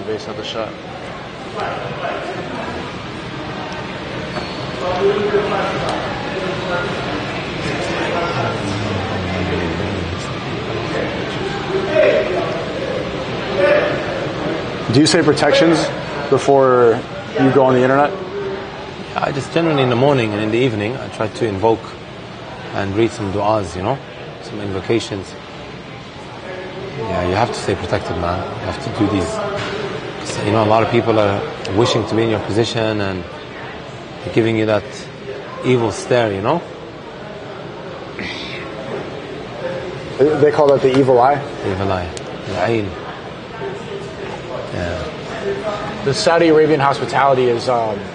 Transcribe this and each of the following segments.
base of the shot. Do you say protections before you go on the internet? I just generally in the morning and in the evening I try to invoke and read some du'as, some invocations. Yeah, you have to stay protected, man. You have to do these. 'Cause, a lot of people are wishing to be in your position and they're giving you that evil stare, They call that the evil eye? The evil eye. The ayn. Yeah. The Saudi Arabian hospitality is,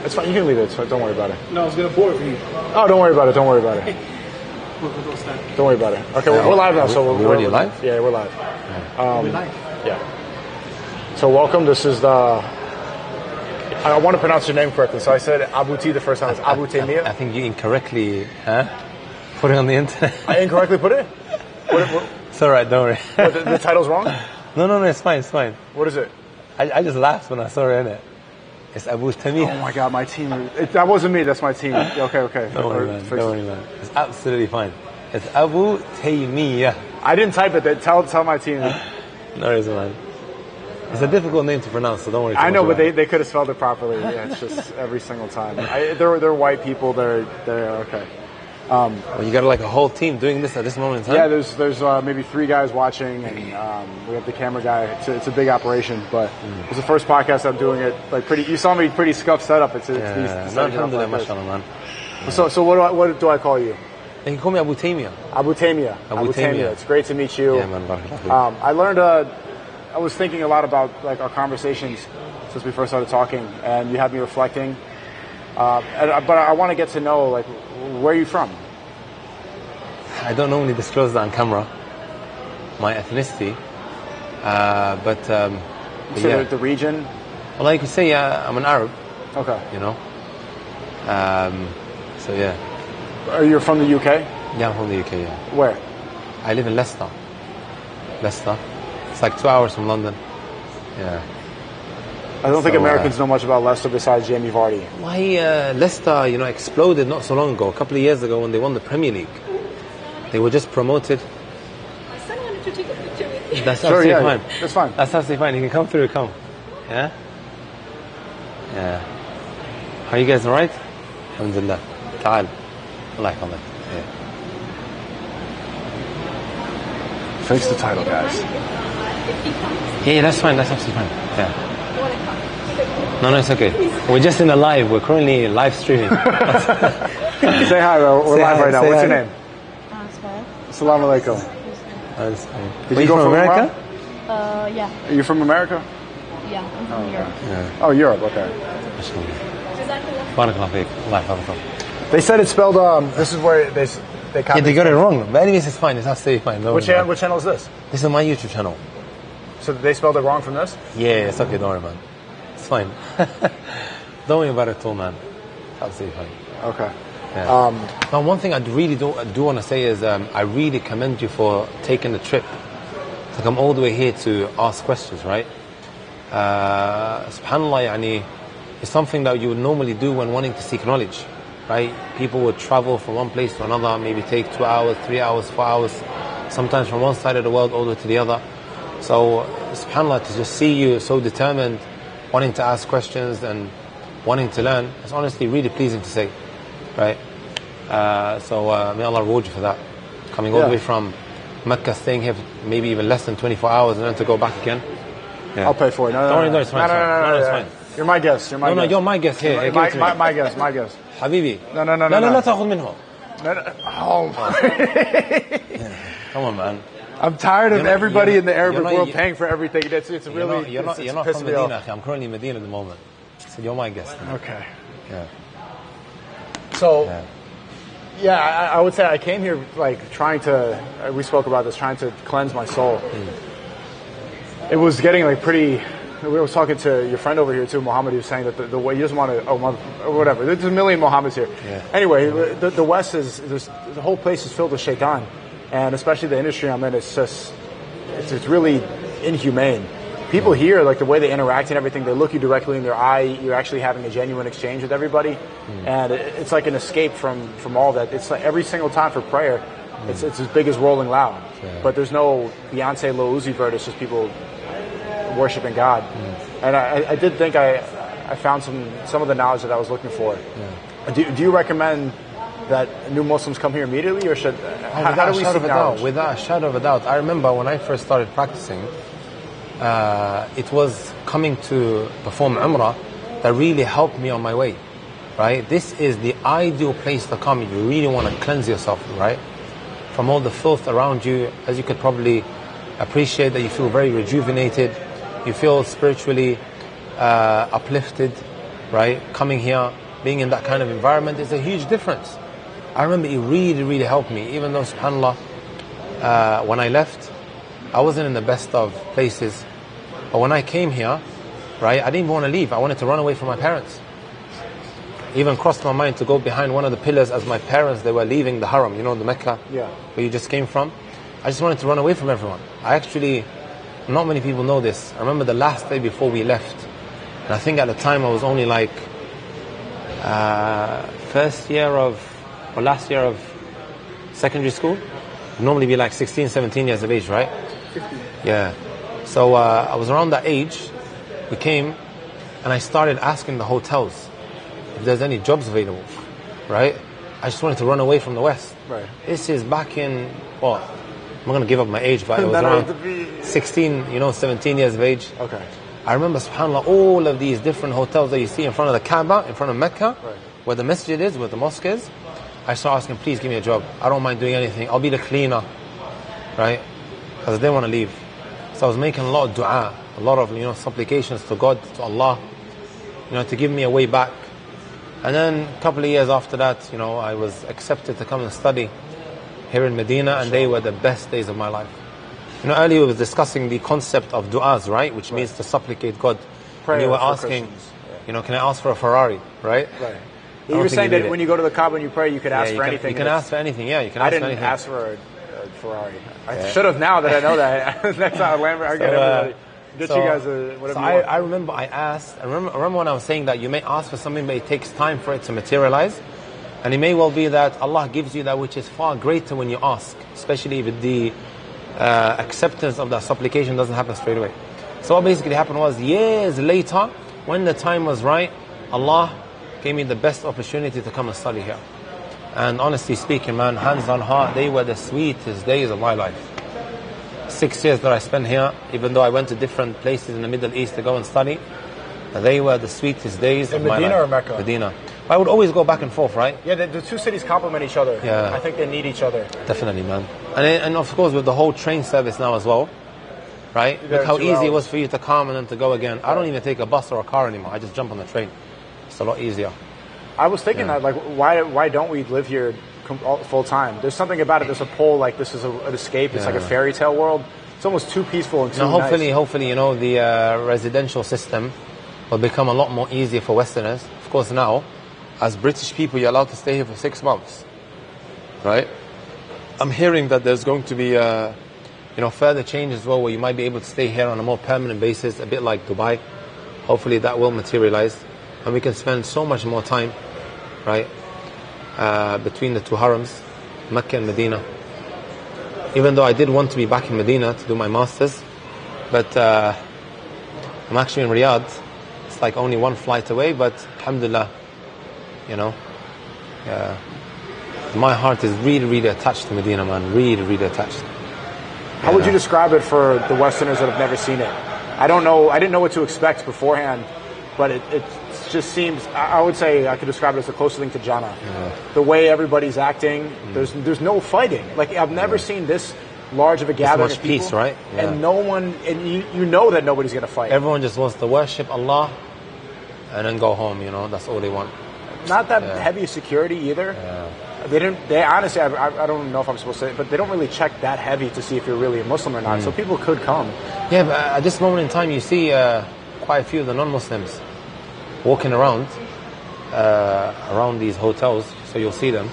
it's fine, you can leave it, so don't worry about it. No, I was going to pour it for you. Oh, don't worry about it. Don't worry about it. Okay, we're live now, so we're already live? Yeah, we're live. We're live. Yeah. So welcome. This is the. I want to pronounce your name correctly, so I said Abu T the first time. It's Abu Taymiyyah. I think you incorrectly put it on the internet. I incorrectly put it. What, it's alright, don't worry. the title's wrong. No, it's fine. What is it? I just laughed when I saw it in it. It's Abu Taymiyyah. Oh my God, my team. That wasn't me. That's my team. Okay. Don't worry, man. It's absolutely fine. It's Abu Taymiyyah. I didn't type it. Tell my team. No reason, man. It's a difficult name to pronounce, so don't worry. I know, but they could have spelled it properly. Yeah, it's just every single time. They're white people. They're okay. Well, you got like a whole team doing this at this moment in time? Yeah, there's maybe 3 guys watching, and we have the camera guy. It's a big operation, but it's the first podcast I'm doing it like pretty. You saw me pretty scuffed setup. It's alhamdulillah, mashallah, man. So what do I call you? You can call me Abu Taymiyyah. Abu Taymiyyah. Abu Taymiyyah. It's great to meet you. Yeah, man. I learned. I was thinking a lot about like our conversations since we first started talking, and you had me reflecting. But I want to get to know like where are you from? I don't normally disclose that on camera, my ethnicity, but yeah. The region? Well, I could say I'm an Arab. Okay. So yeah. Are you from the UK? Yeah, I'm from the UK, yeah. Where? I live in Leicester. It's like 2 hours from London. Yeah. I don't think Americans know much about Leicester besides Jamie Vardy. Why Leicester, exploded not so long ago, a couple of years ago when they won the Premier League. They were just promoted. My son wanted to take a picture with you. That's absolutely fine. That's fine. That's absolutely fine. You can come through, come. Yeah? Yeah. How are you guys, alright? Alhamdulillah. Ta'al. Allah yakhallak. Yeah. Fix the title, guys. Yeah, that's fine. That's absolutely fine. Yeah. No, it's okay. We're just in a live. We're currently live streaming. Say hi, bro. We're live right now. What's your name? Assalamu alaikum. Did you go from America? Yeah. Are you from America? Yeah, I'm from Europe. Yeah. Oh, Europe. Okay. Barakallah feek. Allah yakhallak. They said it's spelled. This is where they yeah, they got it wrong. But anyways, it's fine. It's absolutely fine. No which channel is this? This is my YouTube channel. So they spelled it wrong from this? Yeah, it's okay. Don't worry, man. It's fine. Don't worry about it at all, man. It's absolutely fine. Okay. Yeah. Now, one thing I really do want to say is I really commend you for taking the trip to come all the way here to ask questions, right? Subhanallah, yani, it's something that you would normally do when wanting to seek knowledge, right? People would travel from one place to another, maybe take 2 hours, 3 hours, 4 hours, sometimes from one side of the world all the way to the other. So, subhanallah, to just see you so determined, wanting to ask questions and wanting to learn, it's honestly really pleasing to say, right? So may Allah reward you for that. Coming all the way from Mecca, staying here for maybe even less than 24 hours and then to go back again. Yeah. I'll pay for it. Don't worry, it's fine. No, it's fine. You're my guest. You're my guest here. My guest. Habibi. No. لا تأخذ منه. Oh. Come on, man. I'm tired of everybody in the Arabic world paying for everything. It's really. You're not from Medina. I'm currently in Medina at the moment. So you're my guest. Okay. Yeah. So, I would say I came here like trying to. We spoke about this, trying to cleanse my soul. It was getting like pretty. We was talking to your friend over here too, Mohammed. He was saying that the way he doesn't want to, or whatever. There's a million Mohammeds here. Yeah. Anyway, the West is the whole place is filled with shaitan, and especially the industry I'm in. It's really inhumane. people here, like the way they interact and everything, they look you directly in their eye. You're actually having a genuine exchange with everybody, and it's like an escape from all that. It's like every single time for prayer, it's as big as Rolling Loud, but there's no Beyonce, Lil Uzi Vert. It's just people worshiping God, and I did think I found some of the knowledge that I was looking for. Do you recommend that new Muslims come here immediately, or should how do we seek knowledge? Without a shadow of a doubt. I remember when I first started practicing, it was coming to perform Umrah that really helped me on my way, right? This is the ideal place to come if you really want to cleanse yourself, right? From all the filth around you. As you could probably appreciate, that you feel very rejuvenated, you feel spiritually uplifted, right? Coming here, being in that kind of environment is a huge difference. I remember it really, really helped me, even though, subhanAllah, when I left, I wasn't in the best of places. But when I came here, right, I didn't even want to leave. I wanted to run away from my parents. Even crossed my mind to go behind one of the pillars as my parents, they were leaving the Haram, you know, the Mecca, where you just came from. I just wanted to run away from everyone. Not many people know this. I remember the last day before we left, and I think at the time I was only like last year of secondary school. I'd normally be like 16, 17 years of age, right? 50. Yeah. So I was around that age. We came, and I started asking the hotels if there's any jobs available, right? I just wanted to run away from the West. Right. This is back in, I'm not going to give up my age, but it was around 16, 17 years of age. Okay. I remember, subhanAllah, all of these different hotels that you see in front of the Kaaba, in front of Mecca, where the masjid is, where the mosque is. I started asking, please give me a job. I don't mind doing anything. I'll be the cleaner, right? Because I didn't want to leave. So I was making a lot of dua, a lot of, supplications to God, to Allah, to give me a way back. And then a couple of years after that, I was accepted to come and study here in Medina, and they were the best days of my life. Earlier we were discussing the concept of du'as, right? Which means to supplicate God. Prayer and you were for asking, Christians. Can I ask for a Ferrari, right? Right. You were saying that when you go to the Kaaba and you pray, you could ask for anything. You can ask for anything, you can ask for anything. I didn't ask for a Ferrari. I should have now that I know that. Next time I get everybody. Get you guys whatever you want. I remember I remember when I was saying that you may ask for something, but it takes time for it to materialize. And it may well be that Allah gives you that which is far greater when you ask, especially if the acceptance of that supplication doesn't happen straight away. So what basically happened was, years later, when the time was right, Allah gave me the best opportunity to come and study here. And honestly speaking, man, hands on heart, they were the sweetest days of my life. 6 years that I spent here, even though I went to different places in the Middle East to go and study, they were the sweetest days of my life. In Medina or Mecca? Medina. I would always go back and forth, right? Yeah, the two cities complement each other. Yeah. I think they need each other. Definitely, man. And of course with the whole train service now as well, right? Look how easy it was for you to come and then to go again. I don't even take a bus or a car anymore. I just jump on the train. It's a lot easier. I was thinking that, like, why don't we live here full time? There's something about it. There's a pull, like this is an escape. It's like a fairy tale world. It's almost too peaceful and too hopefully, nice. Hopefully, the residential system will become a lot more easier for Westerners. Of course, now, as British people, you're allowed to stay here for 6 months, right? I'm hearing that there's going to be, further change as well, where you might be able to stay here on a more permanent basis, a bit like Dubai. Hopefully, that will materialize, and we can spend so much more time, right, between the two harams, Mecca and Medina. Even though I did want to be back in Medina to do my masters, but I'm actually in Riyadh. It's like only one flight away, but alhamdulillah, my heart is really, really attached to Medina, man. Really, really attached. How would you describe it for the Westerners that have never seen it? I don't know. I didn't know what to expect beforehand, but it just seems. I would say I could describe it as the closest thing to Jannah. The way everybody's acting. There's no fighting. Like, I've never seen this large of a gathering much of people, peace, right? And no one, and you know that nobody's going to fight. Everyone just wants to worship Allah and then go home. That's all they want. Not that heavy security either. They honestly, I don't know if I'm supposed to say it, but they don't really check that heavy to see if you're really a Muslim or not. So people could come. Yeah, but at this moment in time, you see quite a few of the non-Muslims walking around these hotels, so you'll see them.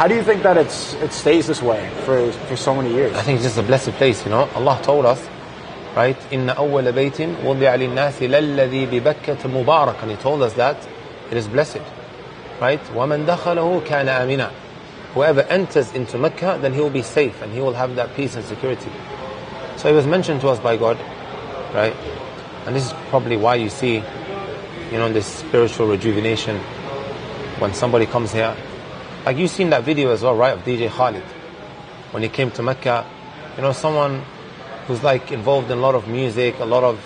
How do you think that it stays this way for so many years? I think it's just a blessed place, you know. Allah told us, right? إِنَّ أَوَّلَ بَيْتٍ وُضِعَ لِلنَّاسِ لَلَّذِي بِبَكَّةَ مُبَارَكًا. He told us that it is blessed, right? وَمَنْ دَخَلَهُ كَانَ آمِنًا. Whoever enters into Mecca, then he will be safe and he will have that peace and security. So it was mentioned to us by God, right? And this is probably why you see, you know, this spiritual rejuvenation when somebody comes here. Like you've seen that video as well, right, of DJ Khalid. When he came to Mecca, you know, someone who's like involved in a lot of music, a lot of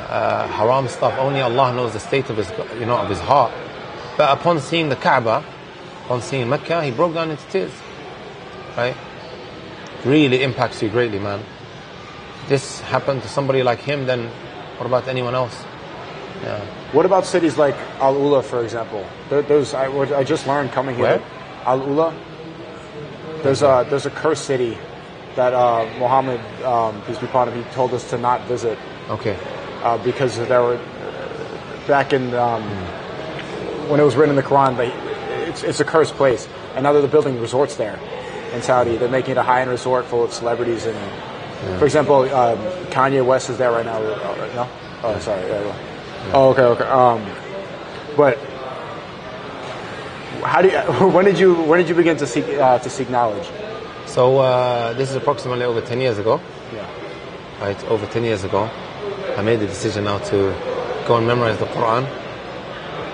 haram stuff. Only Allah knows the state of his, you know, of his heart. But upon seeing the Kaaba, upon seeing Mecca, he broke down into tears, right? Really impacts you greatly, man. This happened to somebody like him, then what about anyone else? Yeah. What about cities like Al Ula, for example? I just learned coming here. Where? Al Ula. There's a cursed city that Muhammad, peace be upon him, he told us to not visit. Okay. Because there were back in when it was written in the Quran, it's a cursed place, and now they're building resorts there in Saudi. They're making it a high-end resort full of celebrities and, for example, Kanye West is there right now. No? Oh, sorry. Yeah. Oh, okay. But how do you, when did you begin to seek knowledge? So this is approximately over 10 years ago. Yeah. Right, over 10 years ago, I made the decision now to go and memorize the Quran.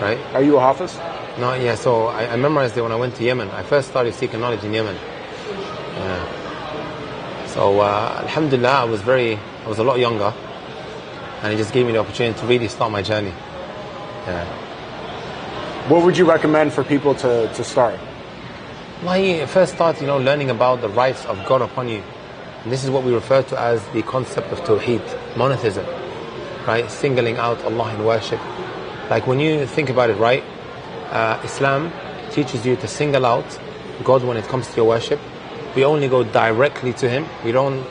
Right. Are you a Hafiz? No, yeah. So I memorized it when I went to Yemen. I first started seeking knowledge in Yemen. Yeah. So Alhamdulillah, I was a lot younger, and it just gave me the opportunity to really start my journey. Yeah. What would you recommend for people to start? I first start, you know, learning about the rights of God upon you. And this is what we refer to as the concept of Tawheed, monotheism, right? Singling out Allah in worship. Like when you think about it, right? Islam teaches you to single out God when it comes to your worship. We only go directly to Him. We don't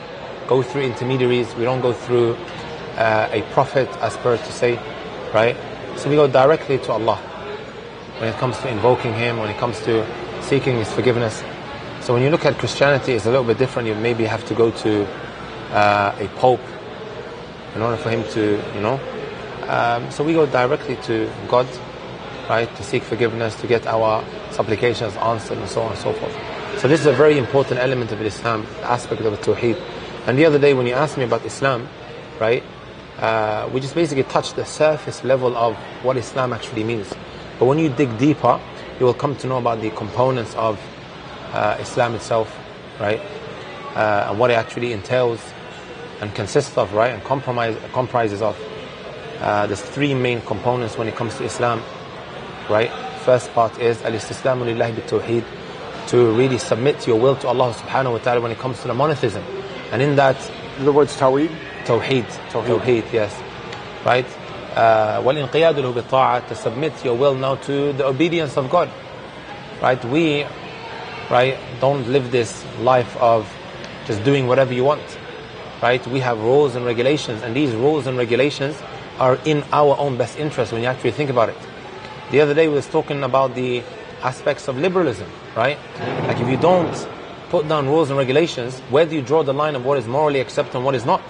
go through intermediaries. We don't go through a prophet, as per to say, right? So we go directly to Allah when it comes to invoking Him, when it comes to seeking His forgiveness. So when you look at Christianity, it's a little bit different. You maybe have to go to a pope in order for him to, you know. So we go directly to God, right, to seek forgiveness, to get our supplications answered, and so on and so forth. So this is a very important element of Islam, the aspect of Tawheed. And the other day when you asked me about Islam, right, we just basically touched the surface level of what Islam actually means. But when you dig deeper, you will come to know about the components of Islam itself, right, and what it actually entails and consists of, right, and comprises of. There's three main components when it comes to Islam, right? First part is al-istislamu lillahi bit-tawheed, to really submit your will to Allah subhanahu wa ta'ala when it comes to the monotheism. And in that, the words Tawheed? Tawheed, yes. Right? وَالْإِنْقِيَادُ لَهُ بِالطَّاعَةِ, to submit your will now to the obedience of God. Right? We, right, don't live this life of just doing whatever you want. Right? We have rules and regulations, and these rules and regulations are in our own best interest when you actually think about it. The other day we was talking about the aspects of liberalism, right? Like if you don't put down rules and regulations, where do you draw the line of what is morally acceptable and what is not?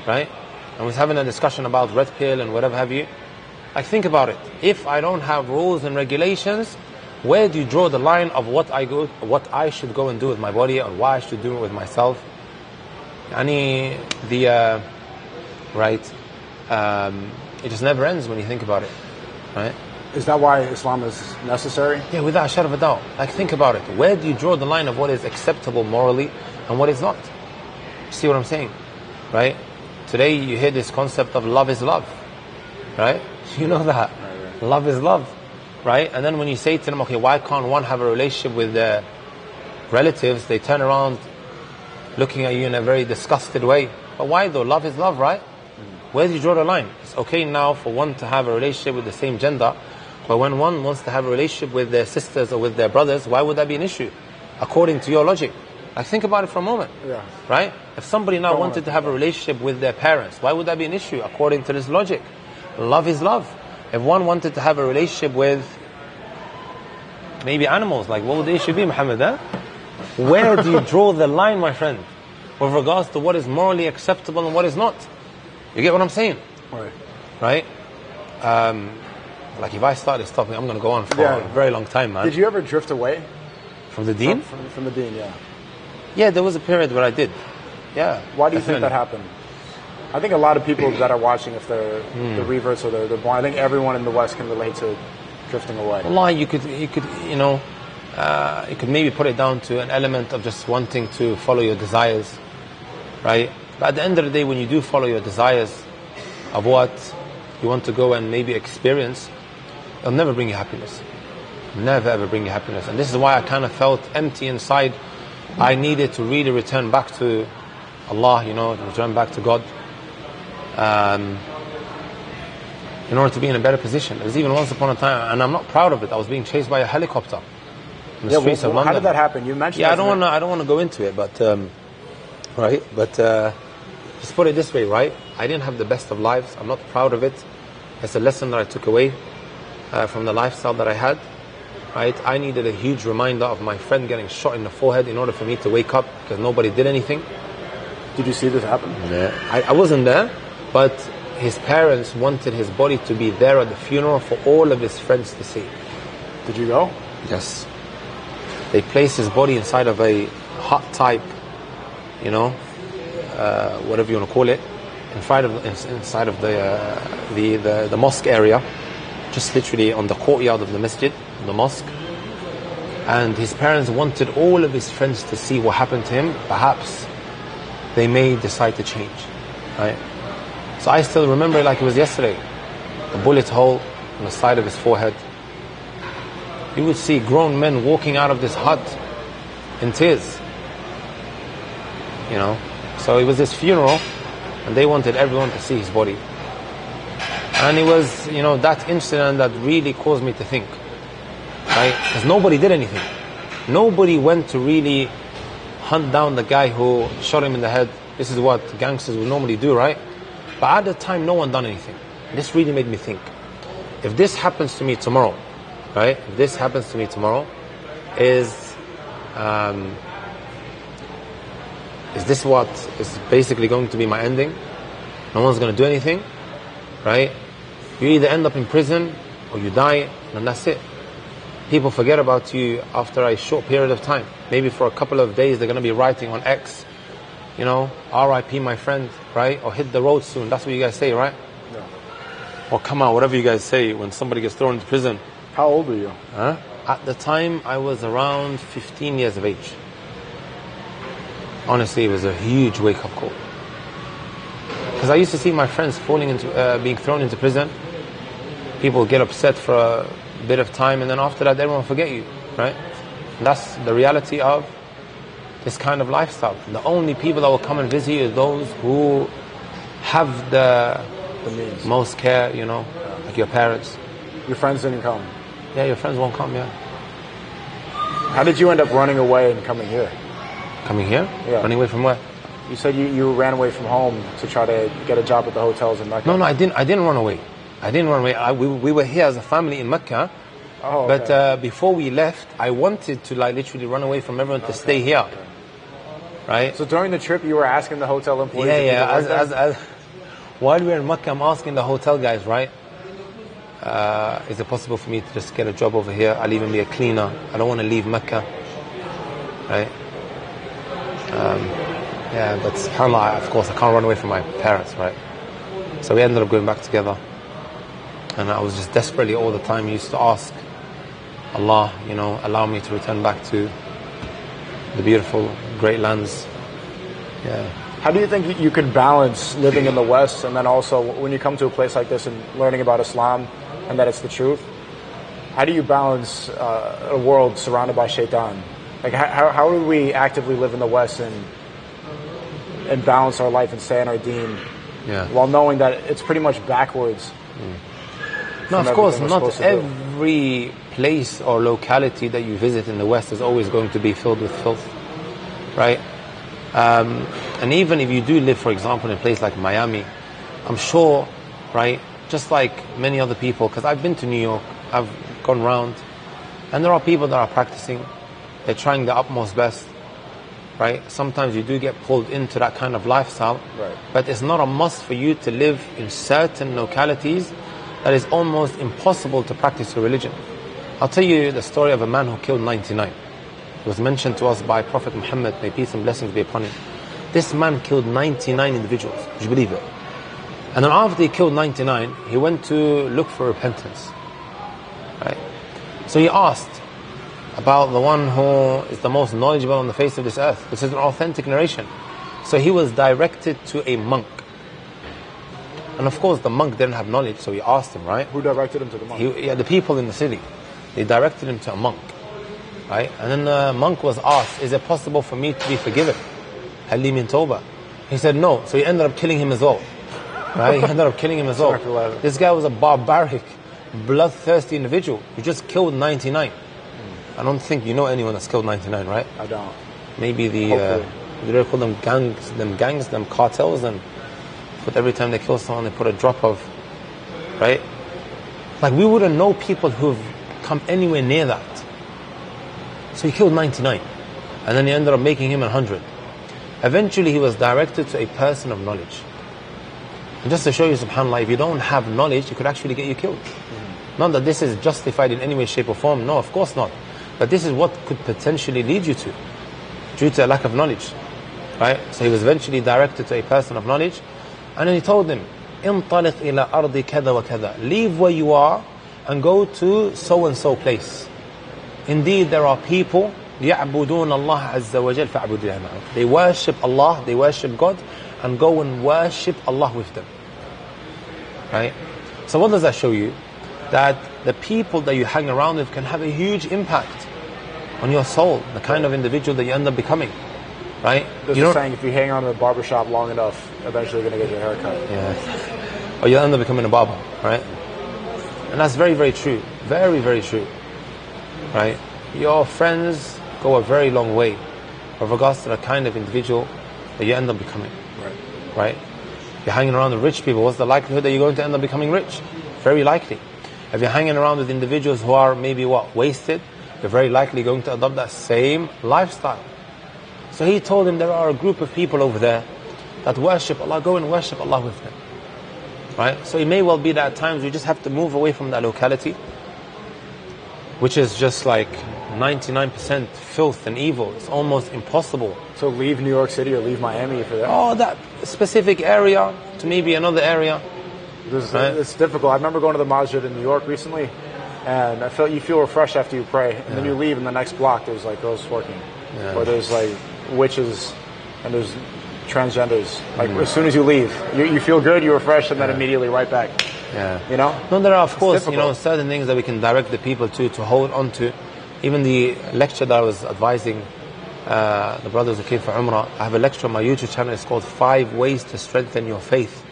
Right? And we was having a discussion about red pill and whatever have you. Like think about it. If I don't have rules and regulations, where do you draw the line of what I should go and do with my body, or why I should do it with myself? It just never ends when you think about it, right? Is that why Islam is necessary? Yeah, without a shadow of a doubt. Like think about it. Where do you draw the line of what is acceptable morally and what is not? See what I'm saying? Right? Today you hear this concept of love is love. Right? You know that. Right. Love is love. Right? And then when you say to them, okay, why can't one have a relationship with their relatives? They turn around looking at you in a very disgusted way. But why though? Love is love, right? Where do you draw the line? It's okay now for one to have a relationship with the same gender, but when one wants to have a relationship with their sisters or with their brothers, why would that be an issue? According to your logic. Like think about it for a moment. Yeah. Right? If somebody now wanted to have a relationship with their parents, why would that be an issue? According to this logic. Love is love. If one wanted to have a relationship with maybe animals. Like, what would the issue be, Muhammad? Huh? Where do you draw the line, my friend, with regards to what is morally acceptable and what is not? You get what I'm saying? Right. Like, if I start this topic, I'm going to go on for a very long time, man. Did you ever drift away from the deen? From the deen, yeah. Yeah, there was a period where I did. Yeah. Why do you think that happened? I think a lot of people that are watching, if they're the reverts or they're born, I think everyone in the West can relate to drifting away. Allah, you could maybe put it down to an element of just wanting to follow your desires, right? But at the end of the day, when you do follow your desires of what you want to go and maybe experience, it'll never bring you happiness. Never ever bring you happiness. And this is why I kind of felt empty inside. I needed to really return back to Allah, return back to God, in order to be in a better position. There was even once upon a time, and I'm not proud of it, I was being chased by a helicopter in the streets of London. How did that happen? You mentioned. Yeah, I don't want to go into it, but right. But just put it this way, right? I didn't have the best of lives. I'm not proud of it. It's a lesson that I took away from the lifestyle that I had. Right? I needed a huge reminder of my friend getting shot in the forehead in order for me to wake up, because nobody did anything. Did you see this happen? Yeah. I wasn't there, but his parents wanted his body to be there at the funeral for all of his friends to see. Did you go? Yes. They placed his body inside of a hut type, whatever you want to call it, inside of the mosque area, just literally on the courtyard of the masjid, the mosque. And his parents wanted all of his friends to see what happened to him. Perhaps they may decide to change, right? So I still remember it like it was yesterday. A bullet hole on the side of his forehead. You would see grown men walking out of this hut in tears. So it was this funeral, and they wanted everyone to see his body. And it was, that incident that really caused me to think, right? Because nobody did anything. Nobody went to really hunt down the guy who shot him in the head. This is what gangsters would normally do, right? But at the time, no one done anything. This really made me think. If this happens to me tomorrow, right? If this happens to me tomorrow, is this what is basically going to be my ending? No one's going to do anything, right? You either end up in prison or you die, and that's it. People forget about you after a short period of time. Maybe for a couple of days they're going to be writing on X, R.I.P. my friend, right? Or hit the road soon. That's what you guys say, right? Yeah. Or come out, whatever you guys say when somebody gets thrown into prison. How old were you? At the time, I was around 15 years of age. Honestly, it was a huge wake-up call. Because I used to see my friends being thrown into prison. People get upset for a bit of time, and then after that, everyone forget you, right? And that's the reality of this kind of lifestyle. The only people that will come and visit you are those who have the means. Most care, like your parents. Your friends didn't come? Yeah, your friends won't come, yeah. How did you end up running away and coming here? Coming here? Yeah. Running away from where? You said you ran away from home to try to get a job at the hotels in Mecca. No, I didn't run away. We were here as a family in Mecca. Oh, okay. But before we left, I wanted to literally run away from everyone to stay here. Right? So during the trip, you were asking the hotel employees? Yeah. While we were in Mecca, I'm asking the hotel guys, right? Is it possible for me to just get a job over here? I'll even be a cleaner. I don't want to leave Mecca. Right? But subhanAllah, of course, I can't run away from my parents, right? So we ended up going back together. And I was just desperately all the time used to ask Allah, allow me to return back to the beautiful, great lands. Yeah. How do you think you could balance living in the West and then also when you come to a place like this and learning about Islam and that it's the truth? How do you balance a world surrounded by shaitan? Like how do we actively live in the West and balance our life and stay on our deen while knowing that it's pretty much backwards? No, of course, not every place or locality that you visit in the West is always going to be filled with filth, right? And even if you do live, for example, in a place like Miami, I'm sure, right, just like many other people, because I've been to New York, I've gone around, And there are people that are practicing, they're trying their utmost best, right? Sometimes you do get pulled into that kind of lifestyle, right. But it's not a must for you to live in certain localities that is almost impossible to practice your religion. I'll tell you the story of a man who killed 99. It was mentioned to us by Prophet Muhammad, may peace and blessings be upon him. This man killed 99 individuals. Would you believe it? And then after he killed 99, he went to look for repentance. Right? So he asked about the one who is the most knowledgeable on the face of this earth. This is an authentic narration. So he was directed to a monk. And of course the monk didn't have knowledge, so he asked him, right? Who directed him to the monk? The people in the city. They directed him to a monk. Right? And then the monk was asked, is it possible for me to be forgiven? Hal li min tawbah? He said no. So he ended up killing him as well. Right? He ended up killing him as well. This guy was a barbaric, bloodthirsty individual who just killed 99. I don't think you know anyone that's killed 99, right? I don't. Maybe what do they call them? Gangs, them cartels, and but every time they kill someone, they put a drop of, right? Like we wouldn't know people who've come anywhere near that. So he killed 99, and then he ended up making him 100. Eventually, he was directed to a person of knowledge. And just to show you, subhanAllah, if you don't have knowledge, it could actually get you killed. Not that this is justified in any way, shape or form. No, of course not. But this is what could potentially lead you to, due to a lack of knowledge. Right? So he was eventually directed to a person of knowledge. And then he told him, انطلق إلى أرض كذا وكذا. Leave where you are and go to so-and-so place. Indeed, there are people يعبدون الله عز وجل فاعبد الله معهم. They worship Allah, they worship God, and go and worship Allah with them. Right? So what does that show you? That the people that you hang around with can have a huge impact on your soul, the kind of individual that you end up becoming. Right? You're saying if you hang around at a barbershop long enough, eventually you're going to get your hair cut. Yeah. Or you'll end up becoming a barber, right? And that's very, very true. Very, very true. Right? Your friends go a very long way with regards to the kind of individual that you end up becoming. Right? If you're hanging around with rich people, what's the likelihood that you're going to end up becoming rich? Very likely. If you're hanging around with individuals who are maybe wasted, you're very likely going to adopt that same lifestyle. So he told him there are a group of people over there that worship Allah, go and worship Allah with them. Right? So it may well be that at times you just have to move away from that locality, which is just like 99% filth and evil. It's almost impossible. So leave New York City or leave Miami for that? Oh, that specific area to maybe another area. It's difficult. I remember going to the masjid in New York recently, and you feel refreshed after you pray, and then you leave, and the next block there's like girls twerking, or there's like witches, and there's transgenders. Like as soon as you leave, you feel good, you're refreshed, and then immediately right back. Yeah. You know? No, there are of course certain things that we can direct the people to hold on to. Even the lecture that I was advising the brothers who came for Umrah, I have a lecture on my YouTube channel. It's called 5 Ways to Strengthen Your Faith,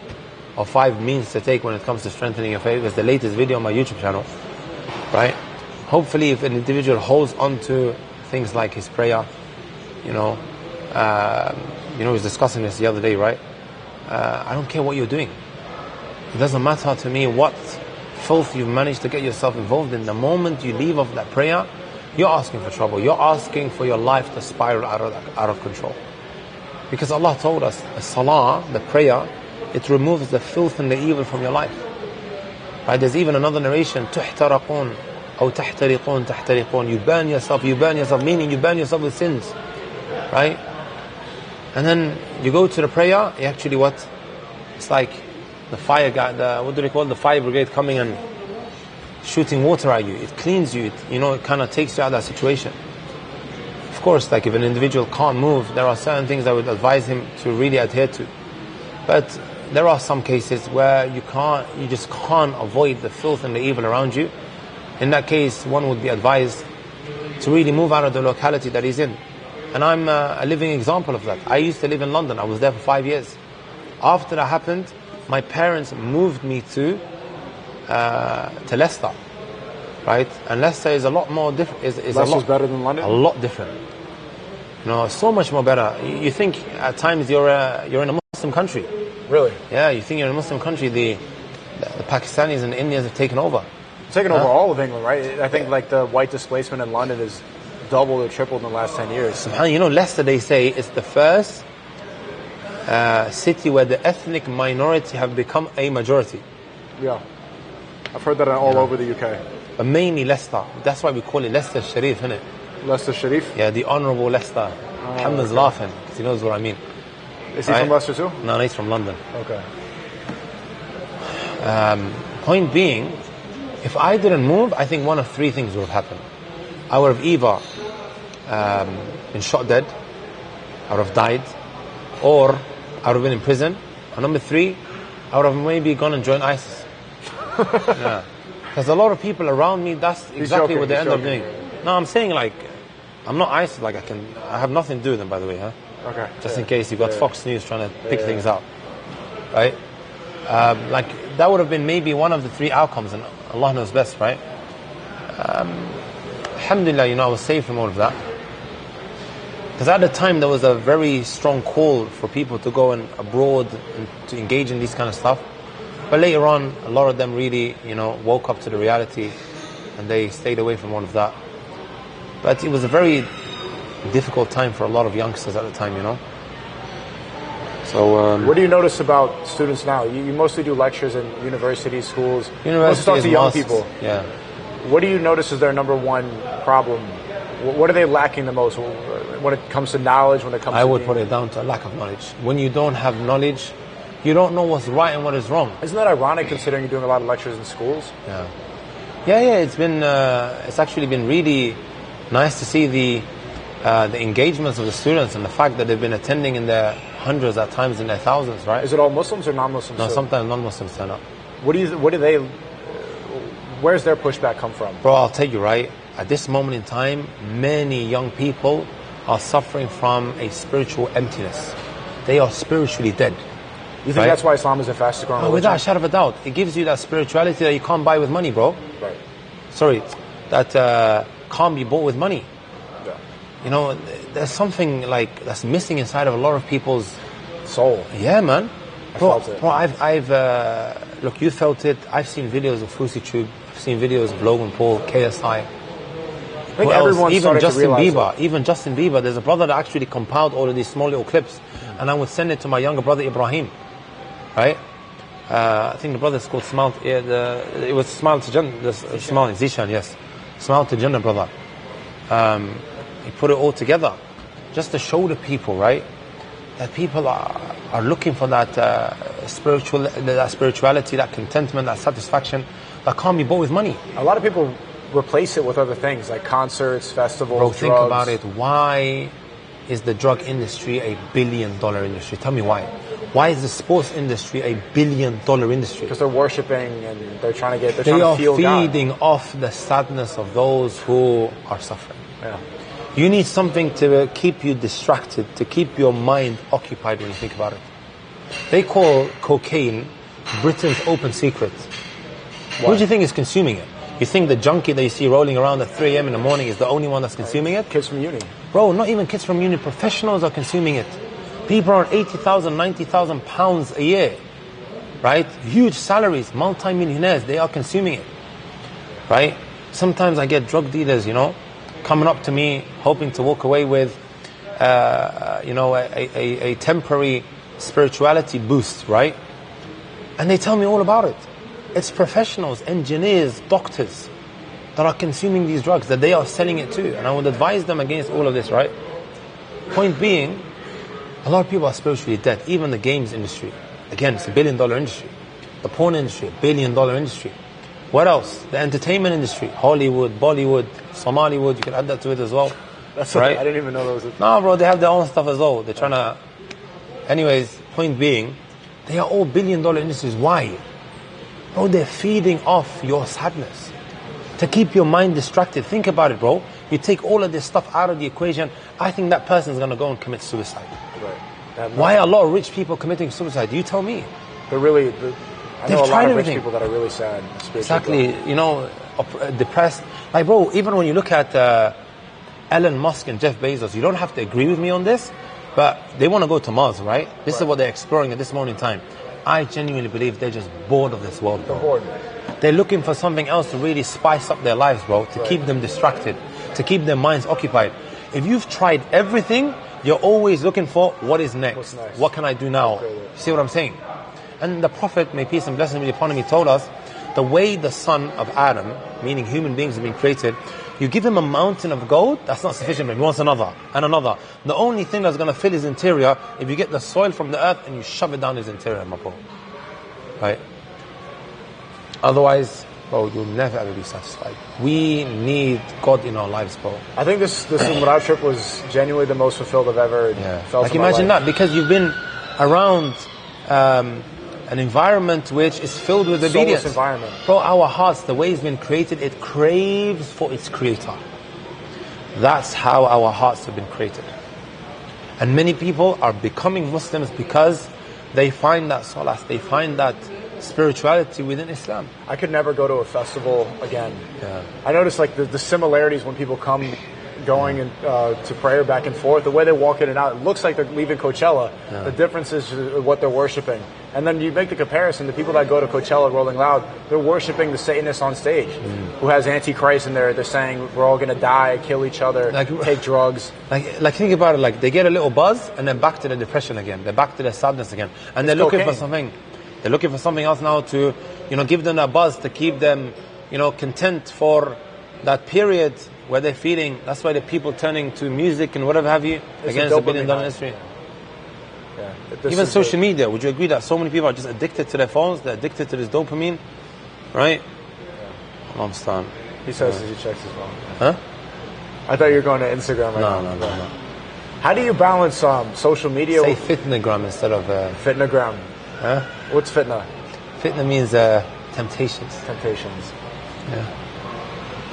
or 5 means to take when it comes to strengthening your faith. It's the latest video on my YouTube channel. Right? Hopefully if an individual holds on to things like his prayer, he was discussing this the other day, right? I don't care what you're doing. It doesn't matter to me what filth you've managed to get yourself involved in. The moment you leave off that prayer, you're asking for trouble. You're asking for your life to spiral out of control. Because Allah told us, the salah, the prayer, it removes the filth and the evil from your life. Right? There's even another narration, تُحْتَرَقُونَ أو تَحْتَرِقُونَ تَحْتَرِقُونَ. You burn yourself, meaning you burn yourself with sins. Right? And then you go to the prayer, actually it's like the fire guy, the fire brigade coming and shooting water at you. It cleans you, it kind of takes you out of that situation. Of course, like if an individual can't move, there are certain things I would advise him to really adhere to. But there are some cases where you just can't avoid the filth and the evil around you. In that case, one would be advised to really move out of the locality that he's in. And I'm a living example of that. I used to live in London. I was there for 5 years. After that happened, my parents moved me to Leicester, right? And Leicester is a lot more different. Leicester's better than London? A lot different. So much more better. You think at times you're in a Muslim country. Really? Yeah, you think you're in a Muslim country. The Pakistanis and the Indians have taken over. It's taken over all of England, right? I think like the white displacement in London is doubled or tripled in the last 10 years. You know, Leicester, they say, is the first city where the ethnic minority have become a majority. Yeah. I've heard that all over the UK. But mainly Leicester. That's why we call it Leicester Sharif, isn't it? Leicester Sharif? Yeah, the Honourable Leicester. Muhammad's laughing because he knows what I mean. Is he from Leicester too? No, he's from London. Okay. Point being, if I didn't move, I think one of three things would have happened. I would have either been shot dead, I would have died, or I would have been in prison. And number three, I would have maybe gone and joined ISIS. Yeah. Because a lot of people around me, that's exactly what they end up doing. No, I'm saying like, I'm not ISIS, like I have nothing to do with them, by the way, huh? Okay. Just in case you've got Fox News trying to pick things out. Right? Like, that would have been maybe one of the three outcomes, and Allah knows best, right? Alhamdulillah, you know, I was saved from all of that. Because at the time, there was a very strong call for people to go abroad and to engage in these kind of stuff. But later on, a lot of them really, you know, woke up to the reality and they stayed away from all of that. But it was a very difficult time for a lot of youngsters at the time, you know. So, what do you notice about students now? You mostly do lectures in universities, schools. Universities, talk to young people. Yeah. What do you notice is their number one problem? What are they lacking the most when it comes to knowledge? When it comes, I would put it down to a lack of knowledge. When you don't have knowledge, you don't know what's right and what is wrong. Isn't that ironic, considering you're doing a lot of lectures in schools? Yeah. It's been it's actually been really nice to see the engagements of the students and the fact that they've been attending in their hundreds, at times in their thousands, right? Is it all Muslims or non-Muslims? No, sometimes non-Muslims turn up. Where's their pushback come from? Bro, I'll tell you, right? At this moment in time, many young people are suffering from a spiritual emptiness. They are spiritually dead. You think that's why Islam is the fastest growing religion? Without a shadow of a doubt. It gives you that spirituality that you can't buy with money, bro. Right. Sorry, that can't be bought with money. Yeah. You know, there's something like that's missing inside of a lot of people's soul. Yeah, man. I felt it. Bro, I've look, you felt it. I've seen videos of Fusi Tube. I've seen videos of Logan Paul, KSI. I think everyone's even Justin Bieber. it. Even Justin Bieber. There's a brother that actually compiled all of these small little clips, and I would send it to my younger brother Ibrahim. Right? I think the brother's called Smile. It was Smile to Jannah. Smile, Zishan, yes. Smile to Jannah, brother. He put it all together, just to show the people, right, that people are looking for that spirituality, that contentment, that satisfaction that can't be bought with money. A lot of people replace it with other things like concerts, festivals, Bro, drugs. think about it. Why is the drug industry a $1 billion industry? Tell me why. Why is the sports industry a $1 billion industry? Because they're worshiping and they're trying to They are feel feeding God. off the sadness of those who are suffering. Yeah. You need something to keep you distracted, to keep your mind occupied when you think about it. They call cocaine Britain's open secret. Who do you think is consuming it? You think the junkie that you see rolling around at 3 a.m. in the morning is the only one that's consuming it? Kids from uni. Bro, not even kids from uni. Professionals are consuming it. People are on 80,000, 90,000 pounds a year. Right? Huge salaries, multi-millionaires, they are consuming it. Right? Sometimes I get drug dealers, you know, coming up to me, hoping to walk away with, a temporary spirituality boost, right? And they tell me all about it. It's professionals, engineers, doctors that are consuming these drugs, that they are selling it to. And I would advise them against all of this, right? Point being, a lot of people are spiritually dead. Even the games industry. Again, it's a $1 billion industry. The porn industry, $1 billion industry. What else? The entertainment industry, Hollywood, Bollywood, Somaliwood, you can add that to it as well. That's right. I didn't even know those. No, bro, they have their own stuff as well. They're trying to... Anyways, point being, they are all $1 billion industries. Why? Bro, they're feeding off your sadness. To keep your mind distracted. Think about it, bro. You take all of this stuff out of the equation, I think that person's going to go and commit suicide. Right. Why are a lot of rich people committing suicide? You tell me. They're really... I know a lot of rich everything. people that are really sad. Exactly, you know, depressed. Like, bro, even when you look at Elon Musk and Jeff Bezos, you don't have to agree with me on this, but they want to go to Mars, right? This is what they're exploring at this moment in time. I genuinely believe they're just bored of this world, bro. They're bored. They're looking for something else to really spice up their lives, bro, to keep them distracted, to keep their minds occupied. If you've tried everything, you're always looking for what is next. What's next? What can I do now? You see what I'm saying? And the Prophet, may peace and blessings be upon him, he told us, the way the son of Adam, meaning human beings, have been created, you give him a mountain of gold, that's not sufficient for him. He wants another and another. The only thing that's going to fill his interior, if you get the soil from the earth and you shove it down his interior, my bro. Right? Otherwise, bro, you'll never ever be satisfied. We need God in our lives, bro. I think this Umrah trip was genuinely the most fulfilled I've ever felt. Like imagine that, because you've been around an environment which is filled with obedience. Environment. Bro, our hearts, the way it's been created, it craves for its creator. That's how our hearts have been created. And many people are becoming Muslims because they find that solace, they find that spirituality within Islam. I could never go to a festival again. Yeah. I notice like the similarities when people come going and to prayer back and forth, the way they walk in and out, it looks like they're leaving Coachella. Yeah. The difference is what they're worshiping. And then you make the comparison, the people that go to Coachella Rolling Loud, they're worshiping the Satanist on stage who has Antichrist in there. They're saying we're all going to die, kill each other, take drugs. Like think about it, like they get a little buzz and then back to the depression again. They're back to the sadness again. And they're looking for something. They're looking for something else now to, give them a buzz, to keep them, content for that period where they're feeling. That's why the people turning to music and whatever have you against $1 billion industry. Yeah. Even social media, would you agree that so many people are just addicted to their phones? They're addicted to this dopamine, right? Yeah. I'm stunned. He says he checks his phone. Huh? I thought you were going to Instagram right now. No. How do you balance social media? Say fitnagram instead of... Fitnagram. Huh? What's fitna? Fitna means temptations. Temptations. Yeah.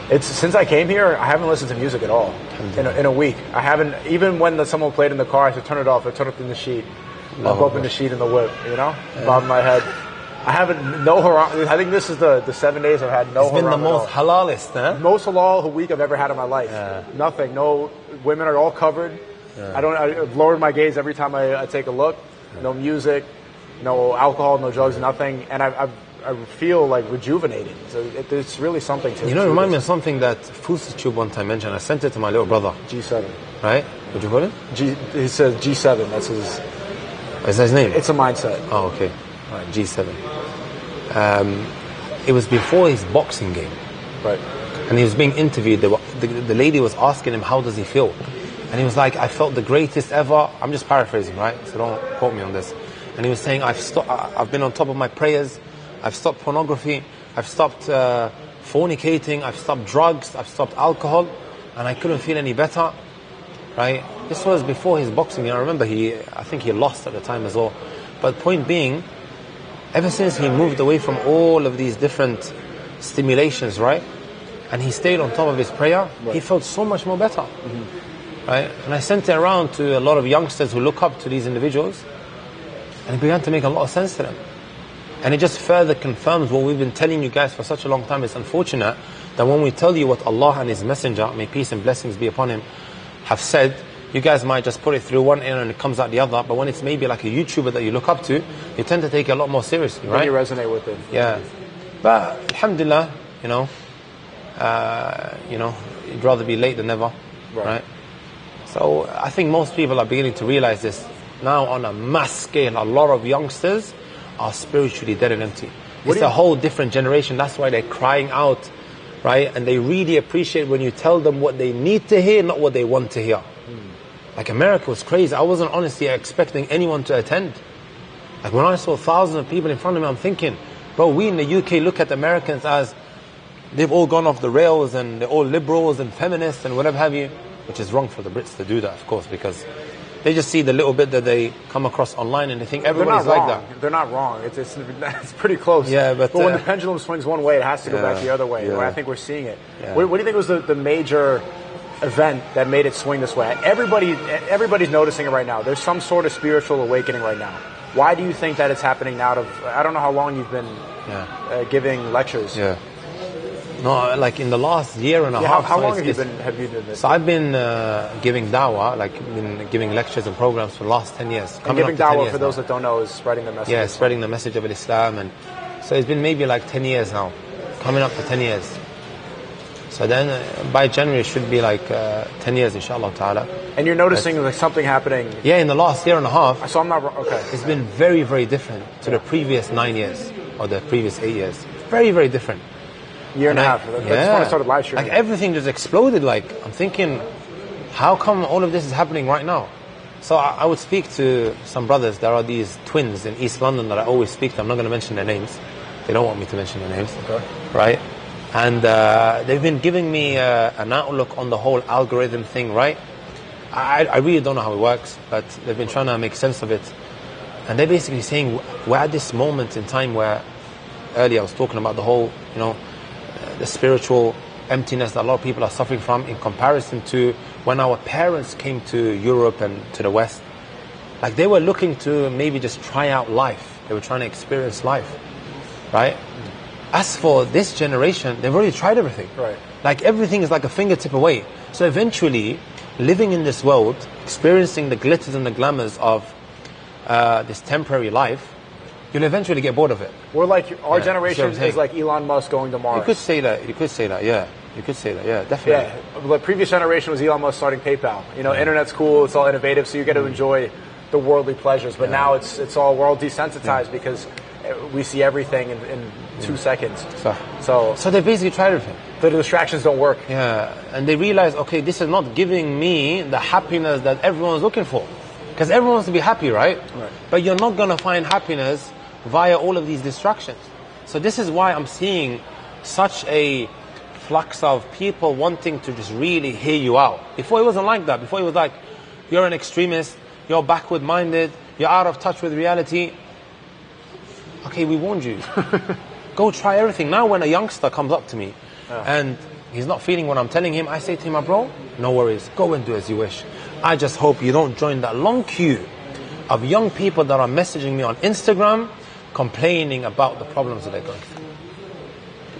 It's since I came here, I haven't listened to music at all in a week. I haven't, even when someone played in the car, I had to turn it off. I turn up in the sheet. I'll open the sheet in the whip, bob my head. I haven't, no haram. I think this is the 7 days I've had no haram. It's been the most halalist, huh? Most halal week I've ever had in my life. Nothing. No, women are all covered. I've lowered my gaze every time I take a look. No music, no alcohol, no drugs, nothing. And I feel like rejuvenated. So it's really something to it reminds me of something that Tube one time mentioned. I sent it to my little brother. G7. Right? Would you put it? He says G7. That's his... Is that his name? It's a mindset. Oh, okay. All right, G7. It was before his boxing game. Right. And he was being interviewed. The lady was asking him, how does he feel? And he was like, I felt the greatest ever. I'm just paraphrasing, right? So don't quote me on this. And he was saying, I've been on top of my prayers. I've stopped pornography. I've stopped fornicating. I've stopped drugs. I've stopped alcohol. And I couldn't feel any better. Right? This was before his boxing. I remember I think he lost at the time as well. But point being, ever since he moved away from all of these different stimulations, right? And he stayed on top of his prayer, he felt so much more better. Right? And I sent it around to a lot of youngsters who look up to these individuals. And it began to make a lot of sense to them. And it just further confirms what we've been telling you guys for such a long time. It's unfortunate that when we tell you what Allah and His Messenger, may peace and blessings be upon him, have said, you guys might just put it through one ear and it comes out the other. But when it's maybe like a YouTuber that you look up to, you tend to take it a lot more seriously, right? You resonate with it. Yeah. But alhamdulillah, you'd rather be late than never, right? So I think most people are beginning to realize this now on a mass scale. A lot of youngsters are spiritually dead and empty. It's a whole different generation. That's why they're crying out, right? And they really appreciate when you tell them what they need to hear, not what they want to hear. Like America was crazy. I wasn't honestly expecting anyone to attend. Like when I saw thousands of people in front of me, I'm thinking, bro, we in the UK look at Americans as they've all gone off the rails and they're all liberals and feminists and whatever have you, which is wrong for the Brits to do that, of course, because they just see the little bit that they come across online and they think everybody's like that. They're not wrong. It's pretty close. Yeah, but when the pendulum swings one way, it has to go back the other way. Yeah. I think we're seeing it. Yeah. What do you think was the major event that made it swing this way? Everybody's noticing it right now. There's some sort of spiritual awakening right now. Why do you think that it's happening now? I don't know how long you've been giving lectures. Yeah. No, like in the last year and a half. How long have you done this? So I've been giving dawah, been giving lectures and programs for the last 10 years. And giving dawah, for those that don't know, is spreading the message. Yeah, spreading the message of Islam. And so it's been maybe like 10 years now. coming up to 10 years. So then by January it should be like 10 years, inshallah ta'ala. And you're noticing like something happening. Yeah, in the last year and a half. So I'm not okay. It's been very, very different to the previous 9 years or the previous 8 years. Very, very different. Year and a half. That's when I started live streaming. Like everything just exploded. Like I'm thinking, how come all of this is happening right now? So I would speak to some brothers. There are these twins in East London that I always speak to. I'm not going to mention their names. They don't want me to mention their names. Okay. Right? And they've been giving me an outlook on the whole algorithm thing, right? I really don't know how it works, but they've been trying to make sense of it. And they're basically saying we're at this moment in time where earlier I was talking about the whole, the spiritual emptiness that a lot of people are suffering from in comparison to when our parents came to Europe and to the West. Like they were looking to maybe just try out life. They were trying to experience life, right? As for this generation, they've already tried everything. Right. Like everything is like a fingertip away. So eventually, living in this world, experiencing the glitters and the glamours of this temporary life, you'll eventually get bored of it. We're like, our generation is like Elon Musk going to Mars. You could say that, yeah. You could say that, yeah, definitely. Yeah, the previous generation was Elon Musk starting PayPal. Internet's cool, it's all innovative, so you get to enjoy the worldly pleasures. But now it's all, we're all desensitized because we see everything in 2 seconds. So they basically tried everything. The distractions don't work. Yeah, and they realize, okay, this is not giving me the happiness that everyone's looking for. Because everyone wants to be happy, right? But you're not going to find happiness via all of these distractions. So this is why I'm seeing such a flux of people wanting to just really hear you out. Before it wasn't like that. Before it was like, you're an extremist, you're backward-minded, you're out of touch with reality. Okay, we warned you. Go try everything. Now when a youngster comes up to me and he's not feeling what I'm telling him, I say to him, bro, no worries, go and do as you wish. I just hope you don't join that long queue of young people that are messaging me on Instagram complaining about the problems that they're going through.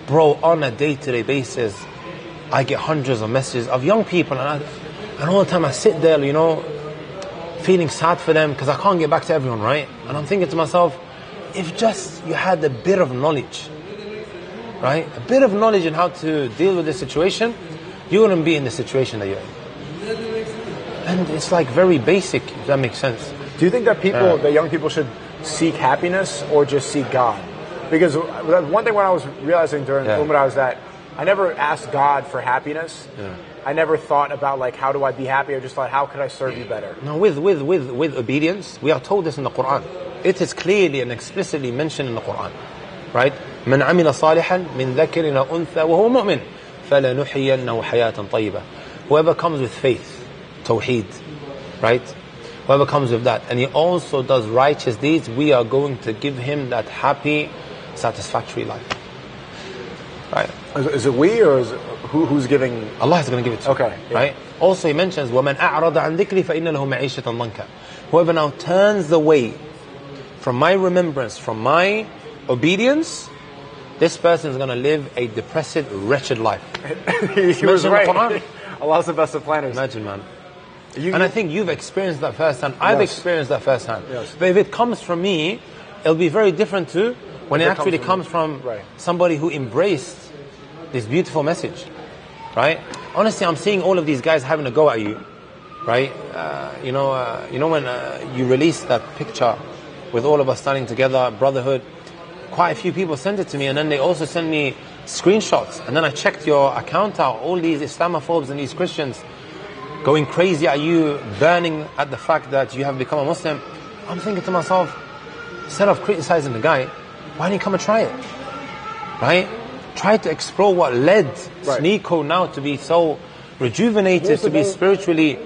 Bro, on a day-to-day basis, I get hundreds of messages of young people and all the time I sit there, feeling sad for them because I can't get back to everyone, right? And I'm thinking to myself, if just you had a bit of knowledge, right? A bit of knowledge in how to deal with this situation, you wouldn't be in the situation that you're in. And it's like very basic, if that makes sense. Do you think that that young people should seek happiness or just seek God? Because one thing when I was realizing during Umrah was that I never asked God for happiness. I never thought about like, how do I be happy? I just thought, how could I serve you better? No, with obedience, we are told this in the Quran. It is clearly and explicitly mentioned in the Quran, right? من عمل صالحا من ذكر أو أنثى وهو مؤمن فلنحيينه حياة طيبة. Whoever comes with faith, tawheed, right? Whoever comes with that, and he also does righteous deeds, we are going to give him that happy, satisfactory life. Right? Is it we or is it who's giving? Allah is going to give it to you. Right? Also he mentions, وَمَنْ أَعْرَضَ عَنْ ذِكْرِ فَإِنَّ لَهُ مَعِيشَةً ضَنْكًا. Whoever now turns away from my remembrance, from my obedience, this person is going to live a depressed, wretched life. He was right. Allah's the best of planners. Imagine, man. And I think you've experienced that firsthand. I've experienced that firsthand. But if it comes from me, it'll be very different too when it actually comes from somebody who embraced this beautiful message, right? Honestly, I'm seeing all of these guys having a go at you, right? When you release that picture with all of us standing together, brotherhood, quite a few people sent it to me, and then they also sent me screenshots. And then I checked your account out, all these Islamophobes and these Christians going crazy at you, burning at the fact that you have become a Muslim. I'm thinking to myself, instead of criticizing the guy, why didn't you come and try it? Right? Try to explore what led SNEAKO now to be so rejuvenated, to be spiritually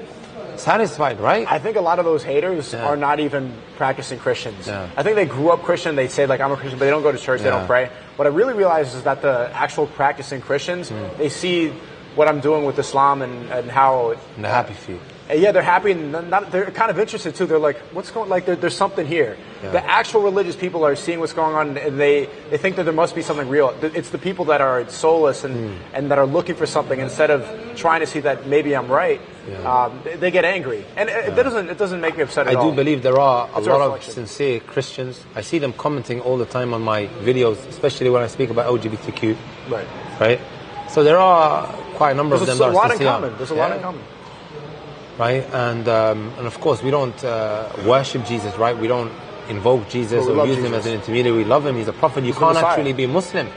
satisfied, right? I think a lot of those haters are not even practicing Christians. I think they grew up Christian, they say like, I'm a Christian, but they don't go to church, they don't pray. What I really realize is that the actual practicing Christians, they see what I'm doing with Islam and how... And they're happy for you. Yeah, they're happy, and they're kind of interested too. They're like, what's going, like there's something here. The actual religious people are seeing what's going on, and they think that there must be something real. It's the people that are soulless and that are looking for something, instead of trying to see that maybe I'm right. they get angry, and it doesn't make me upset at all. I do believe there are a lot of reflection. sincere Christians. I see them commenting all the time on my videos, especially when I speak about LGBTQ. Right. So there are quite a number of them that are sincere. There's a lot in common. Right, and of course we don't worship Jesus, right? We don't invoke Jesus or use him as an intermediary. We love him. He's a prophet. You can't actually be Muslim.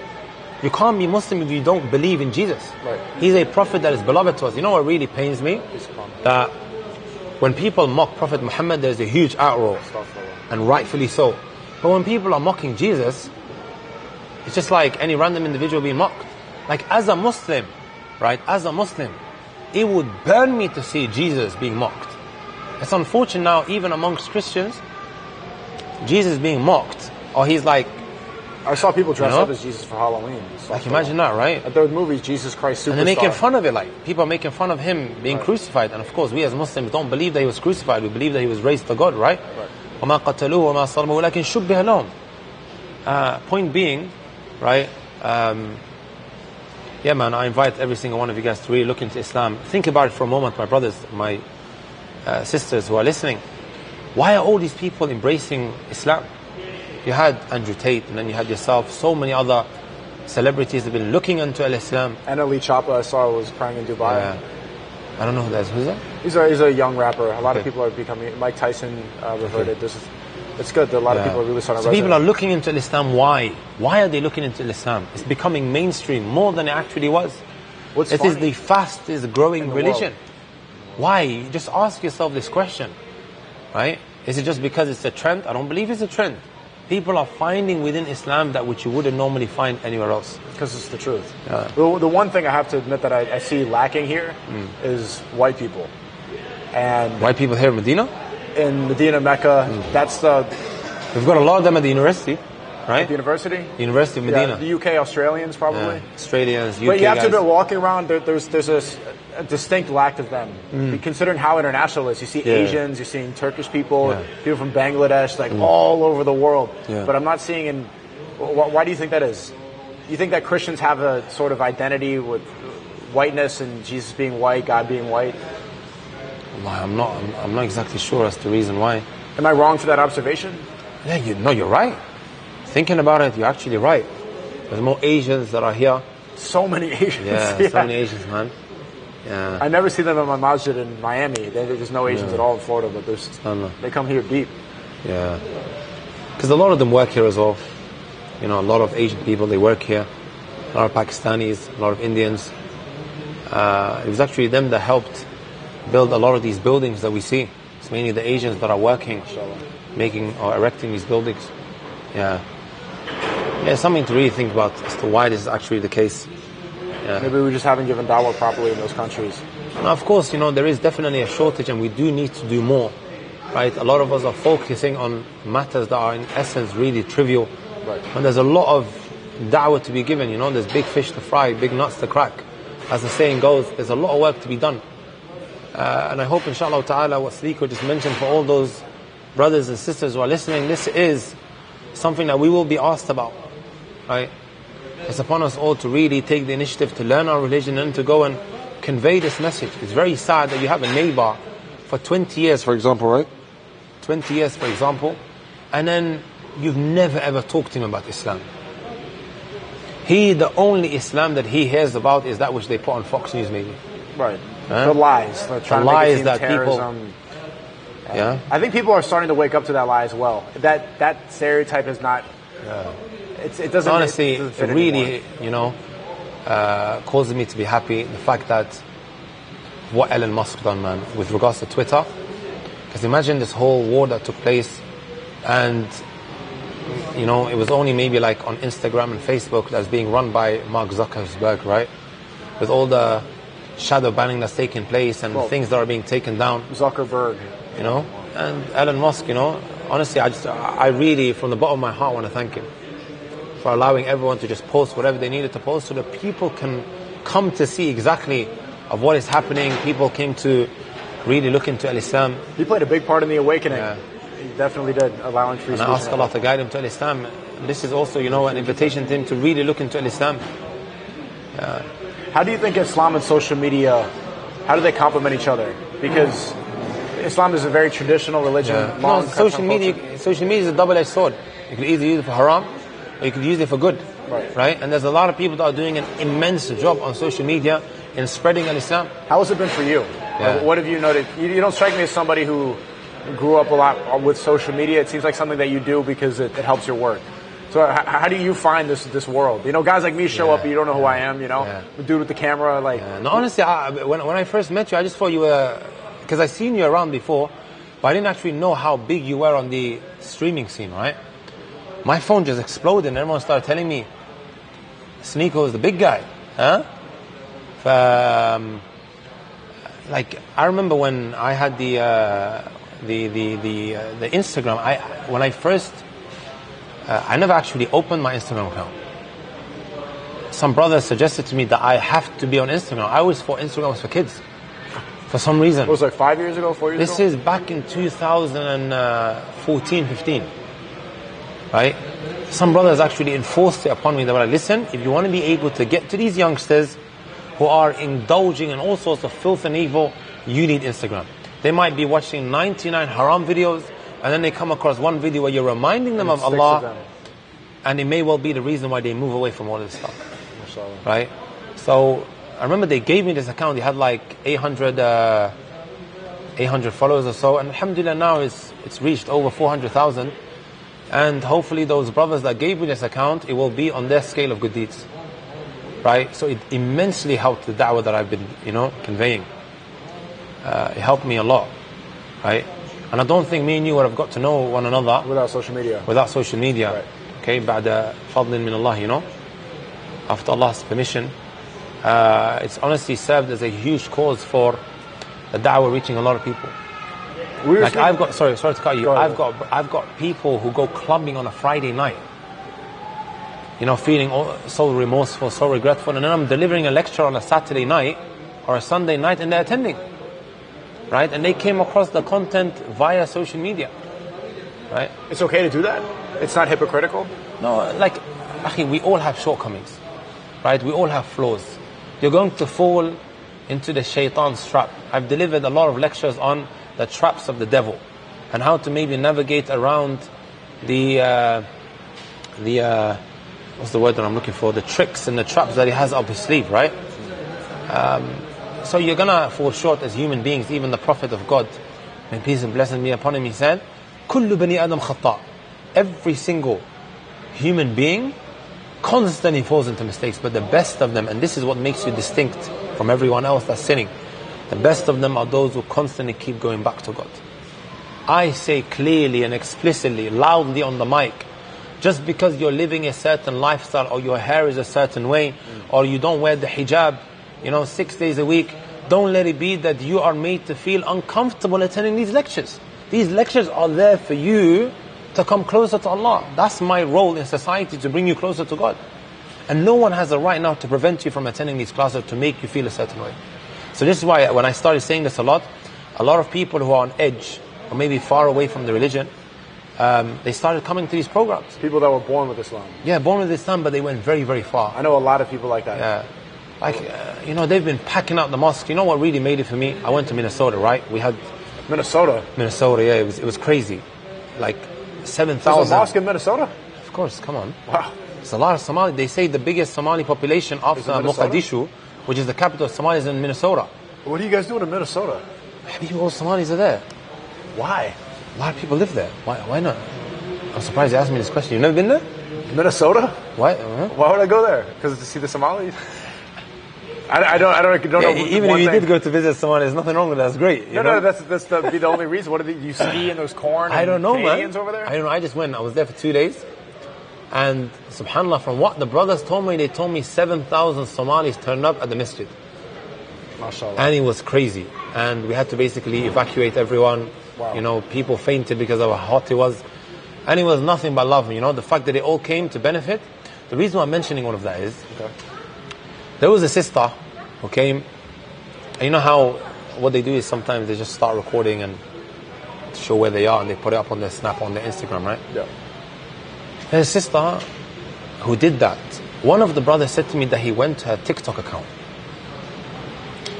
You can't be Muslim if you don't believe in Jesus. Right. He's a prophet that is beloved to us. You know what really pains me? That when people mock Prophet Muhammad, there's a huge outroar, and rightfully so. But when people are mocking Jesus, it's just like any random individual being mocked. Like as a Muslim, right? As a Muslim, it would burn me to see Jesus being mocked. It's unfortunate now, even amongst Christians, Jesus being mocked, or he's like... I saw people dress up as Jesus for Halloween. Like imagine that, right? At those movies, Jesus Christ Superstar. And they're making fun of it, like people are making fun of him being crucified. And of course, we as Muslims don't believe that he was crucified. We believe that he was raised to God, right? وَمَا قَتَلُوهُ وَمَا صَلْبُوهُ وَلَكِنْ شُبِّهَ لَهُمْ. Point being, right? Yeah, man, I invite every single one of you guys to really look into Islam. Think about it for a moment, my brothers, my sisters who are listening. Why are all these people embracing Islam? You had Andrew Tate, and then you had yourself. So many other celebrities have been looking into Islam. And Ali Chapa, I saw, was praying in Dubai. Yeah. I don't know who that is. Who's that? He's a young rapper. A lot of people are becoming... Mike Tyson reverted. It's good that a lot of people are really starting to resonate. People are looking into Islam. Why? Why are they looking into Islam? It's becoming mainstream more than it actually was. It is the fastest growing religion. Why? You just ask yourself this question, right? Is it just because it's a trend? I don't believe it's a trend. People are finding within Islam that which you wouldn't normally find anywhere else. Because it's the truth. Yeah. The one thing I have to admit that I see lacking here is white people. And white people here in Medina? In Medina, Mecca, that's the... We've got a lot of them at the university, right? At the university? The University of Medina. Yeah, the UK Australians, probably. Yeah. Australians, UK But you have guys. to be walking around, there's a distinct lack of them. Considering how international it is. You see Asians, you're seeing Turkish people, people from Bangladesh, like all over the world. Yeah. But I'm not seeing why do you think that is? You think that Christians have a sort of identity with whiteness and Jesus being white, God being white? I'm not exactly sure as to the reason why. Am I wrong for that observation? Yeah, you're right. Thinking about it, you're actually right. There's more Asians that are here. So many Asians. Yeah, so many Asians, man. Yeah. I never see them in my masjid in Miami. There's no Asians at all in Florida, but they come here deep. Yeah. Because a lot of them work here as well. You know, a lot of Asian people, they work here. A lot of Pakistanis, a lot of Indians. It was actually them that helped build a lot of these buildings that we see. It's mainly the Asians that are working, making or erecting these buildings. Yeah. Yeah, something to really think about as to why this is actually the case. Yeah. Maybe we just haven't given dawah properly in those countries. Now, of course, you know, there is definitely a shortage and we do need to do more. Right? A lot of us are focusing on matters that are in essence really trivial. Right. And there's a lot of da'wah to be given, you know, there's big fish to fry, big nuts to crack. As the saying goes, there's a lot of work to be done. And I hope, inshallah ta'ala, what SNEAKO just mentioned for all those brothers and sisters who are listening, this is something that we will be asked about. Right? It's upon us all to really take the initiative to learn our religion and to go and convey this message. It's very sad that you have a neighbor for 20 years, for example, right? 20 years, for example, and then you've never ever talked to him about Islam. The only Islam that he hears about is that which they put on Fox News, maybe. Right. Huh? The lies. The lies that people... Yeah. I think people are starting to wake up to that lie as well. That stereotype is not... It doesn't... Honestly, it really, you know, causes me to be happy. The fact that what Elon Musk done, man, with regards to Twitter. Because imagine this whole war that took place and, you know, it was only maybe like on Instagram and Facebook that's being run by Mark Zuckerberg, right? With all the shadow banning that's taking place and things that are being taken down. Zuckerberg. You know? And Elon Musk, you know, honestly, I really, from the bottom of my heart, want to thank him for allowing everyone to just post whatever they needed to post so that people can come to see exactly of what is happening. People came to really look into Islam. He played a big part in the awakening. Yeah. He definitely did, allowing free speech. And I ask Allah to guide him to Islam. This is also, you know, an invitation to him to really look into Islam. How do you think Islam and social media how do they complement each other? Because Islam is a very traditional religion. Yeah. Long No, social media is a double-edged sword. You can either use it for haram, or you can use it for good. Right? And there's a lot of people that are doing an immense job on social media in spreading Islam. How has it been for you? Yeah. What have you noted? You don't strike me as somebody who grew up a lot with social media. It seems like something that you do because it helps your work. So how do you find this world? You know, guys like me show up, but you don't know who I am, you know? Yeah. The dude with the camera, like... No, honestly, when I first met you, I just thought you were... Because I seen you around before, but I didn't actually know how big you were on the streaming scene, right? My phone just exploded and everyone started telling me, SNEAKO is the big guy, huh? Like, I remember when I had the Instagram, when I first... I never actually opened my Instagram account. Some brother suggested to me that I have to be on Instagram. I always thought Instagram was for kids. For some reason. It was like 5 years ago, 4 years ago? This is back in 2014, 15. Right? Some brothers actually enforced it upon me. They were like, listen, if you want to be able to get to these youngsters who are indulging in all sorts of filth and evil, you need Instagram. They might be watching 99 haram videos, and then they come across one video where you're reminding them of Allah, and it may well be the reason why they move away from all this stuff. Right? So I remember they gave me this account. They had like 800 followers or so, and alhamdulillah now it's reached over 400,000. And hopefully those brothers that gave me this account, it will be on their scale of good deeds. Right? So it immensely helped the da'wah that I've been, conveying. It helped me a lot. Right? And I don't think me and you would have got to know one another without social media. Right. Okay, بعد فضل من الله, after Allah's permission. It's honestly served as a huge cause for the da'wah reaching a lot of people. Like I've got, sorry to cut you. I've got people who go clubbing on a Friday night, feeling so remorseful, so regretful, and then I'm delivering a lecture on a Saturday night or a Sunday night, and they're attending, right? And they came across the content via social media, right? It's okay to do that? It's not hypocritical? No, like, we all have shortcomings, right? We all have flaws. You're going to fall into the shaitan's trap. I've delivered a lot of lectures on the traps of the devil and how to maybe navigate around the what's the word that I'm looking for? The tricks and the traps that he has up his sleeve, right? So you're gonna fall short as human beings. Even the Prophet of God, may peace and blessing be upon him, he said, "Kullu bani Adam khata." Every single human being constantly falls into mistakes, but the best of them, and this is what makes you distinct from everyone else that's sinning, the best of them are those who constantly keep going back to God. I say clearly and explicitly, loudly on the mic, just because you're living a certain lifestyle or your hair is a certain way or you don't wear the hijab, 6 days a week, don't let it be that you are made to feel uncomfortable attending these lectures. These lectures are there for you to come closer to Allah. That's my role in society, to bring you closer to God. And no one has a right now to prevent you from attending these classes, to make you feel a certain way. So this is why when I started saying this a lot of people who are on edge or maybe far away from the religion, they started coming to these programs. People that were born with Islam. Yeah, born with Islam, but they went very, very far. I know a lot of people like that. Yeah. Like, they've been packing out the mosque. You know what really made it for me? I went to Minnesota, right? We had... Minnesota, yeah. It was crazy. Like 7,000. There's a mosque in Minnesota? Of course, come on. Wow. It's a lot of Somali. They say the biggest Somali population after Mogadishu, which is the capital of Somalia, is in Minnesota. What are you guys doing in Minnesota? Maybe all Somalis are there. Why? A lot of people live there. Why not? I'm surprised you asked me this question. You've never been there? Minnesota? Why? Why would I go there? Because to see the Somalis? I don't know. Even if you did go to visit Somalia, there's nothing wrong with that. That's great. No, that's be the only reason. What do you see in those corn? I don't know, Canadians man. Over there? I don't know. I just went. I was there for 2 days, and subhanallah, from what the brothers told me, they told me 7,000 Somalis turned up at the masjid. MashaAllah. And it was crazy, and we had to basically evacuate everyone. Wow. People fainted because of how hot it was, and it was nothing but love. The fact that they all came to benefit. The reason why I'm mentioning all of that is, there was a sister who came, and you know how what they do is sometimes they just start recording and show where they are, and they put it up on their Snap, on their Instagram, right? Yeah. There's a sister who did that. One of the brothers said to me that he went to her TikTok account,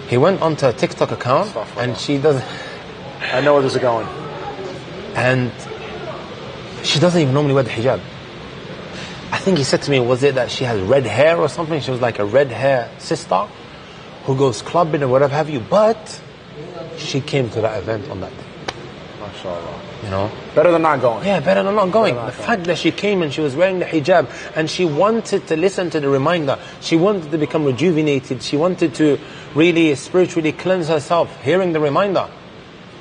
He went onto a TikTok account and she doesn't... I know where this is going. And she doesn't even normally wear the hijab. I think he said to me, was it that she has red hair or something? She was like a red hair sister who goes clubbing or whatever have you. But she came to that event on that day. MashaAllah. You know? Better than not going. Yeah, better than not going. The fact that she came and she was wearing the hijab and she wanted to listen to the reminder. She wanted to become rejuvenated. She wanted to really spiritually cleanse herself, hearing the reminder.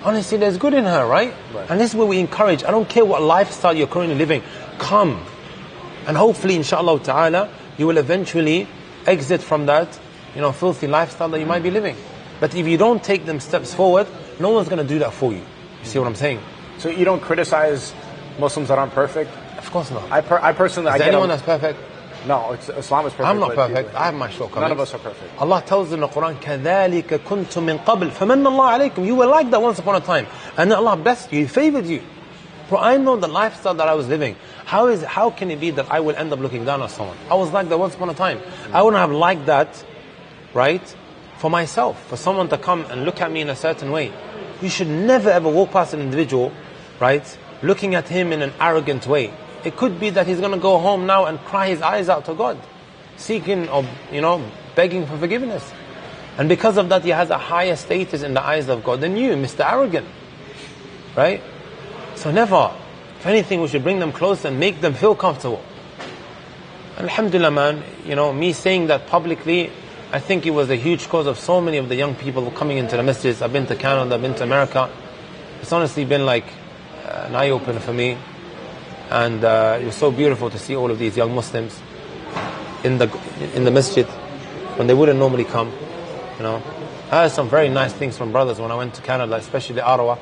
Honestly, there's good in her, right? And this is what we encourage. I don't care what lifestyle you're currently living. Come. And hopefully, inshallah ta'ala, you will eventually exit from that, filthy lifestyle that you might be living. But if you don't take them steps forward, no one's going to do that for you. You see what I'm saying? So you don't criticize Muslims that aren't perfect? Of course not. I personally... Is there anyone that's perfect? No, Islam is perfect. I'm not perfect. I have my shortcomings. None of us are perfect. Allah tells in the Quran, كَذَلِكَ كُنْتُم مِّن قَبْلِ فَمَنَّ اللَّهُ عَلَيْكُمْ. You were like that once upon a time. And then Allah blessed you. He favored you. Bro, I know the lifestyle that I was living. How can it be that I will end up looking down on someone? I was like that once upon a time. I wouldn't have liked that, right, for myself. For someone to come and look at me in a certain way. You should never ever walk past an individual, right, looking at him in an arrogant way. It could be that he's going to go home now and cry his eyes out to God, seeking or, begging for forgiveness. And because of that, he has a higher status in the eyes of God than you, Mr. Arrogant. Right? So never. If anything, we should bring them close and make them feel comfortable. Alhamdulillah, man, me saying that publicly, I think it was a huge cause of so many of the young people coming into the masjids. I've been to Canada, I've been to America. It's honestly been like an eye-opener for me. And it was so beautiful to see all of these young Muslims in the masjid when they wouldn't normally come. I heard some very nice things from brothers when I went to Canada, especially Ottawa.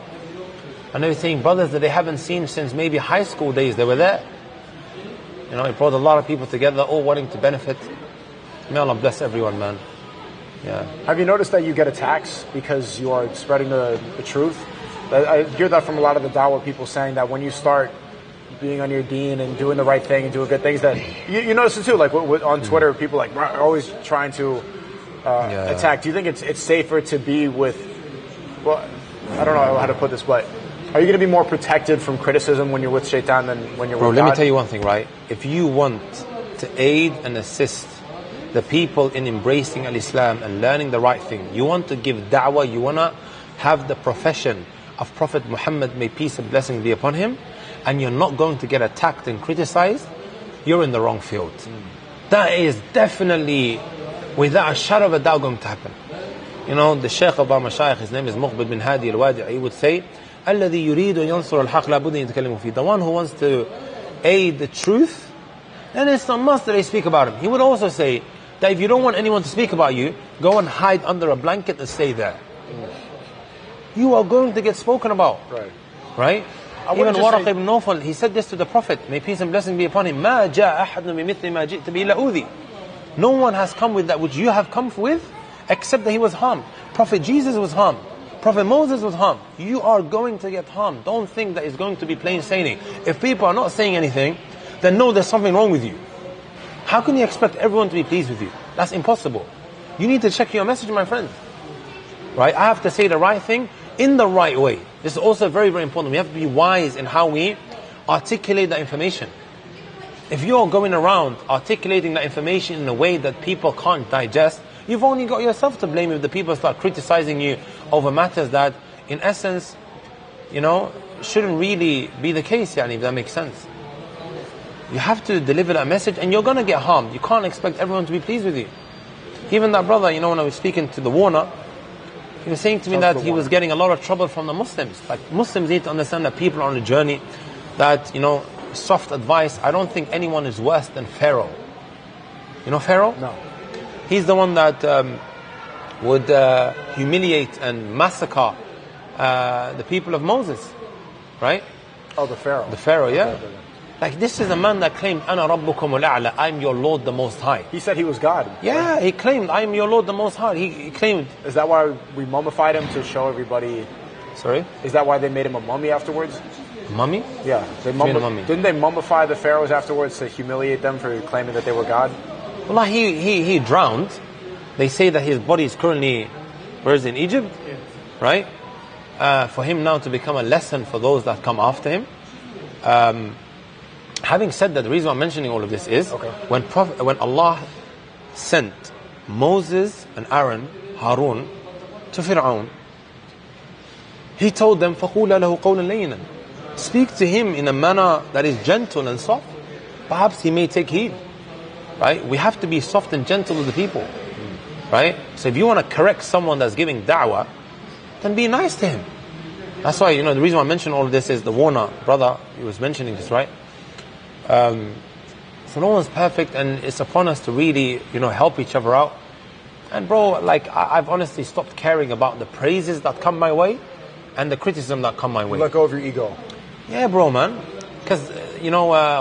And they were saying brothers that they haven't seen since maybe high school days. They were there. It brought a lot of people together, all wanting to benefit. May Allah bless everyone, man. Yeah. Have you noticed that you get attacks because you are spreading the truth? I hear that from a lot of the dawah people saying that when you start being on your deen and doing the right thing and doing good things, that you notice it too. Like on Twitter, people are always trying to attack. Do you think it's safer to be with? Well, I don't know how to put this, but are you going to be more protected from criticism when you're with Shaitan than when you're with God? Let me tell you one thing, right? If you want to aid and assist the people in embracing al-Islam and learning the right thing, you want to give da'wah, you want to have the profession of Prophet Muhammad, may peace and blessings be upon him, and you're not going to get attacked and criticized, you're in the wrong field. That is definitely, without a shadow of a doubt, going to happen. The Shaykh of our Mashaykh, his name is Muqbil bin Hadi al-Wadi'i, he would say, الذي يريد ينصر الحق لا بد أن يتكلم فيه. The one who wants to aid the truth, then it's not must that they speak about him. He would also say that if you don't want anyone to speak about you, go and hide under a blanket and stay there. You are going to get spoken about. Right? Even Waraq ibn Nawfal, he said this to the Prophet, may peace and blessing be upon him, ما جاء أحد بمثل ما جئت به إلا أوذي. No one has come with that which you have come with, except that he was harmed. Prophet Jesus was harmed. Prophet Moses was harmed. You are going to get harmed. Don't think that it's going to be plain sailing. If people are not saying anything, then know there's something wrong with you. How can you expect everyone to be pleased with you? That's impossible. You need to check your message, my friend. Right? I have to say the right thing in the right way. This is also very, very important. We have to be wise in how we articulate that information. If you're going around articulating that information in a way that people can't digest, you've only got yourself to blame if the people start criticizing you over matters that, in essence, shouldn't really be the case, if that makes sense. You have to deliver that message and you're going to get harmed. You can't expect everyone to be pleased with you. Even that brother, when I was speaking to the Warner, he was saying to me that he was getting a lot of trouble from the Muslims. Like, Muslims need to understand that people are on a journey, that, soft advice. I don't think anyone is worse than Pharaoh. You know Pharaoh? No. He's the one that would humiliate and massacre the people of Moses. Right? Oh, the Pharaoh. The Pharaoh, yeah. Okay. Like, this is a man that claimed, أَنَا رَبُّكُمُ الْأَعْلَى, I'm your Lord the Most High. He said he was God. Yeah, he claimed, I am your Lord the Most High. He claimed. Is that why we mummified him, to show everybody? Sorry? Is that why they made him a mummy afterwards? Mummy? Yeah. Mummy? Didn't they mummify the pharaohs afterwards to humiliate them for claiming that they were God? Well, he drowned. They say that his body is currently Where is he? In Egypt? Right? For him now to become a lesson for those that come after him. Having said that, the reason I'm mentioning all of this is when Allah sent Moses and Aaron, Harun, to Fir'aun, He told them, فَقُولَ لَهُ قَوْلًا لَيِّنًا. Speak to him in a manner that is gentle and soft. Perhaps he may take heed. Right? We have to be soft and gentle with the people. Right? So if you want to correct someone that's giving da'wah, then be nice to him. That's why, the reason why I mention all of this is the Warner brother, he was mentioning this, right? So no one's perfect, and it's upon us to really, help each other out. And bro, I've honestly stopped caring about the praises that come my way and the criticism that come my way. Let go of your ego. Yeah, bro, man. Because,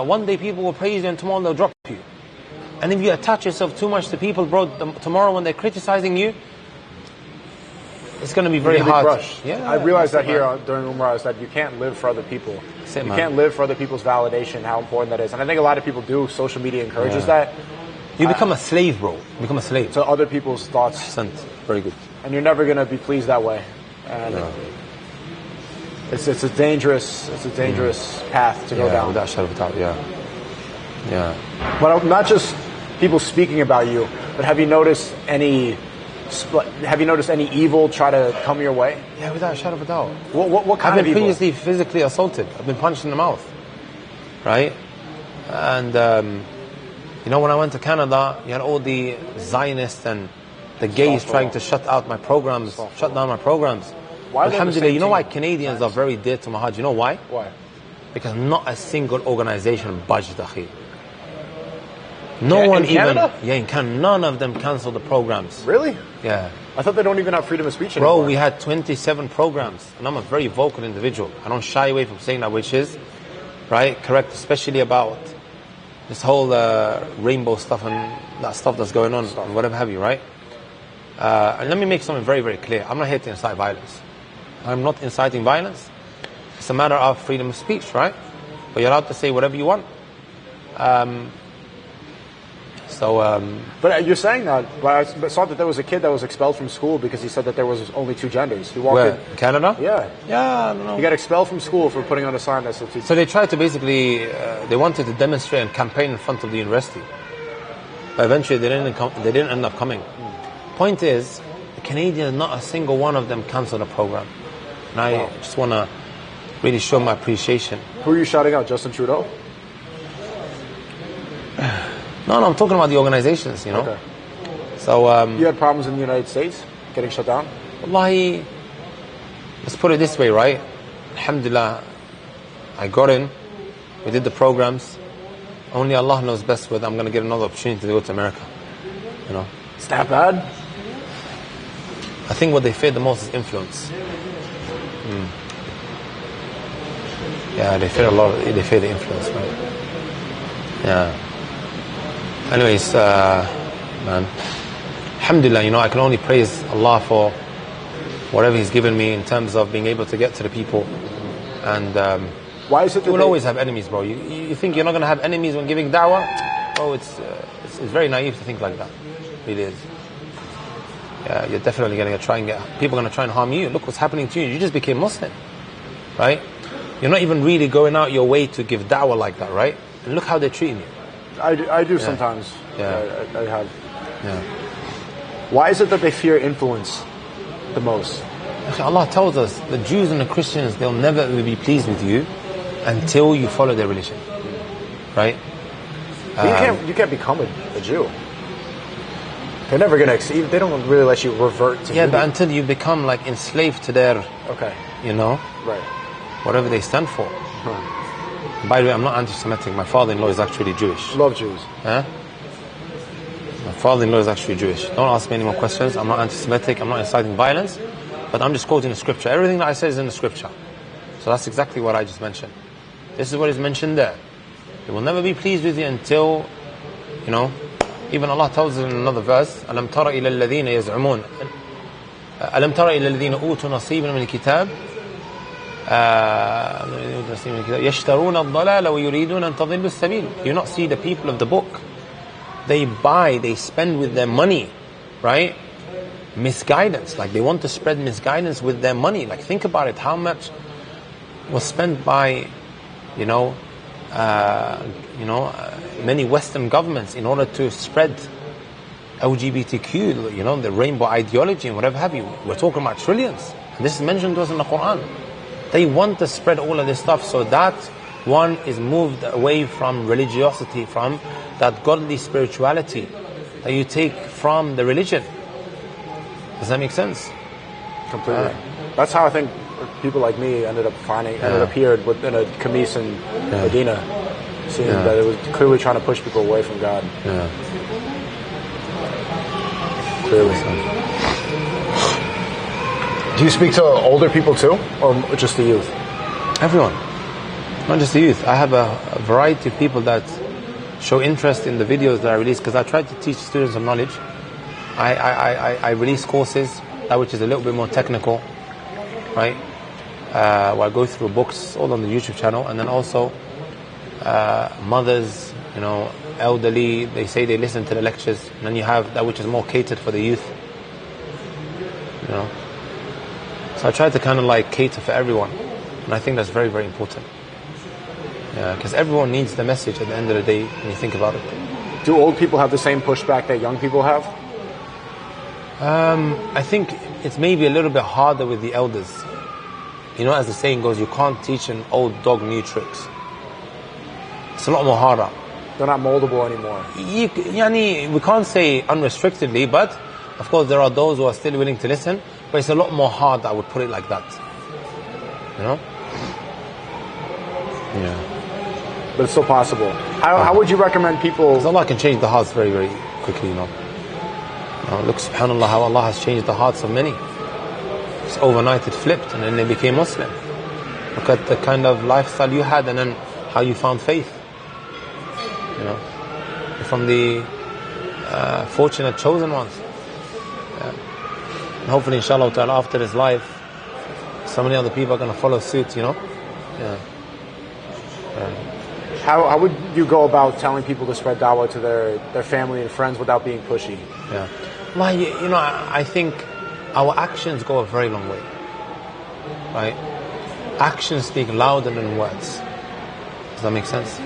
one day people will praise you and tomorrow they'll drop you. And if you attach yourself too much to people, bro, tomorrow when they're criticizing you, it's going to be very hard. Crushed. Yeah, I realized that here during Umrah is that you can't live for other people. You can't live for other people's validation, how important that is. And I think a lot of people do. Social media encourages that. You become a slave, bro. You become a slave. To other people's thoughts. Very good. And you're never going to be pleased that way. And it's a dangerous path to go down. Without shadow of a doubt, yeah. But not just people speaking about you, but have you noticed any evil try to come your way? Yeah, without a shadow of a doubt. What kind of evil? I've been previously physically assaulted. I've been punched in the mouth. Right? And, when I went to Canada, you had all the Zionists and the gays trying to shut down my programs. Why? Alhamdulillah, you know why Canadians are very dear to my heart? You know why? Why? Because not a single organization budged, akhi. In Canada? In Canada, none of them canceled the programs. Really? Yeah. I thought they don't even have freedom of speech anymore. Bro, we had 27 programs, and I'm a very vocal individual. I don't shy away from saying that, which is, right, correct, especially about this whole rainbow stuff and that stuff that's going on, and whatever have you, right? And let me make something very, very clear. I'm not here to incite violence. I'm not inciting violence. It's a matter of freedom of speech, right? But you're allowed to say whatever you want. But you're saying that, but I saw that there was a kid that was expelled from school because he said that there was only two genders. He walked in Canada? Yeah. Yeah, I don't know. He got expelled from school for putting on a sign that said two. So they tried to basically, they wanted to demonstrate and campaign in front of the university. But eventually they didn't end up coming. Point is, the Canadians, not a single one of them canceled a program. And I just want to really show my appreciation. Who are you shouting out? Justin Trudeau? No, I'm talking about the organizations, Okay. So, you had problems in the United States getting shut down? Wallahi, let's put it this way, right? Alhamdulillah, I got in, we did the programs. Only Allah knows best whether I'm going to get another opportunity to go to America. It's that bad? I think what they fear the most is influence. Yeah, they fear the influence, right? Yeah. Anyways, man, alhamdulillah, I can only praise Allah for whatever He's given me in terms of being able to get to the people. And why is it you will always have enemies, bro. You think you're not going to have enemies when giving da'wah? Oh, it's very naive to think like that. It really is. Yeah, you're definitely going to people are going to try and harm you. Look what's happening to you. You just became Muslim, right? You're not even really going out your way to give da'wah like that, right? And look how they're treating you. I do sometimes. Yeah. I have. Yeah. Why is it that they fear influence the most? Allah tells us the Jews and the Christians, they'll never be pleased with you until you follow their religion, right? You can't become a Jew. They're never going to. They don't really let you revert to. Yeah, but until you become enslaved to their. Okay. Right. Whatever they stand for. By the way, I'm not anti-Semitic. My father-in-law is actually Jewish. Love Jews. Huh? My father-in-law is actually Jewish. Don't ask me any more questions. I'm not anti-Semitic. I'm not inciting violence. But I'm just quoting the scripture. Everything that I say is in the scripture. So that's exactly what I just mentioned. This is what is mentioned there. They will never be pleased with you until, even Allah tells us in another verse, أَلَمْ تَرَ إِلَى الَّذِينَ يَزْعُمُونَ أَلَمْ تَرَ إِلَى الَّذِينَ أُوتُوا نَصِيبًا مِنَ الْكِتَابِ يشترون الضلال ويريدون أن تضلوا السبيل. You not see the people of the book, they spend with their money, right? misguidance. Like they want to spread misguidance with their money. Like think about it, how much was spent by, many Western governments in order to spread LGBTQ, the rainbow ideology and whatever have you. We're talking about trillions. And this is mentioned to us in the Quran. They want to spread all of this stuff, so that one is moved away from religiosity, from that godly spirituality that you take from the religion. Does that make sense? Completely. That's how I think people like me ended up here within a kameez in Medina, seeing that it was clearly trying to push people away from God. Yeah. Clearly. Do you speak to older people too, or just the youth? Everyone, not just the youth. I have a variety of people that show interest in the videos that I release, because I try to teach students some knowledge. I release courses, that which is a little bit more technical, right? Where I go through books, all on the YouTube channel, and then also mothers, elderly, they say they listen to the lectures, and then you have that which is more catered for the youth. So I try to kind of like cater for everyone, and I think that's very, very important. Yeah, because everyone needs the message at the end of the day when you think about it. Do old people have the same pushback that young people have? I think it's maybe a little bit harder with the elders. As the saying goes, you can't teach an old dog new tricks. It's a lot more harder. They're not moldable anymore. We can't say unrestrictedly, but of course there are those who are still willing to listen, but it's a lot more hard, I would put it like that. Yeah. But it's still possible. How would you recommend people... Because Allah can change the hearts very, very quickly, Look, subhanAllah, how Allah has changed the hearts of many. Just overnight it flipped and then they became Muslim. Look at the kind of lifestyle you had and then how you found faith. You're from the fortunate chosen ones. And hopefully, inshallah ta'ala, after this life, so many other people are going to follow suit, How would you go about telling people to spread dawah to their family and friends without being pushy? Yeah. Well, I think our actions go a very long way. Right? Actions speak louder than words. Does that make sense?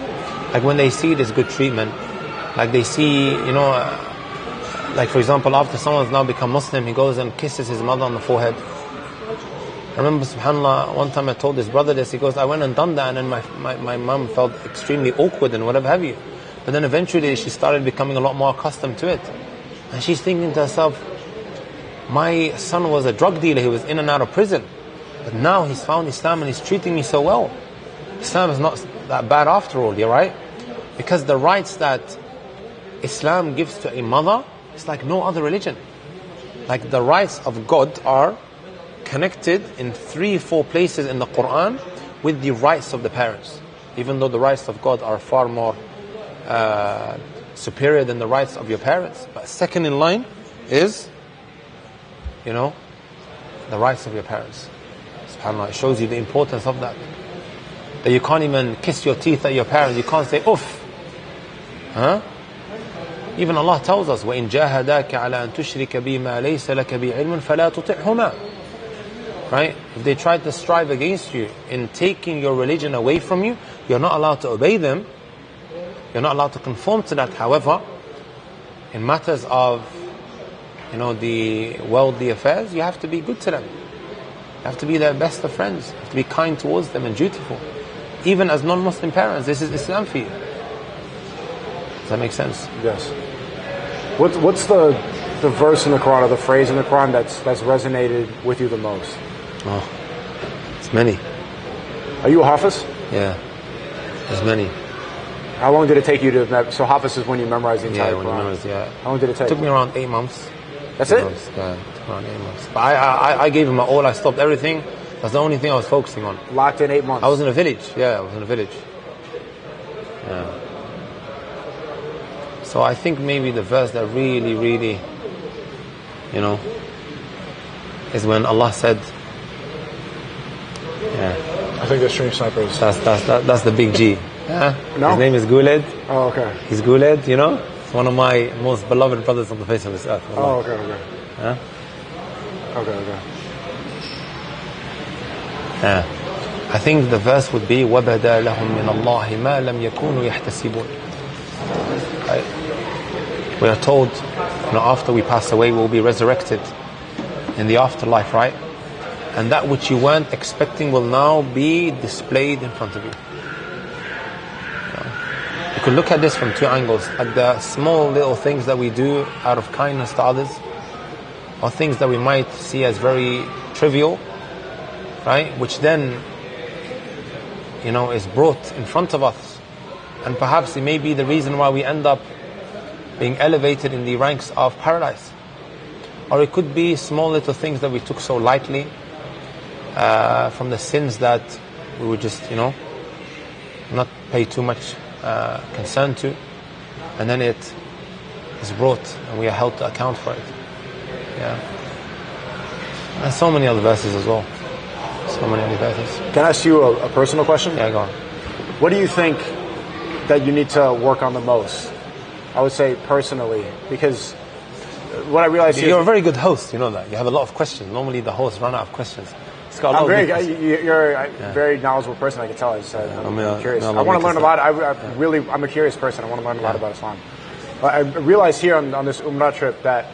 Like when they see this good treatment, like they see, like for example, after someone's now become Muslim, he goes and kisses his mother on the forehead. I remember, subhanAllah, one time I told this brother this, he goes, I went and done that, and then my mum felt extremely awkward and whatever have you. But then eventually she started becoming a lot more accustomed to it. And she's thinking to herself, my son was a drug dealer, he was in and out of prison. But now he's found Islam and he's treating me so well. Islam is not that bad after all, you're right? Because the rights that Islam gives to a mother, it's like no other religion. Like the rights of God are connected in 3-4 places in the Quran with the rights of the parents, even though the rights of God are far more superior than the rights of your parents. But second in line is, the rights of your parents. SubhanAllah, it shows you the importance of that. That you can't even kiss your teeth at your parents, you can't say oof. Even Allah tells us, وَإِن جَاهَدَاكَ عَلَى أَن تُشْرِكَ بِمَا لَيْسَ لَكَ بِعِلْمٍ فَلَا تُطِعْهُمَا. Right? If they try to strive against you in taking your religion away from you, you're not allowed to obey them. You're not allowed to conform to that. However, in matters of, the worldly affairs, you have to be good to them. You have to be their best of friends. You have to be kind towards them and dutiful. Even as non-Muslim parents, this is Islam for you. Does that make sense? Yes. What's the verse in the Quran or the phrase in the Quran that's resonated with you the most? Oh, it's many. Are you a Hafiz? Yeah, there's many. How long did it take you to... So Hafiz is when you memorize the entire Quran? When you memorize, How long did it take? It took me around 8 months. That's it? Yeah, it took around 8 months. But I gave him my all, I stopped everything. That's the only thing I was focusing on. Locked in 8 months? I was in a village, I was in a village. Yeah. So I think maybe the verse that really, really, is when Allah said, I think the stream sniper is... That's the big G. Yeah? No? His name is Guled. Oh, okay. He's Guled, It's one of my most beloved brothers on the face of this earth. Oh, okay. Yeah? Okay. I think the verse would be وَبَدَى لَهُم مِّنَ اللَّهِ مَا لَمْ يَكُونُوا يَحْتَسِبُونَ. Right? We are told, after we pass away, we'll be resurrected in the afterlife, right? And that which you weren't expecting will now be displayed in front of you. You could look at this from two angles, at the small little things that we do out of kindness to others, or things that we might see as very trivial, right? Which then, is brought in front of us. And perhaps it may be the reason why we end up being elevated in the ranks of paradise. Or it could be small little things that we took so lightly, from the sins that we would just, not pay too much concern to. And then it is brought and we are held to account for it. Yeah. And so many other verses as well. So many other verses. Can I ask you a personal question? Yeah, go on. What do you think that you need to work on the most? I would say personally, because what I realized you're a very good host, you know that. You have a lot of questions. Normally the hosts run out of questions. You're a very knowledgeable person, I can tell. I'm curious. I want to learn a lot. I'm a curious person. I want to learn a lot about Islam. I realized here on this Umrah trip that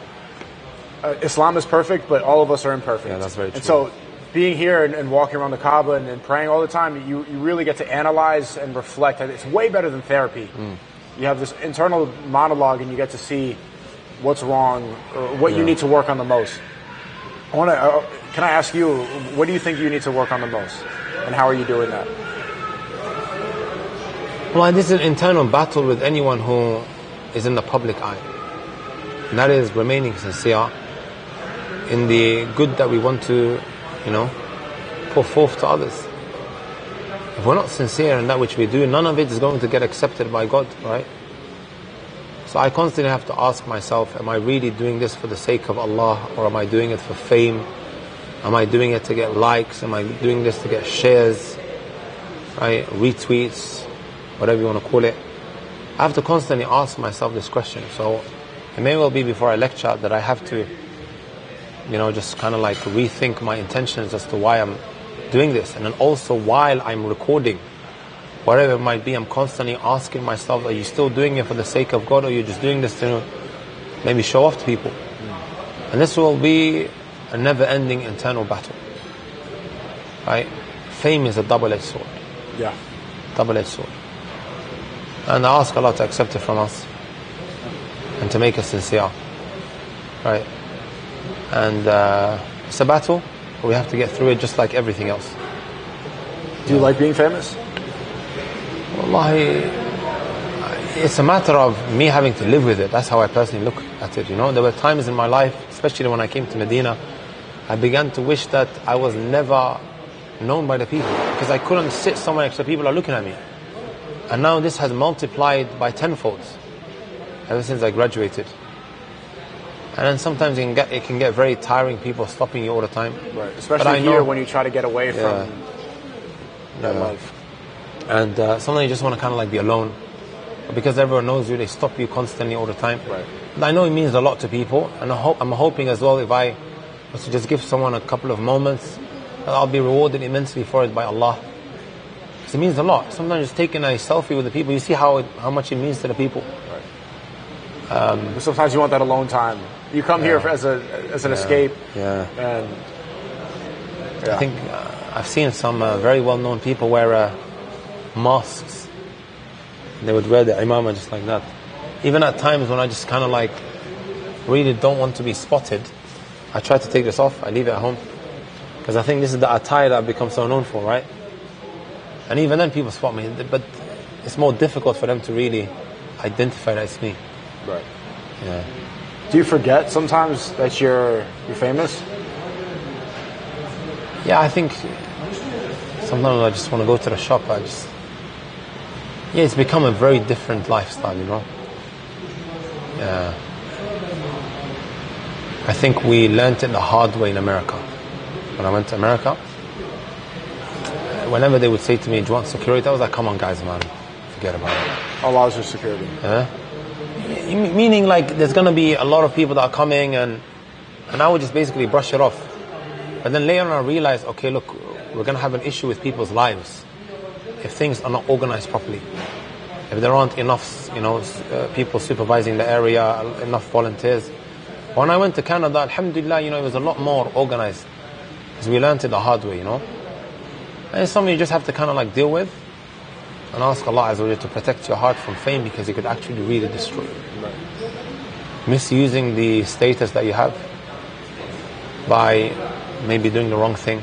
Islam is perfect, but all of us are imperfect. Yeah, that's very true. And so being here and walking around the Kaaba and praying all the time, you really get to analyze and reflect. It's way better than therapy. You have this internal monologue and you get to see what's wrong or what you need to work on the most. Can I ask you, what do you think you need to work on the most? And how are you doing that? Well, this is an internal battle with anyone who is in the public eye. And that is remaining sincere in the good that we want to, put forth to others. If we're not sincere in that which we do, none of it is going to get accepted by God, right? So I constantly have to ask myself, am I really doing this for the sake of Allah, or am I doing it for fame? Am I doing it to get likes? Am I doing this to get shares, right? Retweets, whatever you want to call it. I have to constantly ask myself this question. So it may well be before I lecture that I have to, just kind of like rethink my intentions as to why I'm doing this. And then also while I'm recording, whatever it might be, I'm constantly asking myself, are you still doing it for the sake of God, or are you just doing this to maybe show off to people? And this will be a never-ending internal battle, right? Fame is a double-edged sword. Yeah. Double-edged sword. And I ask Allah to accept it from us and to make us sincere, right? And it's a battle, but we have to get through it just like everything else. Do you like being famous? Wallahi, it's a matter of me having to live with it. That's how I personally look at it, There were times in my life, especially when I came to Medina, I began to wish that I was never known by the people, because I couldn't sit somewhere extra people are looking at me. And now this has multiplied by tenfold ever since I graduated. And then sometimes it can get very tiring, people stopping you all the time. Right. Especially here when you try to get away from that life. And sometimes you just want to kind of like be alone. But because everyone knows you, they stop you constantly all the time. Right. And I know it means a lot to people. And I'm hoping as well, if I was to just give someone a couple of moments, that I'll be rewarded immensely for it by Allah. Because it means a lot. Sometimes just taking a selfie with the people, you see how much it means to the people. Right. Sometimes you want that alone time. You come here as an escape. Yeah. And I think I've seen some very well-known people wear masks. They would wear the imamah just like that. Even at times when I just kind of like really don't want to be spotted, I try to take this off. I leave it at home because I think this is the attire that I've become so known for, right? And even then people spot me, but it's more difficult for them to really identify that it's me. Right. Yeah. Do you forget sometimes that you're famous? Yeah, I think sometimes I just want to go to the shop. It's become a very different lifestyle, Yeah. I think we learned it the hard way in America. When I went to America, whenever they would say to me, do you want security? I was like, come on guys, man, forget about it. Allah's your security. Yeah. Meaning like there's going to be a lot of people that are coming and I would just basically brush it off. But then later on I realized, okay, look, we're going to have an issue with people's lives if things are not organized properly. If there aren't enough, people supervising the area, enough volunteers. When I went to Canada, alhamdulillah, it was a lot more organized. Because we learned it the hard way, And it's something you just have to kind of like deal with and ask Allah Azza wa Jalla to protect your heart from fame, because it could actually really destroy you. Right. Misusing the status that you have by maybe doing the wrong thing.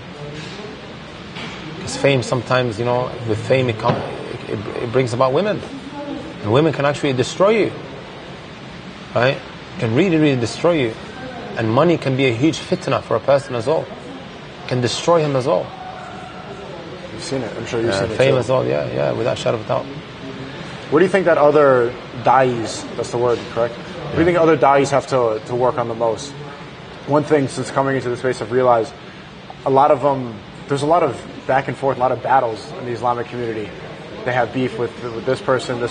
Because fame sometimes, with fame it brings about women. And women can actually destroy you. Right? Can really, really destroy you. And money can be a huge fitna for a person as well. Can destroy him as well. You've seen it. I'm sure you've seen it. Fame too. as well, yeah, without shadow of doubt. What do you think that other da'is, that's the word, correct? What do you think other da'is have to work on the most? One thing, since coming into the space, I've realized a lot of them, there's a lot of back and forth, a lot of battles in the Islamic community. They have beef with this person,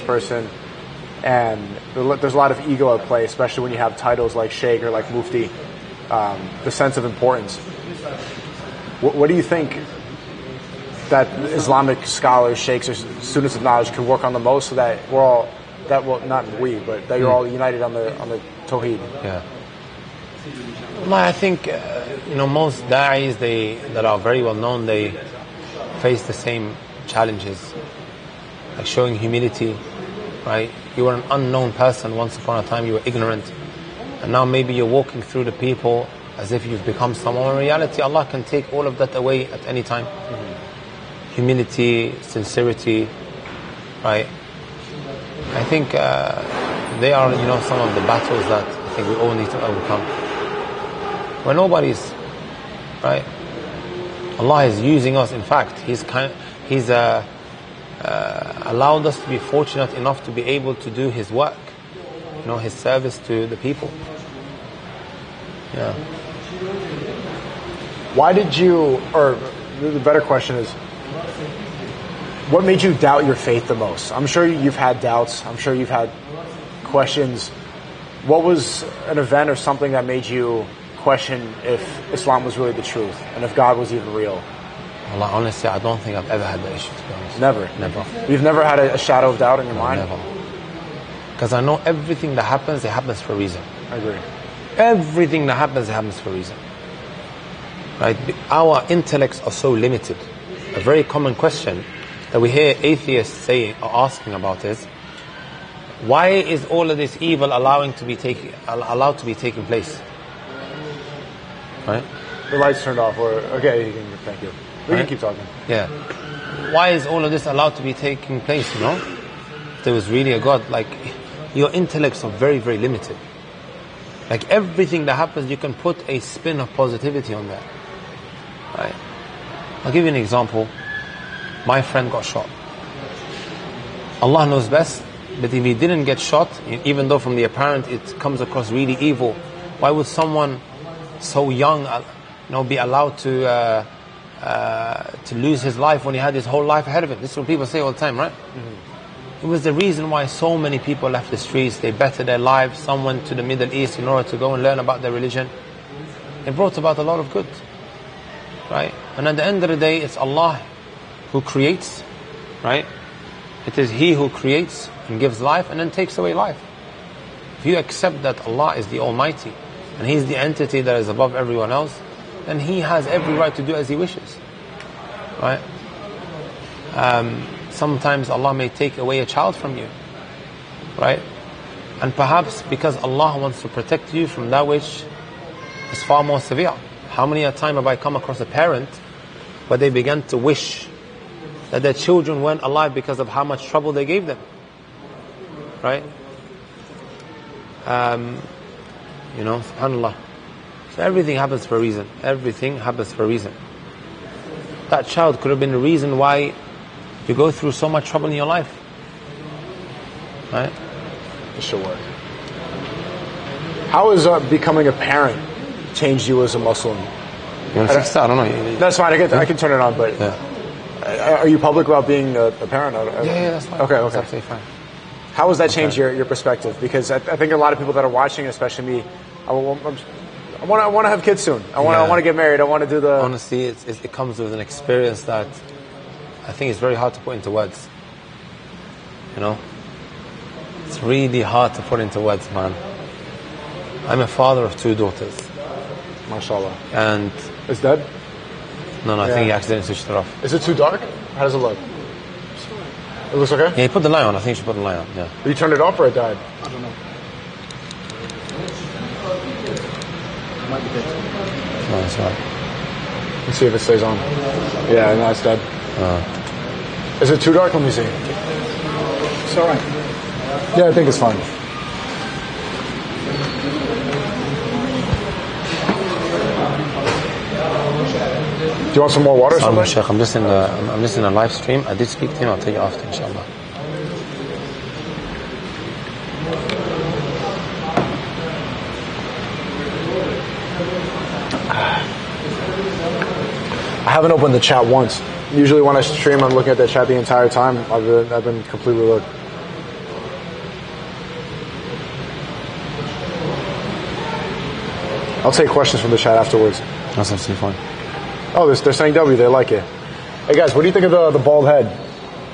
and there's a lot of ego at play, especially when you have titles like Sheikh or like Mufti, the sense of importance. What do you think that Islamic scholars, sheikhs, or students of knowledge can work on the most, so that we're all, not we, but that you're all united on the Tawheed? Yeah. Well, I think, most da'is, that are very well known, they face the same challenges. Like showing humility, right? You were an unknown person once upon a time, you were ignorant. And now maybe you're walking through the people as if you've become someone. In reality, Allah can take all of that away at any time. Mm-hmm. Humility, sincerity, right? I think they are, some of the battles that I think we all need to overcome. We're nobodies, right? Allah is using us. In fact, He's allowed us to be fortunate enough to be able to do His work, His service to the people. Yeah. Why did you, or the better question is, what made you doubt your faith the most? I'm sure you've had doubts. I'm sure you've had questions. What was an event or something that made you question if Islam was really the truth and if God was even real? Well, honestly, I don't think I've ever had that issue, to be honest. Never? Never. You've never had a shadow of doubt in your mind? Never. Because I know everything that happens, it happens for a reason. I agree. Everything that happens, it happens for a reason. Right? Our intellects are so limited. A very common question that we hear atheists saying or asking about is, why is all of this evil allowed to be taking place? Right? The lights turned off. Okay, thank you. We can keep talking. Yeah. Why is all of this allowed to be taking place, If there was really a God, like, your intellects are very, very limited. Like, everything that happens, you can put a spin of positivity on that. Right? I'll give you an example. My friend got shot. Allah knows best, but if he didn't get shot, even though from the apparent it comes across really evil, why would someone so young, be allowed to lose his life when he had his whole life ahead of him? This is what people say all the time, right? Mm-hmm. It was the reason why so many people left the streets. They bettered their lives. Some went to the Middle East in order to go and learn about their religion. It brought about a lot of good, right? And at the end of the day, it's Allah who creates, right? It is He who creates and gives life and then takes away life. If you accept that Allah is the Almighty and He's the entity that is above everyone else, then He has every right to do as He wishes, right? Sometimes Allah may take away a child from you, right? And perhaps because Allah wants to protect you from that which is far more severe. How many a time have I come across a parent where they began to wish that their children weren't alive because of how much trouble they gave them, right? Subhanallah. So everything happens for a reason. Everything happens for a reason. That child could have been the reason why you go through so much trouble in your life, right? It should work. How has becoming a parent changed you as a Muslim? You want to fix that? I don't know. That's fine. I can turn it on, but are you public about being a parent? Yeah, that's fine. Okay. That's absolutely fine. How has that changed your perspective? Because I think a lot of people that are watching, especially me, I want to have kids soon. I want to get married. I want to do the. Honestly, it comes with an experience that I think is very hard to put into words. You know, it's really hard to put into words, man. I'm a father of 2 daughters. MashaAllah. And it's dead? No, I think he accidentally switched it off. Is it too dark? How does it look? It looks okay? Yeah, he put the light on. I think you should put the light on, yeah. You turned it off or it died? I don't know. It might be dead. No, it's alright. Let's see if it stays on. Yeah, no, it's dead. Is it too dark? Let me see. It's alright. Yeah, I think it's fine. Do you want some more water or something? Sheikh, I'm just in a live stream. I did speak to him. I'll tell you after, inshallah. I haven't opened the chat once. Usually when I stream, I'm looking at the chat the entire time. I've been completely looked. I'll take questions from the chat afterwards. That's absolutely fine. Oh, they're saying W. They like it. Hey guys, what do you think of the bald head?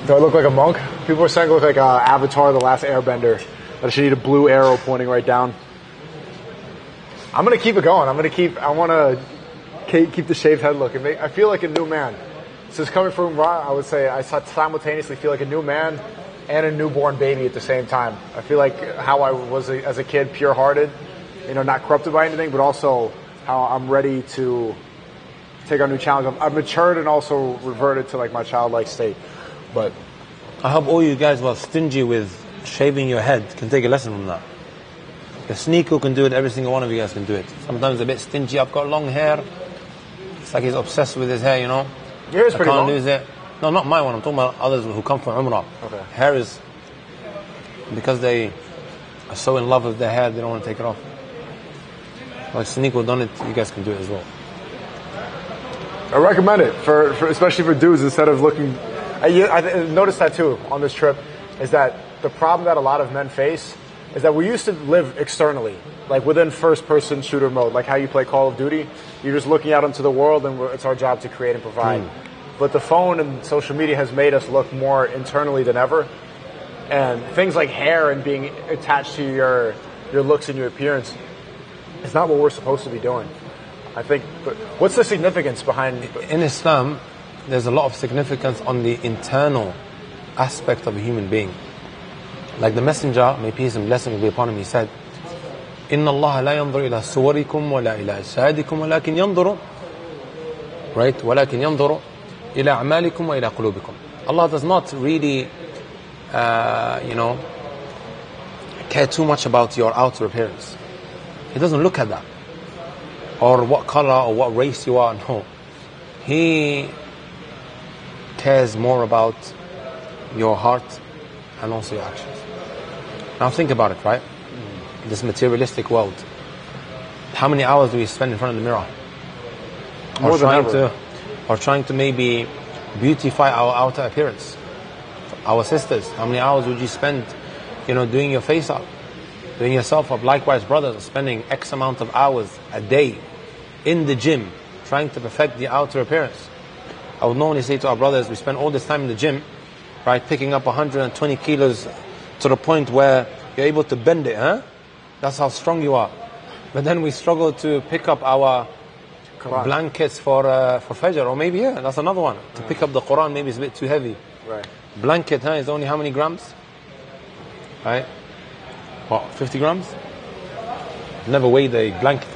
Do I look like a monk? People are saying I look like Avatar, the Last Airbender. That I should need a blue arrow pointing right down. I'm gonna keep it going. I want to keep the shaved head look. I feel like a new man. Since coming from Ra, I would say I simultaneously feel like a new man and a newborn baby at the same time. I feel like how I was as a kid, pure-hearted, not corrupted by anything, but also how I'm ready to take on new challenges. I've matured and also reverted to like my childlike state. But I hope all you guys who are stingy with shaving your head can take a lesson from that. If SNEAKO can do it, every single one of you guys can do it. Sometimes a bit stingy. I've got long hair. It's like he's obsessed with his hair, you know. Your hair's pretty long. I can't lose it. No, not my one. I'm talking about others who come from Umrah. Okay. Hair is, because they are so in love with their hair, they don't want to take it off. Like SNEAKO done it, you guys can do it as well. I recommend it for especially for dudes instead of looking. I noticed that too on this trip, is that the problem that a lot of men face is that we used to live externally, like within first-person shooter mode, like how you play Call of Duty. You're just looking out into the world, and it's our job to create and provide. But the phone and social media has made us look more internally than ever, and things like hair and being attached to your looks and your appearance is not what we're supposed to be doing. I think, but what's the significance behind? In Islam, there's a lot of significance on the internal aspect of a human being. Like the Messenger, may peace and blessing be upon him, he said, إِنَّ اللَّهَ لَا يَنْظُرُ إِلَى صُوَرِكُمْ وَلَا إِلَى أَجْسَادِكُمْ وَلَكِنْ يَنْظُرُ right? وَلَكِنْ يَنْظُرُ إِلَى أَعْمَالِكُمْ وَإِلَى قُلُوبِكُمْ. Allah does not really, care too much about your outer appearance. He doesn't look at that. Or what color or what race you are, no. He cares more about your heart and also your actions. Now think about it, right? This materialistic world. How many hours do we spend in front of the mirror? More than ever. Or trying to maybe beautify our outer appearance. Our sisters, how many hours would you spend, doing your face up, doing yourself up? Likewise, brothers, spending X amount of hours a day in the gym, trying to perfect the outer appearance. I would normally say to our brothers, we spend all this time in the gym, right, picking up 120 kilos to the point where you're able to bend it, huh? That's how strong you are. But then we struggle to pick up our blankets for Fajr, or maybe, that's another one. To pick up the Quran, maybe it's a bit too heavy. Right. Blanket, is only how many grams? Right? What, 50 grams? Never weighed a blanket,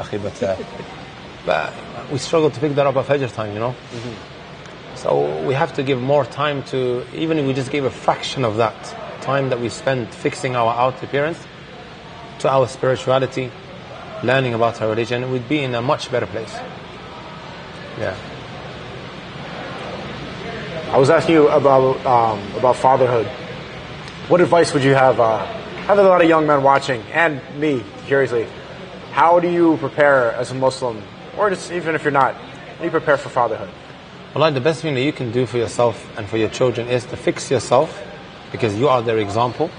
but we struggle to pick that up at Fajr time, Mm-hmm. So we have to give more time to, even if we just gave a fraction of that time that we spend fixing our outer appearance, to our spirituality, learning about our religion, we'd be in a much better place. Yeah. I was asking you about fatherhood. What advice would you have? I have a lot of young men watching, and me, curiously. How do you prepare as a Muslim, or just even if you're not, how do you prepare for fatherhood? Well, the best thing that you can do for yourself and for your children is to fix yourself, because you are their example.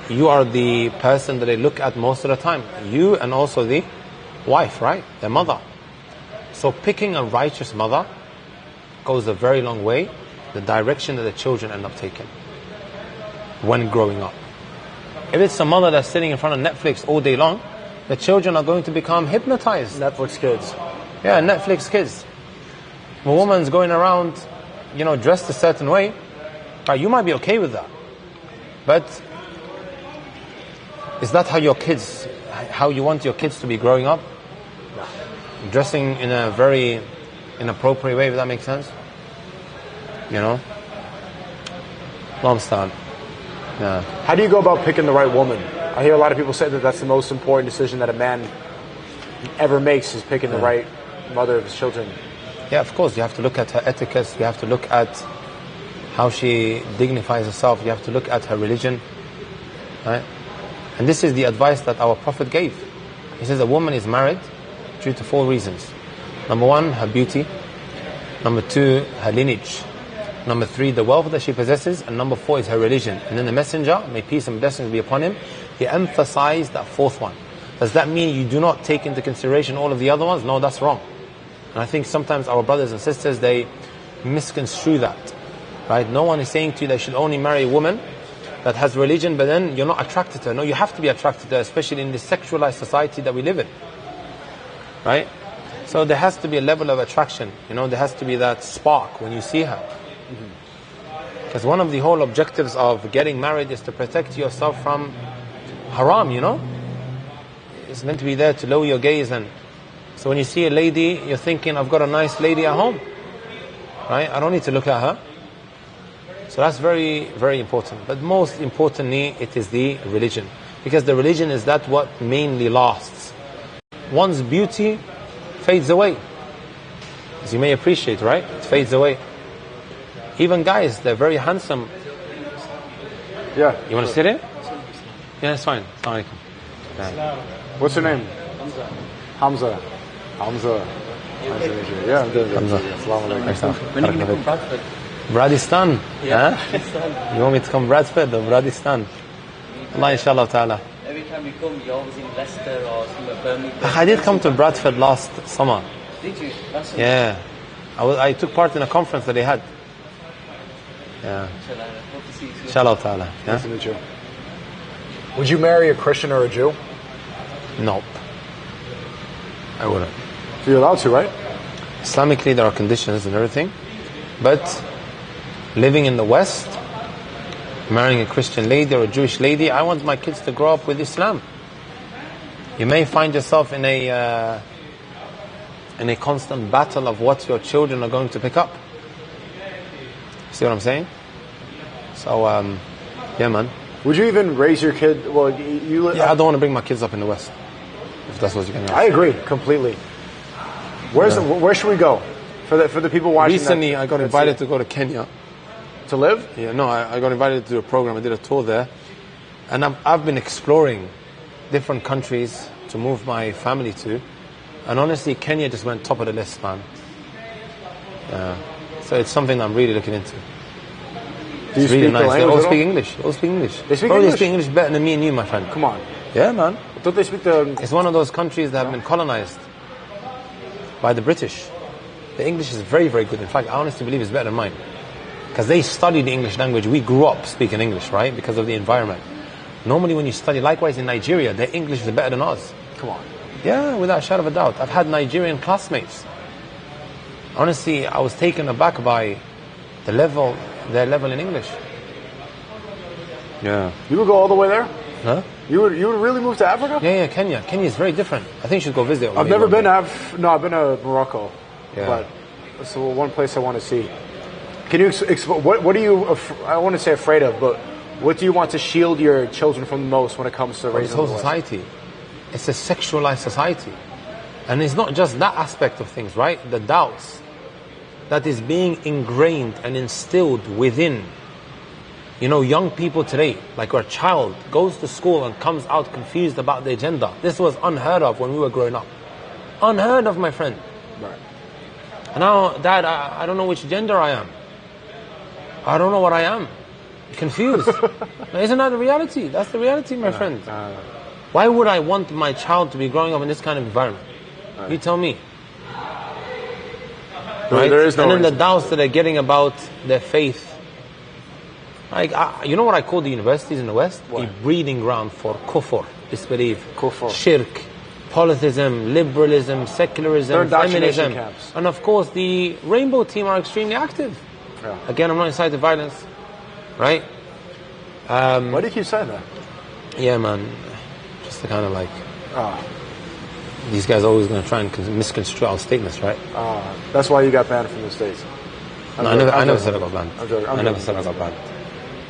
You are the person that they look at most of the time. You and also the wife, right? Their mother. So picking a righteous mother goes a very long way, the direction that the children end up taking when growing up. If it's a mother that's sitting in front of Netflix all day long, the children are going to become hypnotized. Netflix kids. Yeah, Netflix kids. If a woman's going around, dressed a certain way, you might be okay with that. But is that how you want your kids to be growing up? No. Dressing in a very inappropriate way, if that makes sense? Long-stand. Yeah. How do you go about picking the right woman? I hear a lot of people say that that's the most important decision that a man ever makes, is picking the right mother of his children. Yeah, of course. You have to look at her etiquette. You have to look at how she dignifies herself. You have to look at her religion. Right? And this is the advice that our Prophet gave. He says a woman is married due to 4 reasons. Number 1, her beauty. Number 2, her lineage. Number 3, the wealth that she possesses. And number 4 is her religion. And then the Messenger, may peace and blessings be upon him, he emphasized that 4th one. Does that mean you do not take into consideration all of the other ones? No, that's wrong. And I think sometimes our brothers and sisters, they misconstrue that. Right? No one is saying to you that you should only marry a woman that has religion, but then you're not attracted to her. No, you have to be attracted to her, especially in this sexualized society that we live in. Right? So there has to be a level of attraction. There has to be that spark when you see her. Because one of the whole objectives of getting married is to protect yourself from haram, It's meant to be there to lower your gaze. And so when you see a lady, you're thinking, I've got a nice lady at home. Right? I don't need to look at her. So that's very, very important. But most importantly, it is the religion. Because the religion is that what mainly lasts. One's beauty fades away. As you may appreciate, right? It fades away. Even guys, they're very handsome. Yeah. You want to sit in? Yeah, it's fine. Assalamu alaikum. Yeah. What's your name? Hamza. Hamza. Nice to meet you. Yeah, I'm doing good. Hamza. Assalamu alaikum. When are you going to come Bradford? Bradistan. Yeah, Huh? You want me to come Bradford or Bradistan? Allah, inshallah ta'ala. Every time you come, you're always in Leicester or somewhere, Birmingham. I did come to Bradford last summer. Did you? Last summer? Yeah. I took part in a conference that they had. Yeah. Inshallah, hope to see you soon. Inshallah ta'ala. Yeah? Nice to meet you. Would you marry a Christian or a Jew? Nope. I wouldn't. So you're allowed to, right? Islamically, there are conditions and everything. But living in the West, marrying a Christian lady or a Jewish lady, I want my kids to grow up with Islam. You may find yourself in a constant battle of what your children are going to pick up. See what I'm saying? So, yeah, man. Would you even raise your kid? Well, I don't want to bring my kids up in the West, if that's what you're going to ask. I agree completely. Where should we go for the people watching? Recently, I got invited to go to Kenya. To live? Yeah, no, I got invited to do a program. I did a tour there, and I've been exploring different countries to move my family to, and honestly, Kenya just went top of the list, man. So it's something I'm really looking into. Do you It's really speak the nice. They language all at all? speak English. They all speak English. They speak Bro, English? They speak English better than me and you, my friend. Come on. Yeah, man. Don't they speak the? It's one of those countries that have been colonized by the British. The English is very, very good. In fact, I honestly believe it's better than mine. Because they study the English language. We grew up speaking English, right? Because of the environment. Normally when you study, likewise in Nigeria, their English is better than ours. Come on. Yeah, without a shadow of a doubt. I've had Nigerian classmates. Honestly, I was taken aback by their level in English. Yeah. You would go all the way there? Huh? You would really move to Africa? Yeah, Kenya. Kenya is very different. I think you should go visit. I've never been. I've been to Morocco. Yeah. But it's the one place I want to see. Can you what are you? I don't want to say afraid of, but what do you want to shield your children from the most when it comes to raising This whole them? society. It's a sexualized society. And it's not just that aspect of things, right? The doubts that is being ingrained and instilled within, young people today. Like our child goes to school and comes out confused about their gender. This was unheard of when we were growing up. Unheard of, my friend. Right. And now, Dad, I don't know which gender I am. I don't know what I am. Confused. Isn't that the reality? That's the reality, my friend. Why would I want my child to be growing up in this kind of environment? Right. You tell me. Right? There is no and then reason. the doubts that they're getting about their faith. Like, you know what I call the universities in the West? What? A breeding ground for kufr, disbelief, Kufr. shirk, polytheism, liberalism, secularism, They're indoctrination feminism. camps. And of course, the rainbow team are extremely active. Yeah. Again, I'm not inciting violence, right? Why do you keep saying that? Yeah, man. Just to kind of like, Oh, these guys are always going to try and misconstrue our statements, right? that's why you got banned from the States. No, I never said I got banned. I'm joking. I never said I got banned.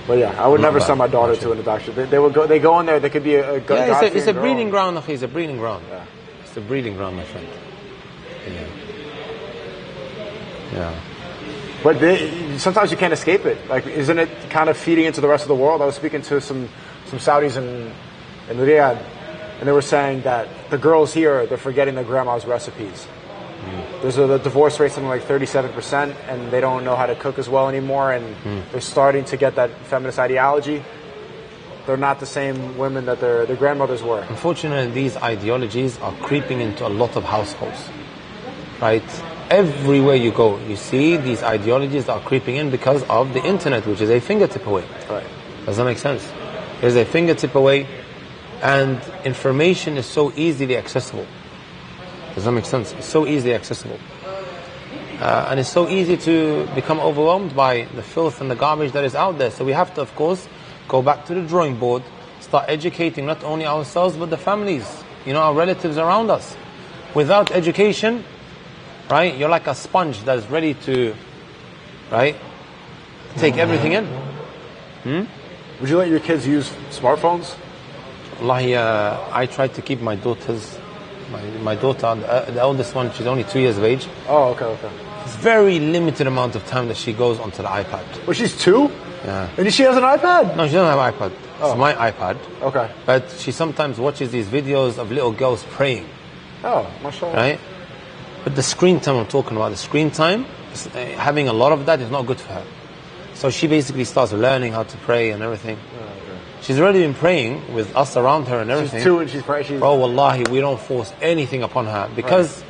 But yeah, I would never bad. send my daughter to an indoctrination. They go in there. They could be a good. Yeah, it's a breeding ground. Okay, it's a breeding ground. Yeah. It's a breeding ground, my friend. Yeah. But sometimes you can't escape it. Like, isn't it kind of feeding into the rest of the world? I was speaking to some Saudis in Riyadh, and they were saying that the girls here, they're forgetting their grandma's recipes. There's the divorce rate something like 37%, and they don't know how to cook as well anymore, and they're starting to get that feminist ideology. They're not the same women that their grandmothers were. Unfortunately, these ideologies are creeping into a lot of households, right? Everywhere you go, you see these ideologies that are creeping in because of the internet, which is a fingertip away. Right. Does that make sense? It's a fingertip away, and information is so easily accessible. Does that make sense? It's so easily accessible. And it's so easy to become overwhelmed by the filth and the garbage that is out there. So we have to, of course, go back to the drawing board, start educating not only ourselves, but the families, our relatives around us. Without education, right, you're like a sponge that is ready to, right, take everything in. Would you let your kids use smartphones? Wallahi, I try to keep my daughters, my daughter, the eldest one, she's only 2 years of age. Oh, okay. It's very limited amount of time that she goes onto the iPad. Well, she's 2? Yeah. And she has an iPad? No, she doesn't have iPad. Oh. It's my iPad. Okay. But she sometimes watches these videos of little girls praying. Oh, mashallah. Right? But the screen time I'm talking about, the screen time, having a lot of that is not good for her. So she basically starts learning how to pray and everything. Oh, okay. She's already been praying with us around her and everything. She's 2 and she's praying. Bro, wallahi, we don't force anything upon her. Because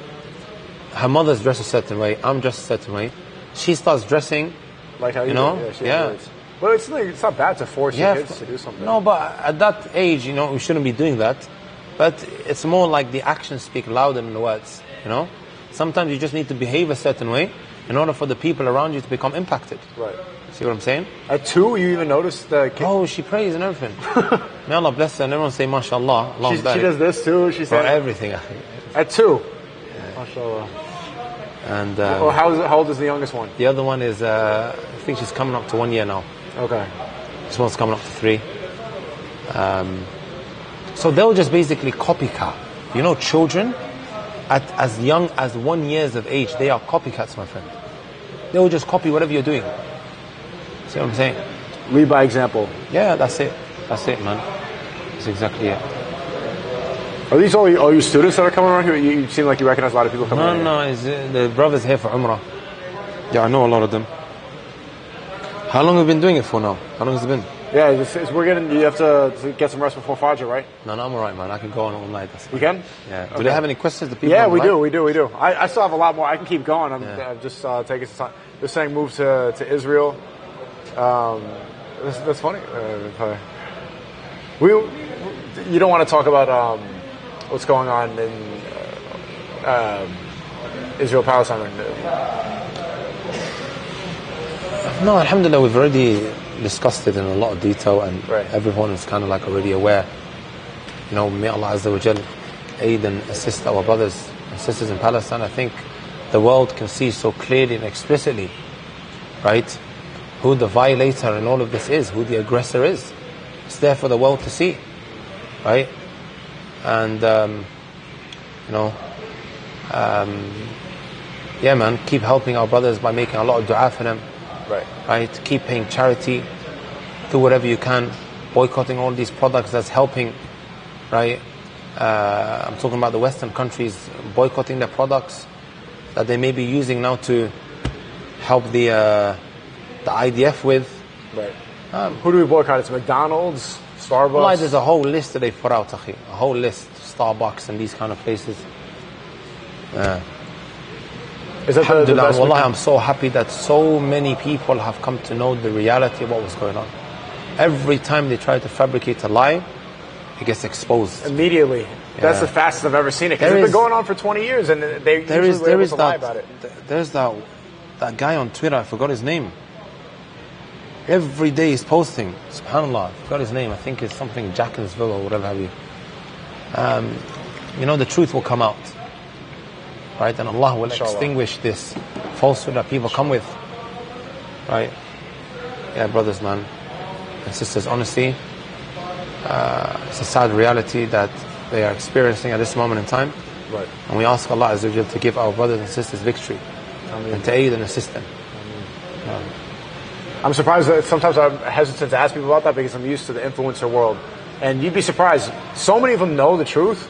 her mother's dressed a certain way, I'm dressed a certain way. She starts dressing, Like how you know? do. Yeah. But it's not bad to force your kids to do something. No, but at that age, we shouldn't be doing that. But it's more like the actions speak louder than the words, Sometimes you just need to behave a certain way in order for the people around you to become impacted. Right. See what I'm saying? At 2, you even notice the kid? Oh, she prays and everything. May Allah bless her and everyone say, MashaAllah. She does this too? She For said everything. At 2? MashaAllah. And How old is the youngest one? the other one is, I think she's coming up to 1 year now. Okay. This one's coming up to 3. So they'll just basically copycat. Children at as young as 1 year of age, they are copycats, my friend. They will just copy whatever you're doing. See what I'm saying? Lead by example. Yeah, that's it. That's it, man. That's exactly it. Are these all your students that are coming around here? You seem like you recognize a lot of people coming around. No, the brother's here for Umrah. Yeah, I know a lot of them. How long have you been doing it for now? How long has it been? Yeah, you have to get some rest before Fajr, right? No, I'm alright, man. I can go on all night. That's You can? Yeah. Okay. Do they have any questions? The people Yeah, online? we do. I still have a lot more. I can keep going. I'm just taking some time. They're saying move to Israel. That's funny. You don't want to talk about what's going on in Israel, Palestine. No, alhamdulillah, we've already discussed it in a lot of detail, and Right. everyone is kind of like already aware. May Allah Azza wa Jal aid and assist our brothers and sisters in Palestine. I think the world can see so clearly and explicitly, right, who the violator in all of this is, who the aggressor is. It's there for the world to see, right? And yeah, man, keep helping our brothers by making a lot of dua for them. Right? Keep paying charity. Do whatever you can. Boycotting all these products that's helping, right? I'm talking about the Western countries boycotting their products that they may be using now to help the IDF with. Right. Who do we boycott? It's McDonald's, Starbucks. There's a whole list that they put out, akhi. A whole list. Starbucks and these kind of places. Is that the Alhamdulillah, best? wallahi, I'm so happy that so many people have come to know the reality of what was going on. Every time they try to fabricate a lie, it gets exposed. Immediately. That's the fastest I've ever seen it. Because it's been going on for 20 years, and they usually were able to lie about it. There's that guy on Twitter, I forgot his name. Every day he's posting, subhanAllah, I forgot his name, I think it's something Jacksonville or whatever have you. The truth will come out. Right? And Allah will extinguish this falsehood that people come with. Right? Yeah, brothers, man. And sisters, honestly, it's a sad reality that they are experiencing at this moment in time. Right. And we ask Allah Azza wa Jal to give our brothers and sisters victory. And to aid and assist them. I'm surprised that sometimes I'm hesitant to ask people about that because I'm used to the influencer world. And you'd be surprised. So many of them know the truth.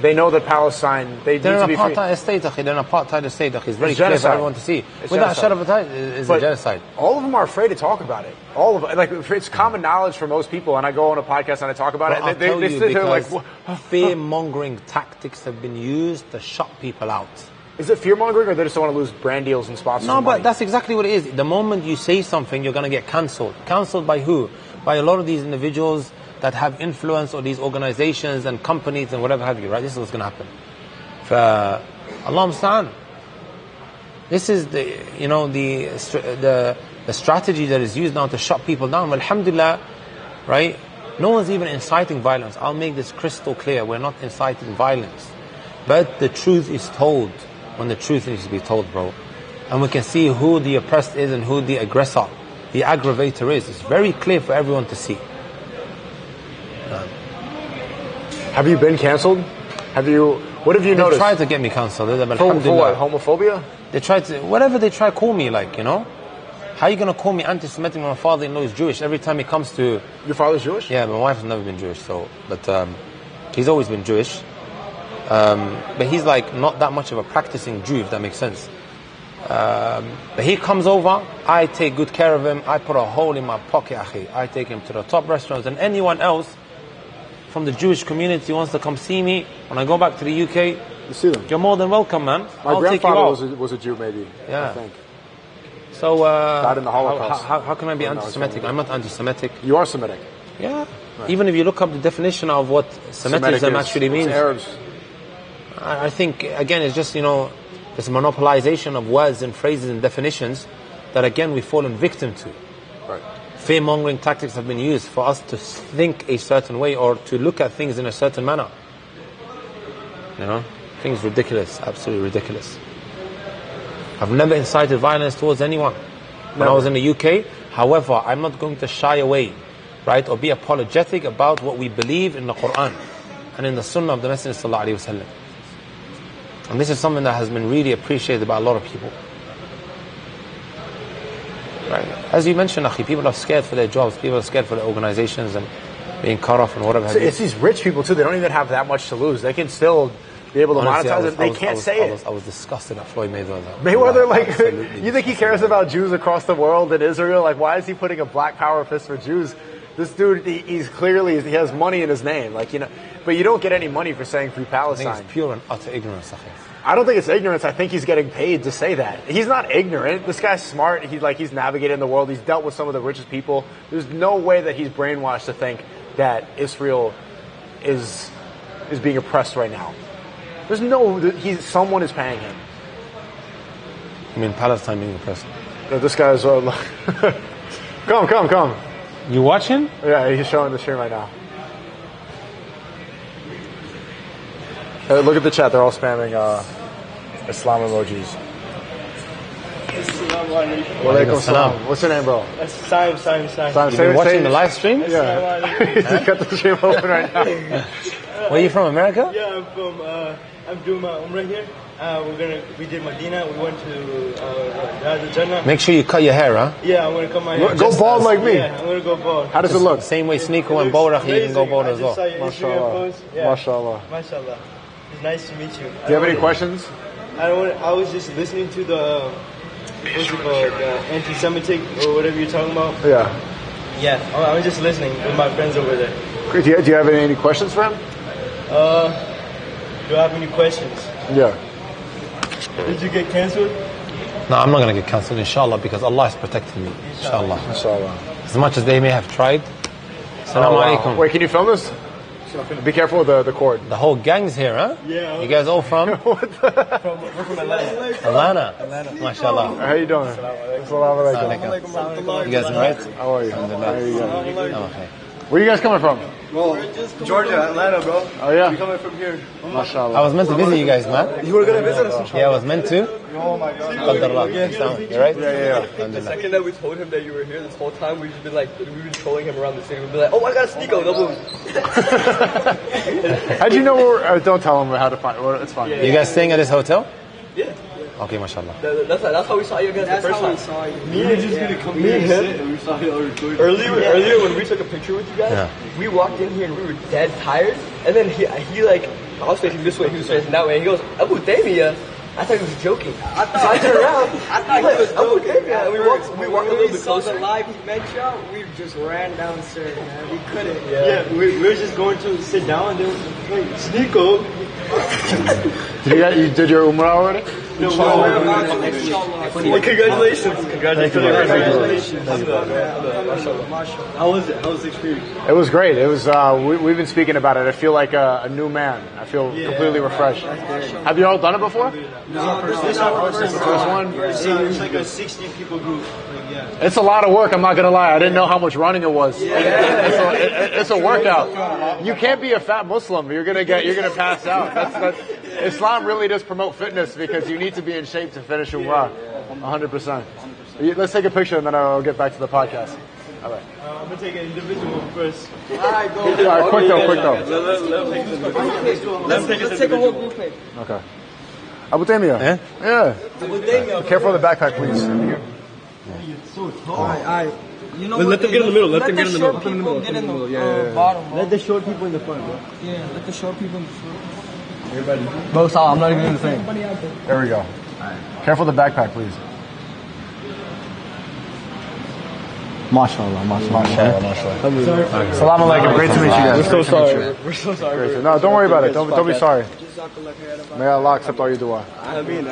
They know that Palestine, they're in an apartheid state, They're in an apartheid state, It's very clear for everyone to see. Without a shadow of a doubt, it's a genocide. All of them are afraid to talk about it. All of them. Like, it's common knowledge for most people, and I go on a podcast and I talk about it. They sit there like, fear-mongering tactics have been used to shut people out. Is it fear-mongering, or they just don't want to lose brand deals and sponsors? No, but that's exactly what it is. The moment you say something, you're going to get cancelled. Cancelled by who? By a lot of these individuals that have influence, or these organizations and companies and whatever have you, right? This is what's going to happen. Allah musta'an. This is the strategy that is used now to shut people down. Alhamdulillah, right? No one's even inciting violence. I'll make this crystal clear. We're not inciting violence. But the truth is told when the truth needs to be told, bro. And we can see who the oppressed is and who the aggressor, the aggravator is. It's very clear for everyone to see. Have you been cancelled? What have you noticed? They tried to get me cancelled. For what? Homophobia? They tried to, whatever they try to call me, How are you going to call me anti-Semitic when my father-in-law is Jewish? Every time he comes to... Your father's Jewish? Yeah, my wife has never been Jewish, but he's always been Jewish. But he's not that much of a practicing Jew, if that makes sense. But he comes over, I take good care of him, I put a hole in my pocket, akhi. I take him to the top restaurants, and anyone else from the Jewish community wants to come see me, when I go back to the UK, you see them. You're more than welcome, man. My grandfather was a Jew, maybe. Yeah. I think. So, died in the Holocaust. How can I be anti-Semitic? I'm not anti-Semitic. You are Semitic. Yeah. Right. Even if you look up the definition of what Semitism actually means. It's Arabs. I think, again, it's just, this monopolization of words and phrases and definitions that, again, we've fallen victim to. Right. Fear-mongering tactics have been used for us to think a certain way or to look at things in a certain manner. Things ridiculous, absolutely ridiculous. I've never incited violence towards anyone when I was in the UK. However, I'm not going to shy away, right, or be apologetic about what we believe in the Quran and in the Sunnah of the Messenger sallallahu alaihi wasallam. And this is something that has been really appreciated by a lot of people. Right. As you mentioned, Akhi, people are scared for their jobs, people are scared for their organizations and being cut off and whatever. It's these rich people too, they don't even have that much to lose. They can still be able to monetize it. They can't say it. I was disgusted at Floyd Mayweather. Mayweather, you think he cares about Jews across the world in Israel? Why is he putting a black power fist for Jews? This dude, he has money in his name. But you don't get any money for saying free Palestine. I think it's pure and utter ignorance, Akhi. I don't think it's ignorance. I think he's getting paid to say that. He's not ignorant. This guy's smart. He's navigating the world. He's dealt with some of the richest people. There's no way that he's brainwashed to think that Israel is being oppressed right now. There's someone is paying him. You mean Palestine being oppressed? This guy's come. You watching? Yeah, he's showing the stream right now. Look at the chat. They're all spamming Islam emojis. Walaikum salam. What's your name, bro? Simon. You've been watching the live stream? Yeah. He's got the stream open right now. Where are you from, America? Yeah, I'm doing my Umrah here. We did Medina. We went to Jannah. Make sure you cut your hair, huh? Yeah, I'm gonna cut my hair. Go bald like me. Yeah, I'm gonna go bald. How does it look? Same way SNEAKO went bald, you can go bald as well. Mashallah. Mashallah. It's nice to meet you. Do you have any questions? I was just listening to the what's it called, the anti-Semitic or whatever you're talking about. Yeah. I was just listening with my friends over there. Do you have any questions for him? Do I have any questions? Yeah. Did you get canceled? No, I'm not going to get cancelled, inshallah, because Allah is protecting me. Inshallah. Inshallah. As much as they may have tried. Assalamu alaikum. Wait, can you film this? Be careful with the cord. The whole gang's here, huh? Yeah. You guys all from? We're from Atlanta. Atlanta. MashaAllah. How you doing? Assalamu alaikum. You guys alright? How are you? Alhamdulillah. How you going? Oh, okay. Where are you guys coming from? Well, Georgia, Atlanta, bro. Oh yeah. We're coming from here. MashaAllah. I was meant to visit you guys, man. You were going to visit us, inshallah. Yeah, I was meant to. Oh my God. Qaddarallah. You right? Yeah. The second that we told him that you were here this whole time, we've just been like, we've been trolling him around the city. We'd be like, oh, I got a SNEAKO, double. How'd you know don't tell them how to find it's fine. You guys staying at this hotel? Yeah. Okay, mashallah. That's how we saw you guys the first time. Saw you. Me and him. And we saw you recording. Earlier when we took a picture with you guys, we walked in here and we were dead tired. And then he like, I was facing this way, he was facing that way. And he goes, Abu Taymiyyah. I thought he was joking. So I turned around. I thought he was Abu Taymiyyah. And we walked a little bit closer. The live he met y'all, we just ran downstairs, man. We couldn't. Yeah, we were just going to sit down and there was like, SNEAKO. You did your Umrah already? No, we're about to, inshallah. Congratulations. Congratulations. How was it? How was the experience? It was great. It was. We've been speaking about it. I feel like a new man. I feel completely refreshed. Have you all done it before? No, this is our first one. It's like a 60 people group. It's a lot of work. I'm not gonna lie. I didn't know how much running it was. It's a workout. You can't be a fat Muslim. You're gonna pass out. Islam really does promote fitness because you need to be in shape to finish Umrah. 100%. Let's take a picture and then I'll get back to the podcast. All right. I'm gonna take an individual first. All right, go. All right, quick though. Let's take a whole group pic. Okay. Abu Taymiyyah. Yeah. Abu Taymiyyah. Careful of the backpack, please. All right. You know Let them get in the middle. Let them get in the middle. Let the short people get in the bottom. Bro. Let the short people in the front, bro. Yeah, let the short people in the front. Bro, I'm not even in the thing. There we go. Careful of the backpack, please. MashaAllah. Salaam alaikum. Great to meet you guys. We're so sorry. No, don't worry about it. Don't be sorry. May Allah accept all your dua. I mean.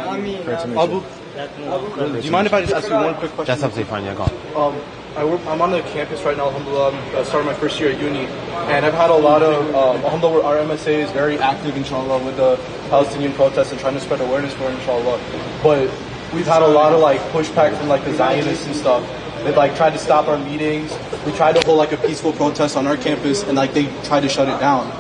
Great to meet you. Do you mind if I just ask you one quick question? That's absolutely fine, yeah, go on. I'm on the campus right now, alhamdulillah. I'm starting my first year at uni. And I've had a lot of, alhamdulillah, our MSA is very active, inshallah, with the Palestinian protests and trying to spread awareness for it, inshallah. But we've had a lot of, pushback from, the Zionists and stuff. They, tried to stop our meetings. We tried to hold, a peaceful protest on our campus, and, they tried to shut it down.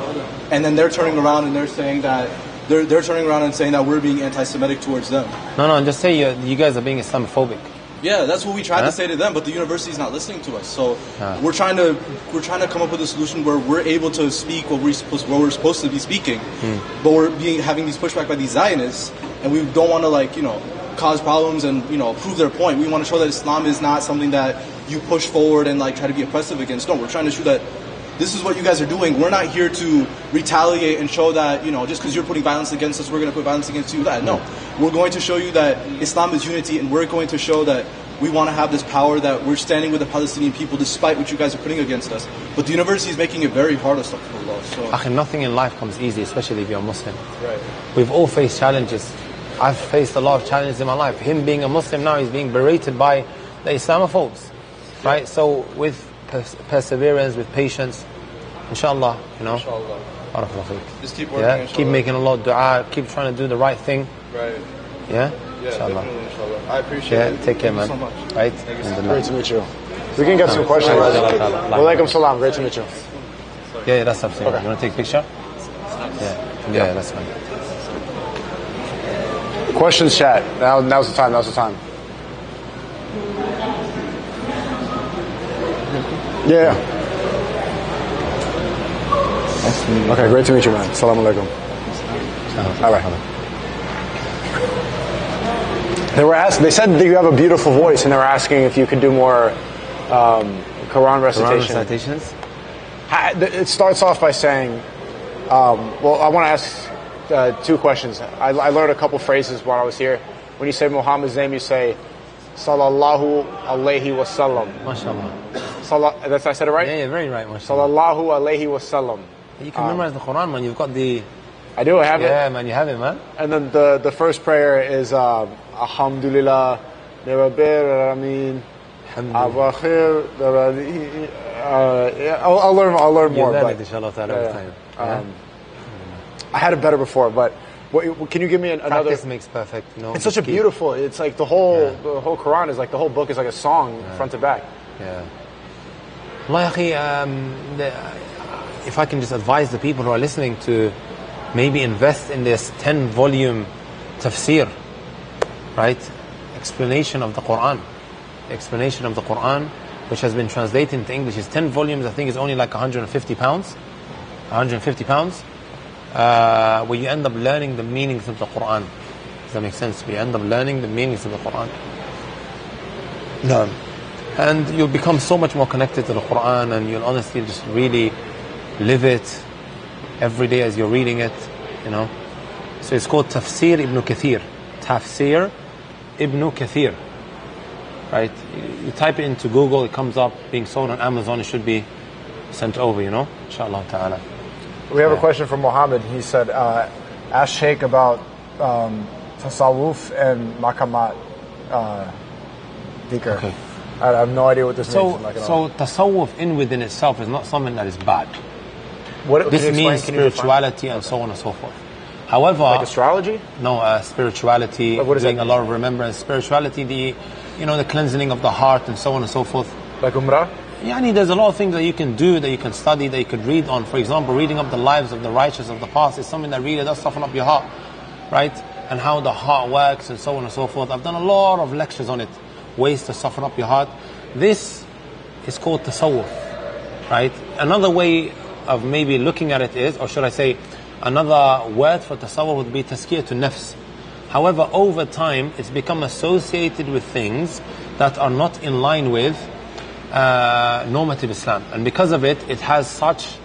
And then they're turning around and they're saying that they're turning around and saying that we're being anti-Semitic towards them. No, just say you guys are being Islamophobic. Yeah, that's what we tried to say to them, but the university's not listening to us. So we're trying to come up with a solution where we're able to speak what we're supposed to be speaking, but we're having these pushback by these Zionists, and we don't want to cause problems and prove their point. We want to show that Islam is not something that you push forward and try to be oppressive against. No, we're trying to show that this is what you guys are doing. We're not here to retaliate and show that, just because you're putting violence against us, we're going to put violence against you. No. We're going to show you that Islam is unity, and we're going to show that we want to have this power, that we're standing with the Palestinian people despite what you guys are putting against us. But the university is making it very hard, astaghfirullah. So nothing in life comes easy, especially if you're a Muslim. Right. We've all faced challenges. I've faced a lot of challenges in my life. Him being a Muslim now, he's being berated by the Islamophobes. Right? So with perseverance, with patience, inshallah, Inshallah. Just keep working, inshallah. Keep making a lot of dua, keep trying to do the right thing. Right. Yeah? Yeah, inshallah. definitely, inshallah. I appreciate it. Take care, man. Thank you so much. Right? Great to meet you. We can get some questions. Walaikum salam. Great to meet you. Yeah, that's absolutely. Okay. You want to take a picture? Yeah, that's fine. Questions, chat. Now's the time. Yeah. Okay, great to meet you, man. Assalamu alaikum. All right. They said that you have a beautiful voice, and they were asking if you could do more Quran recitation. Quran recitations? It starts off by saying, I want to ask two questions. I learned a couple phrases while I was here. When you say Muhammad's name, you say, Sallallahu alayhi wa sallam. MashaAllah. I said it right? Yeah, very right, MashaAllah. Sallallahu alayhi wa sallam. You can memorize the Quran, man. You've got the I do. I have it. Yeah, man, you have it, man. And then the first prayer is Alhamdulillah, Rabbil Alamin, Awakhir. I'll learn more. You'll learn But, it, inshallah ta'ala, with time. I had it better before, but can you give me another? Practice makes perfect. You know, It's such a beautiful. It's like the whole Quran is like the whole book is like a song front to back. Yeah. Allah, ya akhi, if I can just advise the people who are listening to maybe invest in this 10-volume tafsir, right? Explanation of the Quran. Explanation of the Quran, which has been translated into English, is 10 volumes. I think it's only like 150 pounds. 150 pounds. Where you end up learning the meanings of the Quran. Does that make sense? We end up learning the meanings of the Quran. No. And you'll become so much more connected to the Quran, and you'll honestly just really live it every day as you're reading it, you know. So it's called Tafsir Ibn Kathir. Tafsir Ibn Kathir. Right? You type it into Google, it comes up, being sold on Amazon, it should be sent over, you know, inshallah ta'ala. We have a question from Mohammed. He said, ask Sheikh about tasawwuf and maqamat dhikr. Okay. I have no idea what this means. So tasawwuf in within itself is not something that is bad. What, this means spirituality and so on and so forth. However, like astrology? No, spirituality, like what is doing that? A lot of remembrance, spirituality, the cleansing of the heart and so on and so forth. Like Umrah? Yani there's a lot of things that you can do, that you can study, that you could read on. For example, reading up the lives of the righteous of the past is something that really does soften up your heart, right? And how the heart works and so on and so forth. I've done a lot of lectures on it, ways to soften up your heart. This is called tasawwuf, right? Another way of maybe looking at it is, or should I say, another word for tasawwuf would be tazkiyatun nafs. However, over time, it's become associated with things that are not in line with normative Islam, and because of it, it has such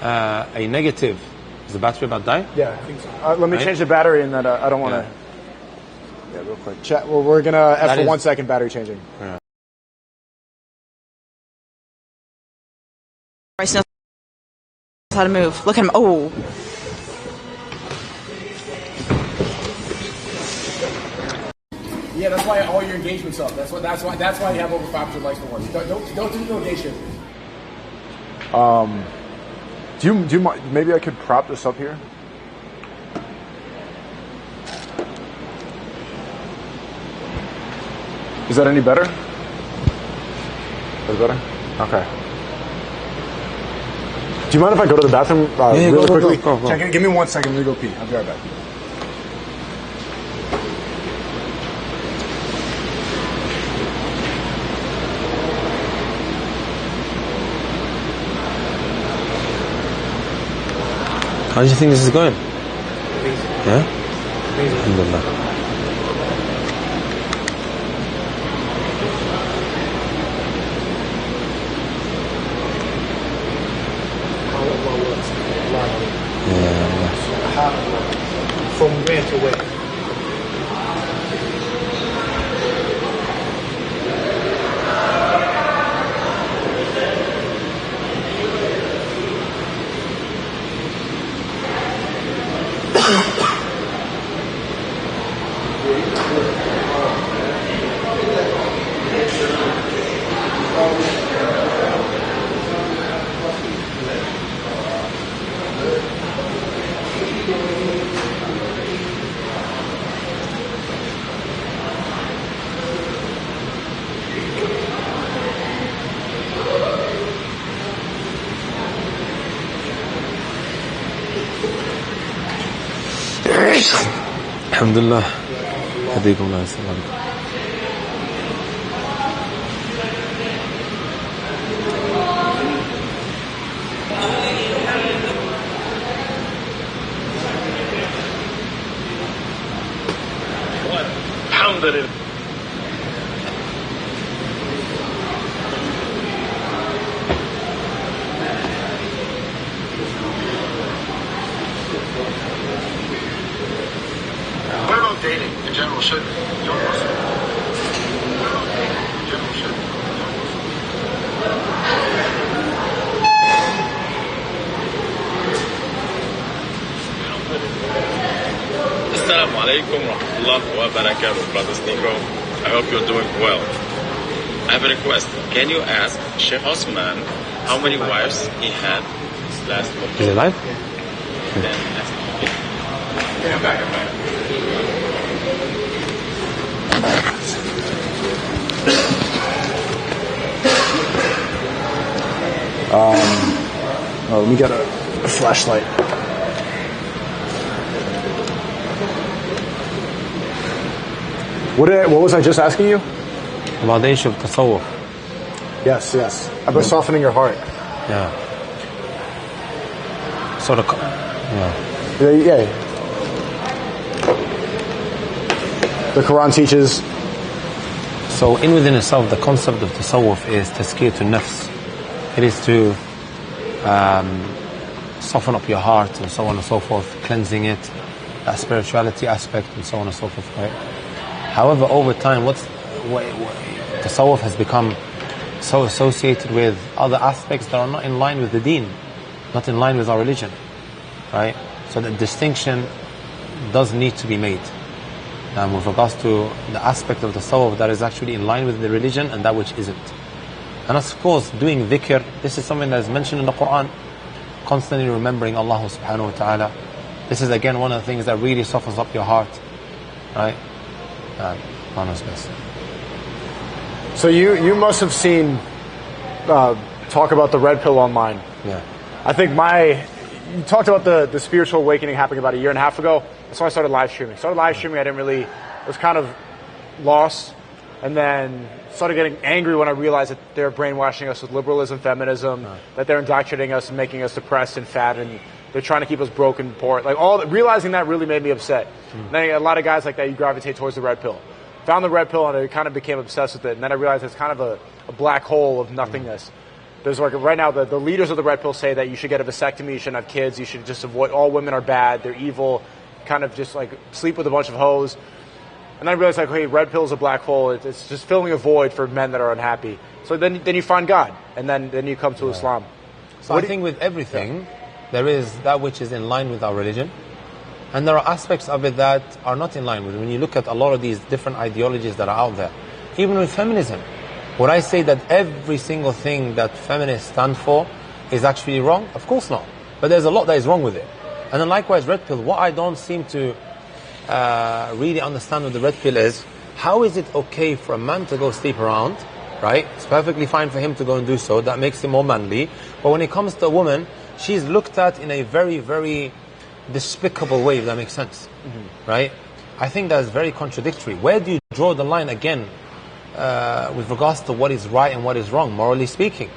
a negative. Is the battery about to die? Yeah, I think so. Let me change the battery, and then I don't want to. Yeah, real quick. Chat. Well, we're gonna F for 1 second battery changing. Yeah. Bryce knows how to move. Look at him. Oh. Yeah, that's why all your engagements up. That's why you have over 500 likes for one. Don't do no engagement. Do you mind? Maybe I could prop this up here. Is that any better? Is better? Okay. Do you mind if I go to the bathroom really quickly? Go. Give me 1 second. Let me go pee. I'll be right back. How do you think this is going? Yeah? Alhamdulillah. From where to where? Alhamdulillah. Hadaykum Allah. Assalamu alaikum. Alhamdulillah. What about dating in general? Should young Muslims? What about dating in general? Should young Muslims? Assalamu alaikum rahmatullahi wa barakatuh, Brother SNEAKO. I hope you're doing well. I have a request. Can you ask Sheikh Osman how many wives he had last month? Is it live? Then ask him. Yeah, I'm back. Let me get a flashlight. What was I just asking you? About the issue of tasawwuf. Yes. About softening your heart. Yeah. So Yeah. The Quran teaches. So in within itself, the concept of tasawwuf is tazkiyatun nafs. It is to soften up your heart and so on and so forth, cleansing it, a spirituality aspect and so on and so forth, right? However, over time, tasawwuf has become so associated with other aspects that are not in line with the deen, not in line with our religion, right? So the distinction does need to be made with regards to the aspect of tasawwuf that is actually in line with the religion and that which isn't. And of course, doing dhikr, this is something that is mentioned in the Quran, constantly remembering Allah subhanahu wa ta'ala. This is again one of the things that really softens up your heart, right? One is best. So you must have seen talk about the red pill online. Yeah. I think you talked about the spiritual awakening happening about a year and a half ago. That's why I started live streaming. I was kind of lost, and then started getting angry when I realized that they're brainwashing us with liberalism, feminism, that they're indoctrinating us and making us depressed and fat, and they're trying to keep us broke and poor. Realizing that really made me upset. Then a lot of guys like that, you gravitate towards the red pill. Found the red pill and I kind of became obsessed with it. And then I realized it's kind of a black hole of nothingness. There's right now the leaders of the red pill say that you should get a vasectomy, you shouldn't have kids, you should just avoid, all women are bad, they're evil, kind of just sleep with a bunch of hoes. And then I realized hey, red pill is a black hole. It's just filling a void for men that are unhappy. So then you find God, and then you come to Islam. So I think with everything, there is that which is in line with our religion, and there are aspects of it that are not in line with it. When you look at a lot of these different ideologies that are out there, even with feminism, would I say that every single thing that feminists stand for is actually wrong? Of course not. But there's a lot that is wrong with it. And then likewise, red pill, what I don't seem to really understand with the red pill is, how is it okay for a man to go sleep around, right? It's perfectly fine for him to go and do so. That makes him more manly. But when it comes to a woman, she's looked at in a very, very despicable way, if that makes sense, right? I think that is very contradictory. Where do you draw the line again with regards to what is right and what is wrong, morally speaking,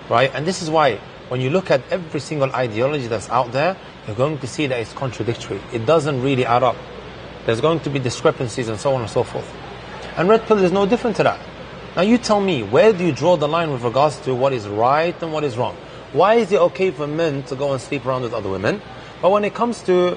right? And this is why when you look at every single ideology that's out there, you're going to see that it's contradictory. It doesn't really add up. There's going to be discrepancies and so on and so forth. And red pill is no different to that. Now you tell me, where do you draw the line with regards to what is right and what is wrong? Why is it okay for men to go and sleep around with other women? But when it comes to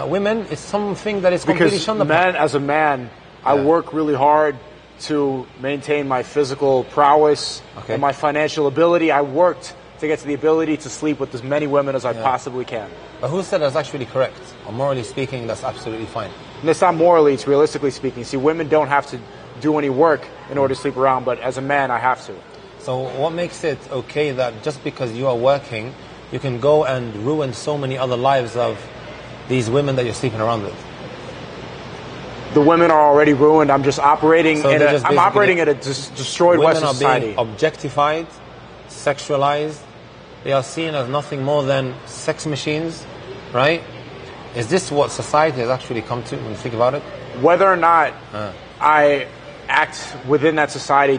women, it's something that is completely shunned upon. As a man, I work really hard to maintain my physical prowess and my financial ability. I worked to get to the ability to sleep with as many women as I possibly can. But who said that's actually correct? Or morally speaking, that's absolutely fine. And it's not morally, it's realistically speaking. See, women don't have to do any work in order to sleep around, but as a man, I have to. So what makes it okay that just because you are working, you can go and ruin so many other lives of these women that you're sleeping around with? The women are already ruined. I'm just operating in a destroyed Western society. Women are being objectified, sexualized. They are seen as nothing more than sex machines, right? Is this what society has actually come to when you think about it? Whether or not I act within that society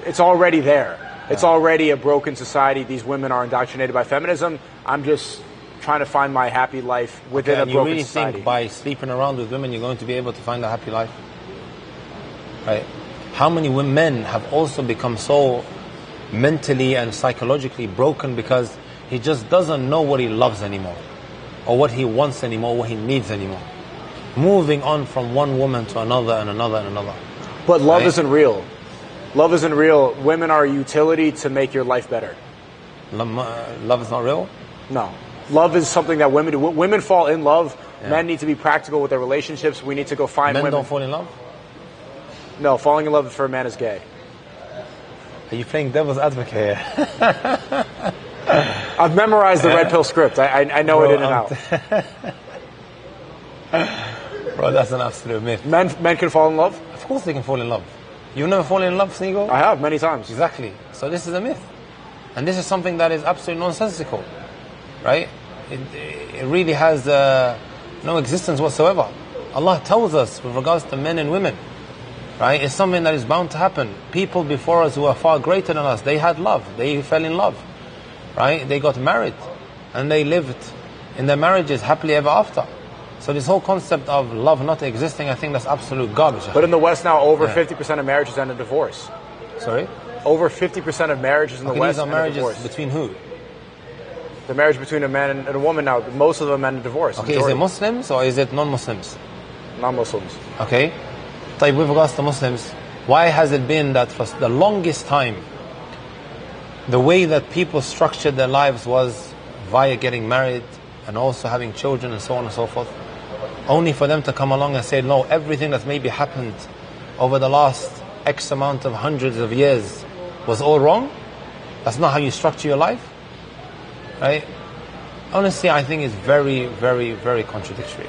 it's already there. It's already a broken society. These women are indoctrinated by feminism. I'm just trying to find my happy life within a broken society. You really think by sleeping around with women you're going to be able to find a happy life? Right? How many men have also become so mentally and psychologically broken because he just doesn't know what he loves anymore, or what he wants anymore, what he needs anymore. Moving on from one woman to another and another and another. But love isn't real. Love isn't real. Women are a utility to make your life better. Love is not real? No. Love is something that women do. Women fall in love Men need to be practical with their relationships. We need to go find Men women. don't fall in love? No, falling in love for a man is gay. Are you playing devil's advocate here? I've memorized the red pill script. I know it in and out. Bro, that's an absolute myth. Men can fall in love? Of course they can fall in love. You've never fallen in love, SNEAKO? I have, many times. Exactly. So this is a myth. And this is something that is absolutely nonsensical. Right? It really has no existence whatsoever. Allah tells us with regards to men and women. Right? It's something that is bound to happen. People before us who are far greater than us, they had love. They fell in love. Right? They got married. And they lived in their marriages happily ever after. So this whole concept of love not existing, I think that's absolute garbage. But in the West now, over 50% of marriages end in divorce. Sorry? Over 50% of marriages in the West these are end in marriages divorce. between who? The marriage between a man and a woman now, most of them end in divorce. Okay, is it Muslims or is it non-Muslims? Non-Muslims. Okay. With regards to Muslims, why has it been that for the longest time, the way that people structured their lives was via getting married and also having children and so on and so forth, only for them to come along and say, no, everything that's maybe happened over the last X amount of hundreds of years was all wrong? That's not how you structure your life? Right? Honestly, I think it's very, very, very contradictory.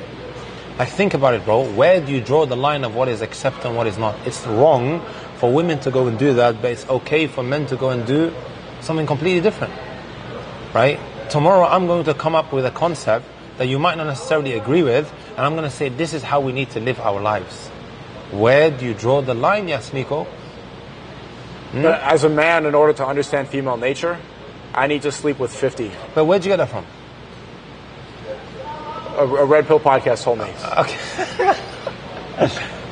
Like, think about it, bro. Where do you draw the line of what is accepted and what is not? It's wrong for women to go and do that, but it's okay for men to go and do something completely different. Right? Tomorrow I'm going to come up with a concept that you might not necessarily agree with, and I'm going to say this is how we need to live our lives. Where do you draw the line, SNEAKO? But as a man, in order to understand female nature, I need to sleep with 50. But where'd you get that from? A Red Pill podcast told me. Okay.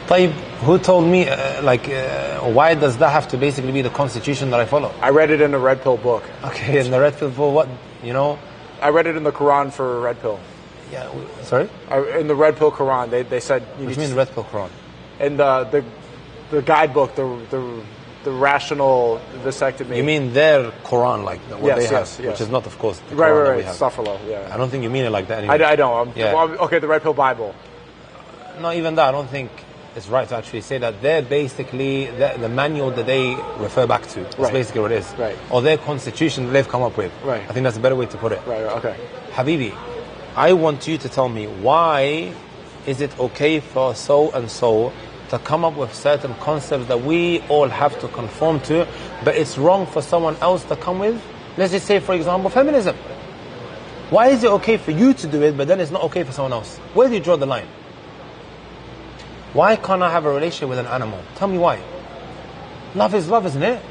Tayyip, who told me, why does that have to basically be the constitution that I follow? I read it in the Red Pill book. Okay, in the Red Pill book, what, I read it in the Quran for Red Pill. Yeah, sorry? In the Red Pill Quran, they said... What do you mean the Red Pill Quran? In the guidebook, the rational vasectomy. You mean their Quran, like what yes, they have, yes. which is not, of course, the right, Quran right, that we have. Astaghfirullah, yeah. I don't think you mean it like that anyway. I don't. Yeah. Okay, the Red Pill Bible. Not even that. I don't think it's right to actually say that. They're basically the manual that they refer back to. That's basically what it is. Right. Or their constitution that they've come up with. Right. I think that's a better way to put it. Right, okay. Habibi, I want you to tell me, why is it okay for so and so to come up with certain concepts that we all have to conform to, but it's wrong for someone else to come with, let's just say, for example, feminism. Why is it okay for you to do it, but then it's not okay for someone else? Where do you draw the line? Why can't I have a relationship with an animal? Tell me why. Love is love, isn't it?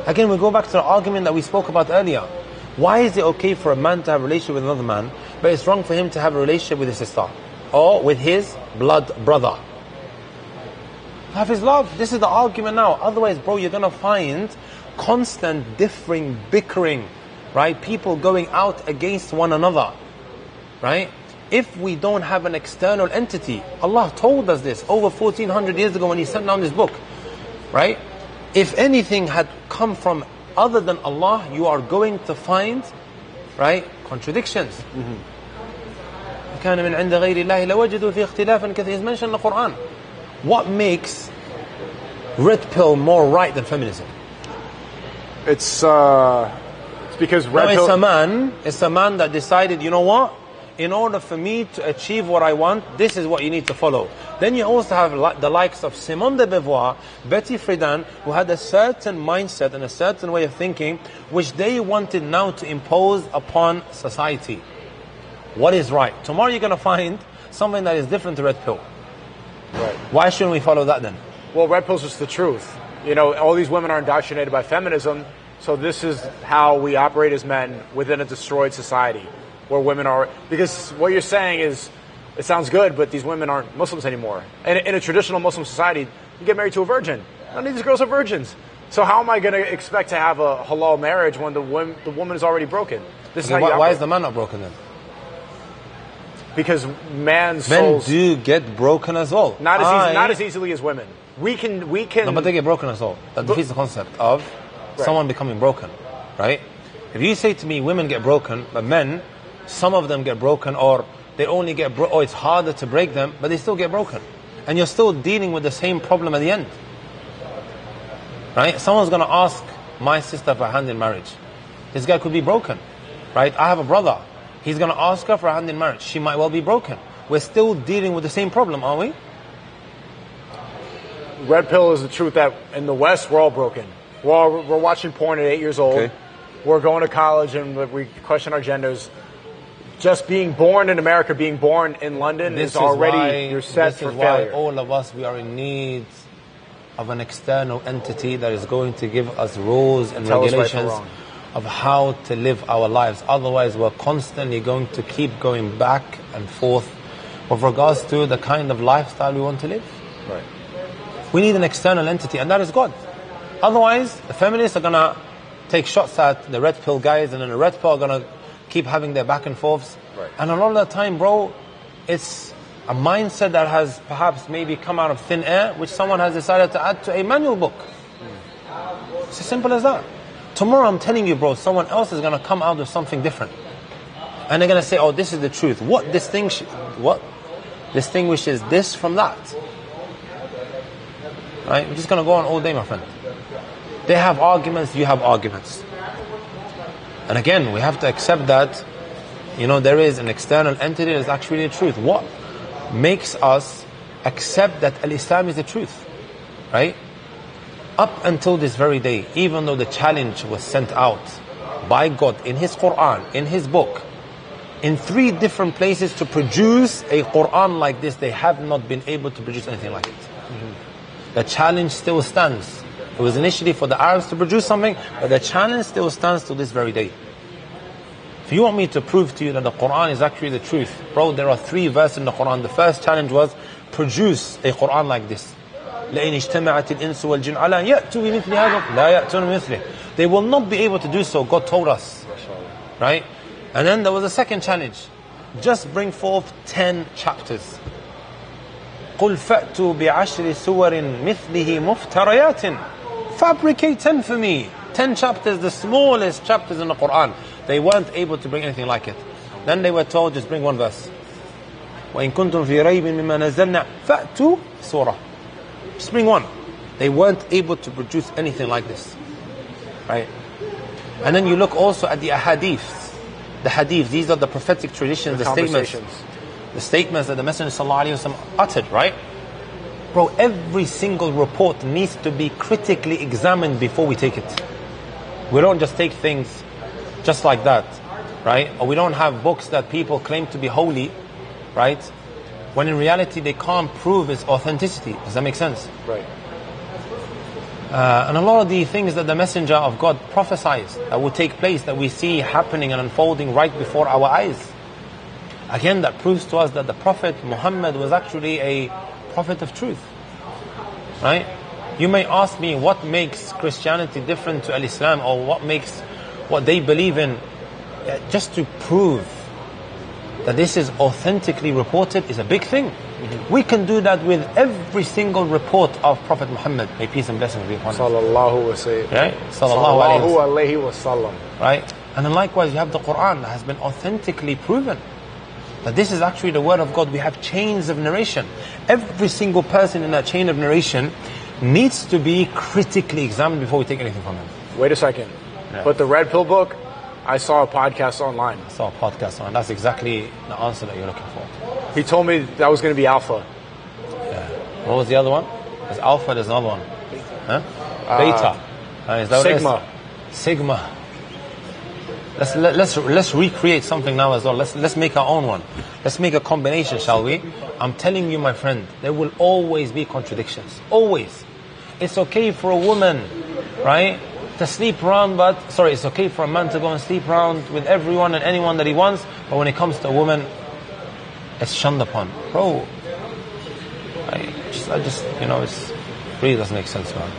Again, we go back to the argument that we spoke about earlier. Why is it okay for a man to have a relationship with another man, but it's wrong for him to have a relationship with his sister or with his blood brother? Love is love. This is the argument now. Otherwise, bro, you're going to find constant differing, bickering, right? People going out against one another, right? If we don't have an external entity, Allah told us this over 1400 years ago when He sent down this book, right? If anything had come from other than Allah, you are going to find, right, contradictions. كان من عند غير الله لوجدوا في اختلافا كثيرا is mentioned in the Quran. What makes Red Pill more right than feminism? It's because Red Pill... It's a man that decided, you know what? In order for me to achieve what I want, this is what you need to follow. Then you also have the likes of Simone de Beauvoir, Betty Friedan, who had a certain mindset and a certain way of thinking, which they wanted now to impose upon society. What is right? Tomorrow you're going to find something that is different to Red Pill. Right. Why shouldn't we follow that then? Well, Red Pill's just the truth. You know, all these women are indoctrinated by feminism, so this is how we operate as men within a destroyed society, where women are... Because what you're saying is, it sounds good, but these women aren't Muslims anymore. And in a traditional Muslim society, you get married to a virgin. None of these girls are virgins. So how am I going to expect to have a halal marriage when the woman is already broken? This is how you why is the man not broken then? Because men do get broken as well. Not as easily as women. We can. No, but they get broken as well. That defeats the concept of someone becoming broken, right? If you say to me, women get broken, but men, some of them get broken, or they only get or it's harder to break them, but they still get broken. And you're still dealing with the same problem at the end. Right? Someone's going to ask my sister for a hand in marriage. This guy could be broken. Right? I have a brother. He's going to ask her for a hand in marriage. She might well be broken. We're still dealing with the same problem, aren't we? Red pill is the truth that in the West, we're all broken. We're watching porn at 8 years old. Okay. We're going to college and we question our genders. Just being born in America, being born in London is already, you're set for failure. This is why all of us, we are in need of an external entity that is going to give us rules and regulations of how to live our lives. Otherwise, we're constantly going to keep going back and forth with regards to the kind of lifestyle we want to live. Right. We need an external entity, and that is God. Otherwise, the feminists are going to take shots at the red pill guys, and then the red pill are going to keep having their back and forths. Right. And a lot of the time, bro, it's a mindset that has perhaps maybe come out of thin air, which someone has decided to add to a manual book. It's as simple as that. Tomorrow, I'm telling you, bro, someone else is going to come out with something different. And they're going to say, oh, this is the truth. What distinguishes this from that? Right? We're just going to go on all day, my friend. They have arguments, you have arguments. And again, we have to accept that, there is an external entity that is actually the truth. What makes us accept that Al-Islam is the truth? Right? Up until this very day, even though the challenge was sent out by God in His Quran, in His book, in 3 different places to produce a Quran like this, they have not been able to produce anything like it. Mm-hmm. The challenge still stands. It was initially for the Arabs to produce something, but the challenge still stands to this very day. If you want me to prove to you that the Quran is actually the truth, bro, there are 3 verses in the Quran. The first challenge was, produce a Quran like this. لَإِنِ اجْتَمَعَتِ الْإِنسُ وَالْجِنُّ عَلَىٰ يَأْتُوا بِمِثْلِ هَذَا لَا يَأْتُونَ بِمِثْلِهِ. They will not be able to do so, God told us. Right? And then there was a second challenge. Just bring forth 10 chapters. قُلْ فَأْتُوا بِعَشْرِ سُوَرٍ مِثْلِهِ مُفْتَرَيَاتٍ. Fabricate 10 for me. 10 chapters, the smallest chapters in the Quran. They weren't able to bring anything like it. Then they were told, just bring 1 verse. وَإِن كُنْتُمْ فِي رَيْبٍ مِمَّا نَزَّلْنَا فَأْتُوا سُورَةً. Just bring 1. They weren't able to produce anything like this. Right? And then you look also at the ahadith. The hadith, these are the prophetic traditions, the statements that the Messenger ﷺ uttered, right? Bro, every single report needs to be critically examined before we take it. We don't just take things just like that, right? Or we don't have books that people claim to be holy, right? When in reality they can't prove its authenticity. Does that make sense? Right. And a lot of the things that the Messenger of God prophesies that will take place, that we see happening and unfolding right before our eyes. Again, that proves to us that the Prophet Muhammad was actually a prophet of truth. Right? You may ask me what makes Christianity different to Al-Islam, or what makes what they believe in, just to prove that this is authentically reported is a big thing. Mm-hmm. We can do that with every single report of Prophet Muhammad. May peace and blessings be upon him. Sallallahu wasallam. Right? Sallallahu alayhi wasallam. Right? And then likewise, you have the Quran that has been authentically proven that this is actually the word of God. We have chains of narration. Every single person in that chain of narration needs to be critically examined before we take anything from him. Wait a second. Yeah. But the Red Pill book, I saw a podcast online. That's exactly the answer that you're looking for. He told me that was going to be alpha. Yeah. What was the other one? There's alpha, there's another one. Huh? Beta. Is that Sigma. What it is? Sigma. Let's recreate something now as well. Let's make our own one. Let's make a combination, shall we? I'm telling you, my friend, there will always be contradictions. Always. It's okay for a woman, right, to sleep around, it's okay for a man to go and sleep around with everyone and anyone that he wants, but when it comes to a woman, it's shunned upon. Bro, it really doesn't make sense, man.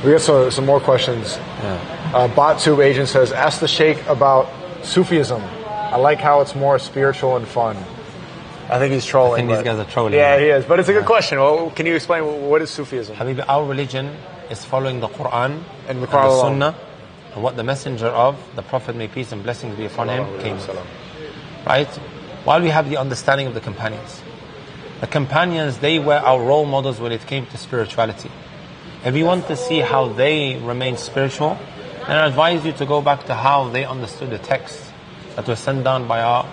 We got some more questions. Yeah. BotTube agent says, ask the Sheikh about Sufism. I like how it's more spiritual and fun. I think he's trolling. These guys are trolling. Yeah, he is. But it's a good question. Well, can you explain what is Sufism? Habibi, our religion is following the Quran and the Sunnah and what the messenger of the Prophet, may peace and blessings be upon him, came. Right? while we have the understanding of the companions. The companions, they were our role models when it came to spirituality. If you want to see how they remained spiritual, then I advise you to go back to how they understood the text that was sent down by our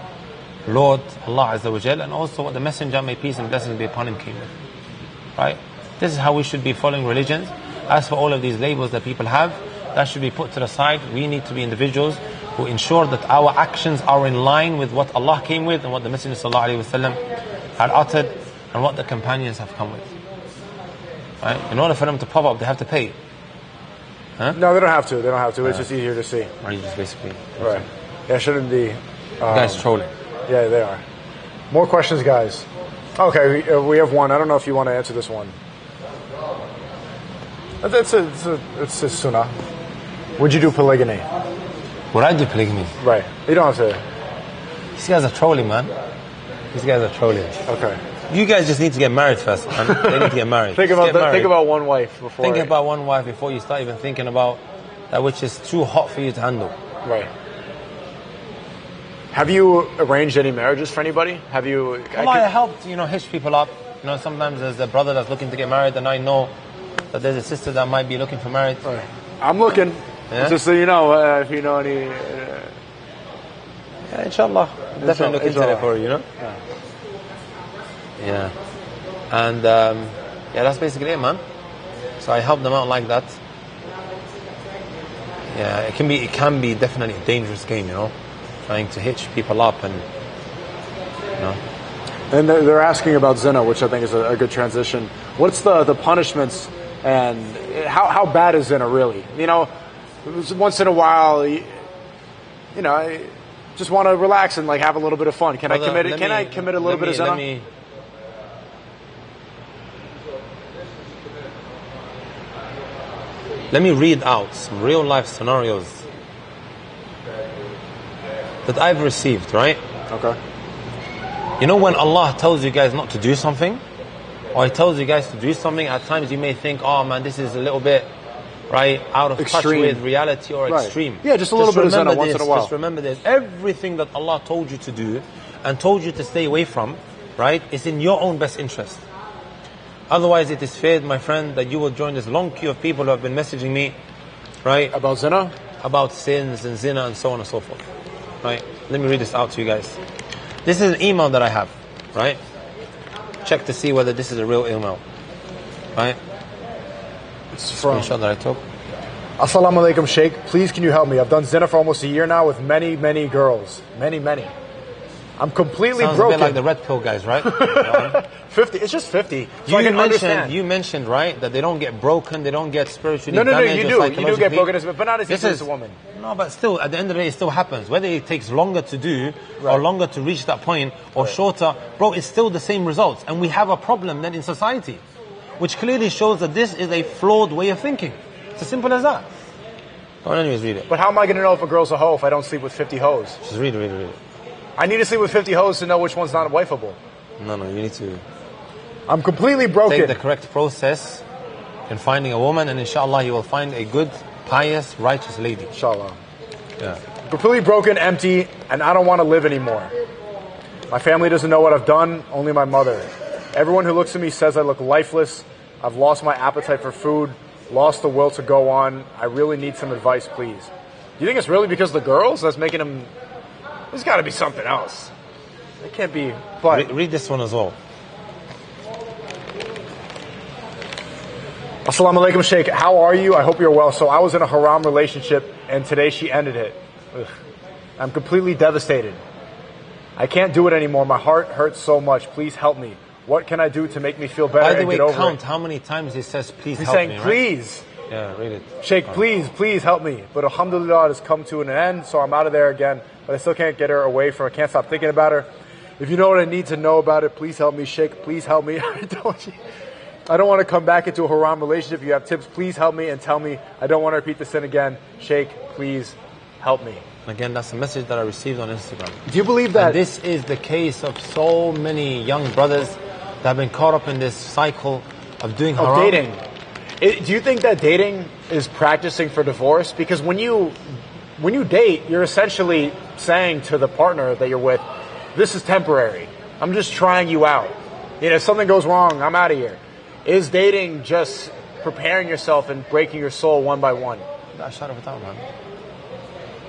Lord, Allah Azza wa Jal, and also what the Messenger, may peace and blessings be upon him, came with. Right? This is how we should be following religions. As for all of these labels that people have, that should be put to the side. We need to be individuals who ensure that our actions are in line with what Allah came with and what the Messenger ﷺ had uttered and what the companions have come with. Right? In order for them to pop up, they have to pay. Huh? No, they don't have to. They don't have to. It's just easier to see. Or you just basically... Right. Yeah, shouldn't be... guys trolling. Yeah, they are. More questions, guys. Okay, we have one. I don't know if you want to answer this one. It's a sunnah. Would you do polygamy? Would I do polygamy? Right. You don't have to... These guys are trolling, man. These guys are trolling. Okay. You guys just need to get married first, man. They need to get married. Think about one wife before... Think about one wife before you start even thinking about that which is too hot for you to handle. Right. Have you arranged any marriages for anybody? Have you... I helped, hitch people up. Sometimes there's a brother that's looking to get married and I know that there's a sister that might be looking for marriage. Right. I'm looking. Yeah? Just so you know, if you know any... Yeah, inshallah. Definitely look into it for you, Yeah. And, that's basically it, man. So I help them out like that. Yeah, it can be definitely a dangerous game, trying to hitch people up and, And they're asking about zina, which I think is a good transition. What's the punishments and how bad is zina really? Once in a while, I just want to relax and have a little bit of fun. Can I commit a little bit of zina? Let me read out some real life scenarios that I've received, right? Okay. When Allah tells you guys not to do something, or He tells you guys to do something, at times you may think, oh man, this is a little bit, right, out of touch with reality or extreme. Yeah, just a little bit of zina once in a while. Just remember this. Everything that Allah told you to do and told you to stay away from, right, is in your own best interest. Otherwise, it is feared, my friend, that you will join this long queue of people who have been messaging me, right? About zina? About sins and zina and so on and so forth. Right? Let me read this out to you guys. This is an email that I have, right? Check to see whether this is a real email. Right? It's from... Screenshot that I took. Assalamu alaikum, Sheikh. Please, can you help me? I've done zina for almost a year now with many, many girls. Many. I'm completely broken. Sounds a bit like the red pill guys, right? 50. It's just 50. So You mentioned, right, that they don't get broken, they don't get spiritually damaged. No, you do get broken, but not as easy as a woman. No, but still, at the end of the day, it still happens. Whether it takes longer to do, or longer to reach that point, or shorter, bro, it's still the same results. And we have a problem then in society, which clearly shows that this is a flawed way of thinking. It's as simple as that. Go on, anyways, read it. But how am I going to know if a girl's a hoe if I don't sleep with 50 hoes? Just read it. I need to sleep with 50 hoes to know which one's not wifeable. No, you need to... I'm completely broken. Take the correct process in finding a woman, and inshallah you will find a good, pious, righteous lady. Inshallah. Yeah. Completely broken, empty, and I don't want to live anymore. My family doesn't know what I've done, only my mother. Everyone who looks at me says I look lifeless. I've lost my appetite for food, lost the will to go on. I really need some advice, please. Do you think it's really because of the girls that's making them... There's got to be something else. It can't be... But read this one as well. Assalamu alaikum, Sheikh. How are you? I hope you're well. So I was in a haram relationship, and today she ended it. Ugh. I'm completely devastated. I can't do it anymore. My heart hurts so much. Please help me. What can I do to make me feel better and get over count it? How many times he says, please He's help me, saying, please. Right? Yeah, read it. Sheikh, please help me. But alhamdulillah, it has come to an end, so I'm out of there again. But I still can't get her away from her. I can't stop thinking about her. If you know what I need to know about it, please help me. Sheikh, please help me. I don't want to come back into a haram relationship. If you have tips, please help me and tell me. I don't want to repeat the sin again. Sheikh, please help me. Again, that's a message that I received on Instagram. Do you believe that? And this is the case of so many young brothers that have been caught up in this cycle of doing haram. Of dating. Do you think that dating is practicing for divorce? Because when you date, you're essentially saying to the partner that you're with, this is temporary. I'm just trying you out. If something goes wrong, I'm out of here. Is dating just preparing yourself and breaking your soul one by one? Man.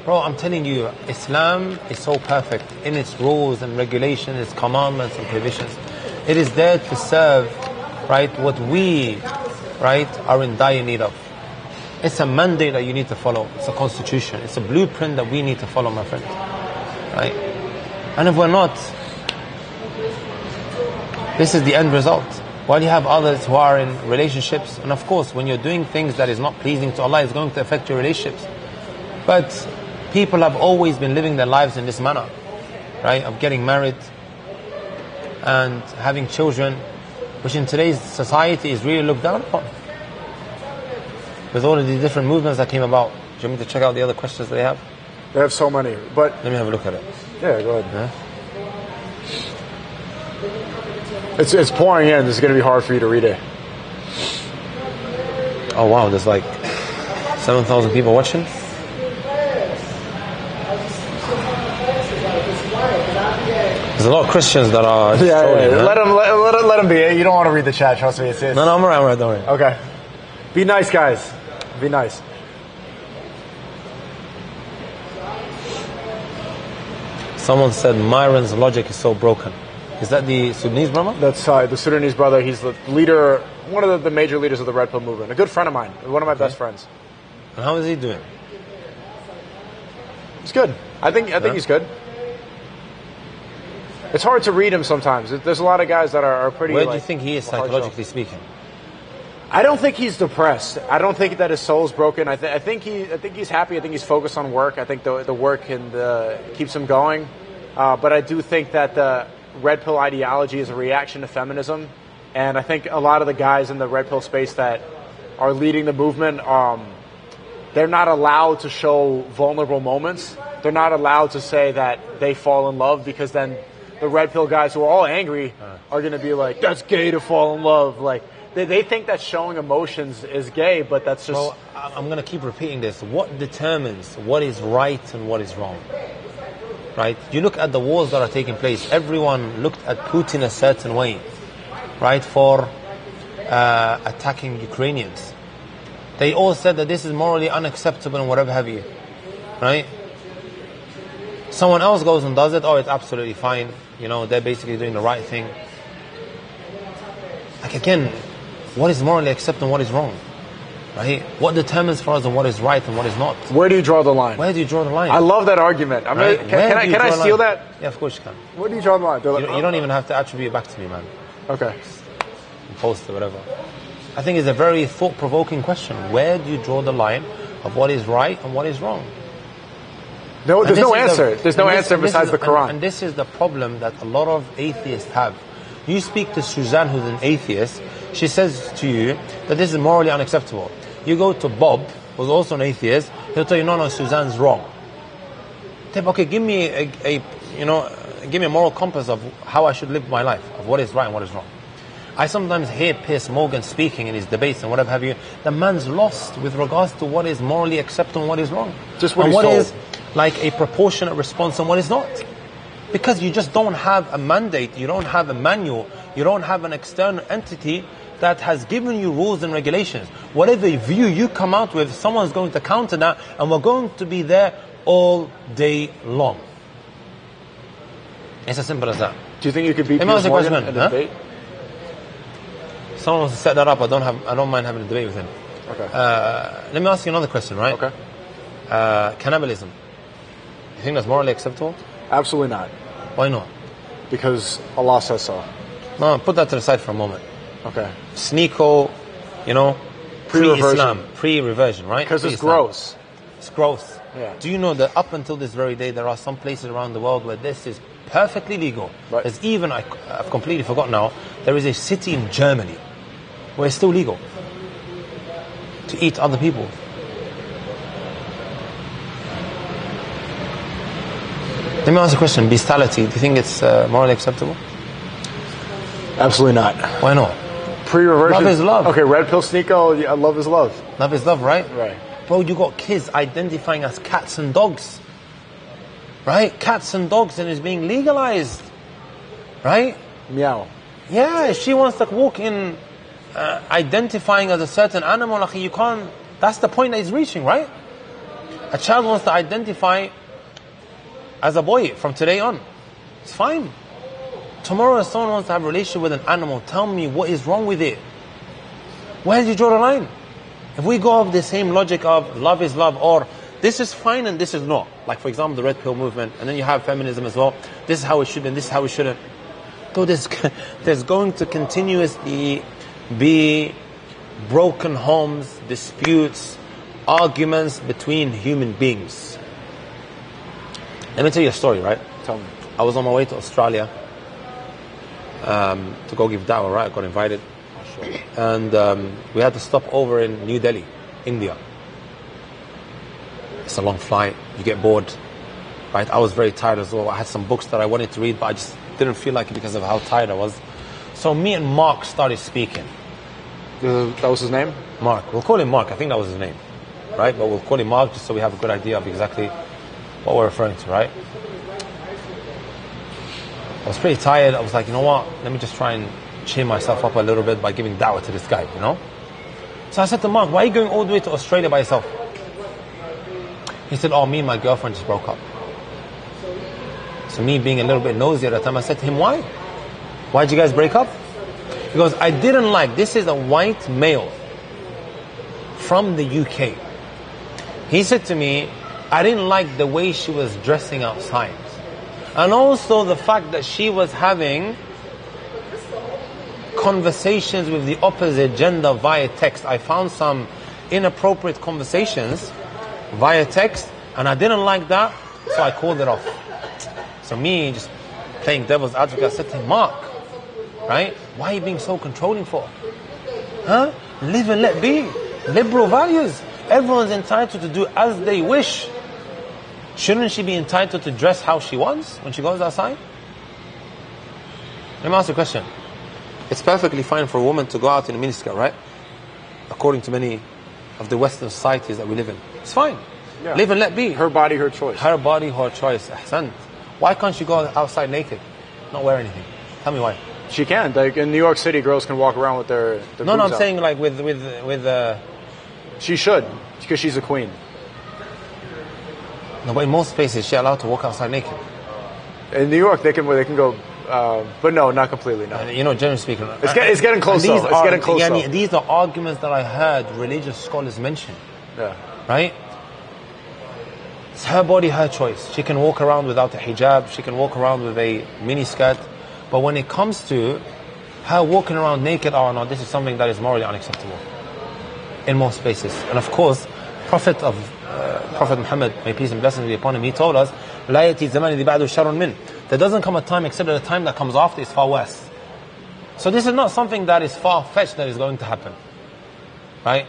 Bro, I'm telling you, Islam is so perfect in its rules and regulations, its commandments and prohibitions. It is there to serve, right, what we, right, are in dire need of. It's a mandate that you need to follow. It's a constitution. It's a blueprint that we need to follow, my friend. Right? And if we're not, this is the end result. While you have others who are in relationships, and of course, when you're doing things that is not pleasing to Allah, it's going to affect your relationships. But people have always been living their lives in this manner, right? Of getting married and having children, which in today's society is really looked down upon. With all of the different movements that came about. Do you want me to check out the other questions that they have? They have so many, but... Let me have a look at it. Yeah, go ahead. Yeah? It's pouring in. This is going to be hard for you to read it. Oh wow, there's like 7,000 people watching. There's a lot of Christians that are... Yeah. Let them be. You don't want to read the chat, trust me. It's No, I'm alright, don't worry. Okay. Be nice, guys. Be nice. Someone said Myron's logic is so broken. Is that the Sudanese brother? That's the Sudanese brother. He's the leader, one of the major leaders of the Red Pill movement. A good friend of mine. One of my best friends. And how is he doing? He's good. I think he's good. It's hard to read him sometimes. There's a lot of guys that are pretty... Where do you think he is psychologically speaking? I don't think he's depressed. I don't think that his soul's broken. I think he's happy. I think he's focused on work. I think the work keeps him going. But I do think that the Red Pill ideology is a reaction to feminism. And I think a lot of the guys in the Red Pill space that are leading the movement, they're not allowed to show vulnerable moments. They're not allowed to say that they fall in love, because then the Red Pill guys who are all angry are going to be like, that's gay to fall in love. Like, they think that showing emotions is gay, but that's just... Well, I'm going to keep repeating this. What determines what is right and what is wrong? Right? You look at the wars that are taking place. Everyone looked at Putin a certain way, right, for attacking Ukrainians. They all said that this is morally unacceptable and whatever have you. Right? Someone else goes and does it. Oh, it's absolutely fine. They're basically doing the right thing. Like, again, what is morally acceptable and what is wrong? Right? What determines for us what is right and what is not? Where do you draw the line? Where do you draw the line? I love that argument. Right? Can I steal that? Yeah, of course you can. Where do you draw the line? You don't even have to attribute it back to me, man. Okay. Post or whatever. I think it's a very thought-provoking question. Where do you draw the line of what is right and what is wrong? No, there's no answer. There's no answer besides the Quran. And this is the problem that a lot of atheists have. You speak to Suzanne, who's an atheist, she says to you that this is morally unacceptable. You go to Bob, who's also an atheist, he'll tell you, no, Suzanne's wrong. Okay, give me a moral compass of how I should live my life, of what is right and what is wrong. I sometimes hear Piers Morgan speaking in his debates and whatever have you. The man's lost with regards to what is morally acceptable and what is wrong. Just what and he's what told. is like a proportionate response and what is not. Because you just don't have a mandate, you don't have a manual, you don't have an external entity that has given you rules and regulations. Whatever view you come out with, someone's going to counter that, and we're going to be there all day long. It's as simple as that. Do you think you could beat Piers Morgan in a debate? Someone wants to set that up. I don't mind having a debate with him. Okay. Let me ask you another question, right? Okay. Cannibalism. You think that's morally acceptable? Absolutely not. Why not? Because Allah says so. No, put that to the side for a moment. Okay. SNEAKO, pre-Islam, pre-reversion, right? Because it's gross. It's gross. Yeah. Do you know that up until this very day, there are some places around the world where this is perfectly legal? Right. There's even, I've completely forgotten now, there is a city in Germany where it's still legal to eat other people. Let me ask a question. Bestiality, do you think it's morally acceptable? Absolutely not. Why not? Pre-reversion. Love is love. Okay, Red Pill SNEAKO, love is love. Love is love, right? Right. Bro, you got kids identifying as cats and dogs. right? Cats and dogs, and it's being legalized, right? Meow. Yeah, if she wants to walk in identifying as a certain animal, you can't, that's the point that he's reaching, right? A child wants to identify as a boy from today on. It's fine. Tomorrow if someone wants to have a relationship with an animal, tell me what is wrong with it. Where do you draw the line? If we go off the same logic of love is love, or this is fine and this is not, like for example the red pill movement, and then you have feminism as well, this is how it should and this is how it shouldn't. So there's going to continuously be broken homes, disputes, arguments between human beings. Let me tell you a story, right? Tell me. I was on my way to Australia to go give da'wah, right? I got invited. And we had to stop over in New Delhi, India. It's a long flight, you get bored, right? I was very tired as well. I had some books that I wanted to read, but I just didn't feel like it because of how tired I was. So me and Mark started speaking. That was his name? Mark. We'll call him Mark. I think that was his name, right? But we'll call him Mark just so we have a good idea of exactly what we're referring to, right? I was pretty tired. I was like, you know what? Let me just try and cheer myself up a little bit by giving da'wah to this guy, you know? So I said to Mark, why are you going all the way to Australia by yourself? He said, oh, me and my girlfriend just broke up. So me being a little bit nosy at the time, I said to him, why? Why'd you guys break up? Because I didn't like, this is a white male from the UK. He said to me, I didn't like the way she was dressing outside. And also the fact that she was having conversations with the opposite gender via text. I found some inappropriate conversations via text, and I didn't like that, so I called it off. So me, just playing devil's advocate, I said to him, Mark, right, why are you being so controlling for? Huh? Live and let be. Liberal values. Everyone's entitled to do as they wish. Shouldn't she be entitled to dress how she wants when she goes outside? Let me ask you a question. It's perfectly fine for a woman to go out in a miniskirt, right? According to many of the Western societies that we live in. It's fine. Yeah. Live and let be. Her body, her choice. Her body, her choice. Ahsan. Why can't she go outside naked? Not wear anything. Tell me why. She can. Like in New York City, girls can walk around with their No, boobs I'm out. saying like with She should, because she's a queen. No, but in most places, she's allowed to walk outside naked. In New York, they can go, but no, not completely. No. You know, generally speaking, It's getting close. Though. It's getting close. Yeah, these are arguments that I heard religious scholars mention. Yeah. Right? It's her body, her choice. She can walk around without a hijab. She can walk around with a mini skirt. But when it comes to her walking around naked, oh no, this is something that is morally unacceptable in most places. And of course, Prophet Muhammad, may peace and blessings be upon him, he told us, لا يأتي الزمان الذي بعده شر منه. There doesn't come a time except that the time that comes after is far worse. So this is not something that is far-fetched that is going to happen. Right?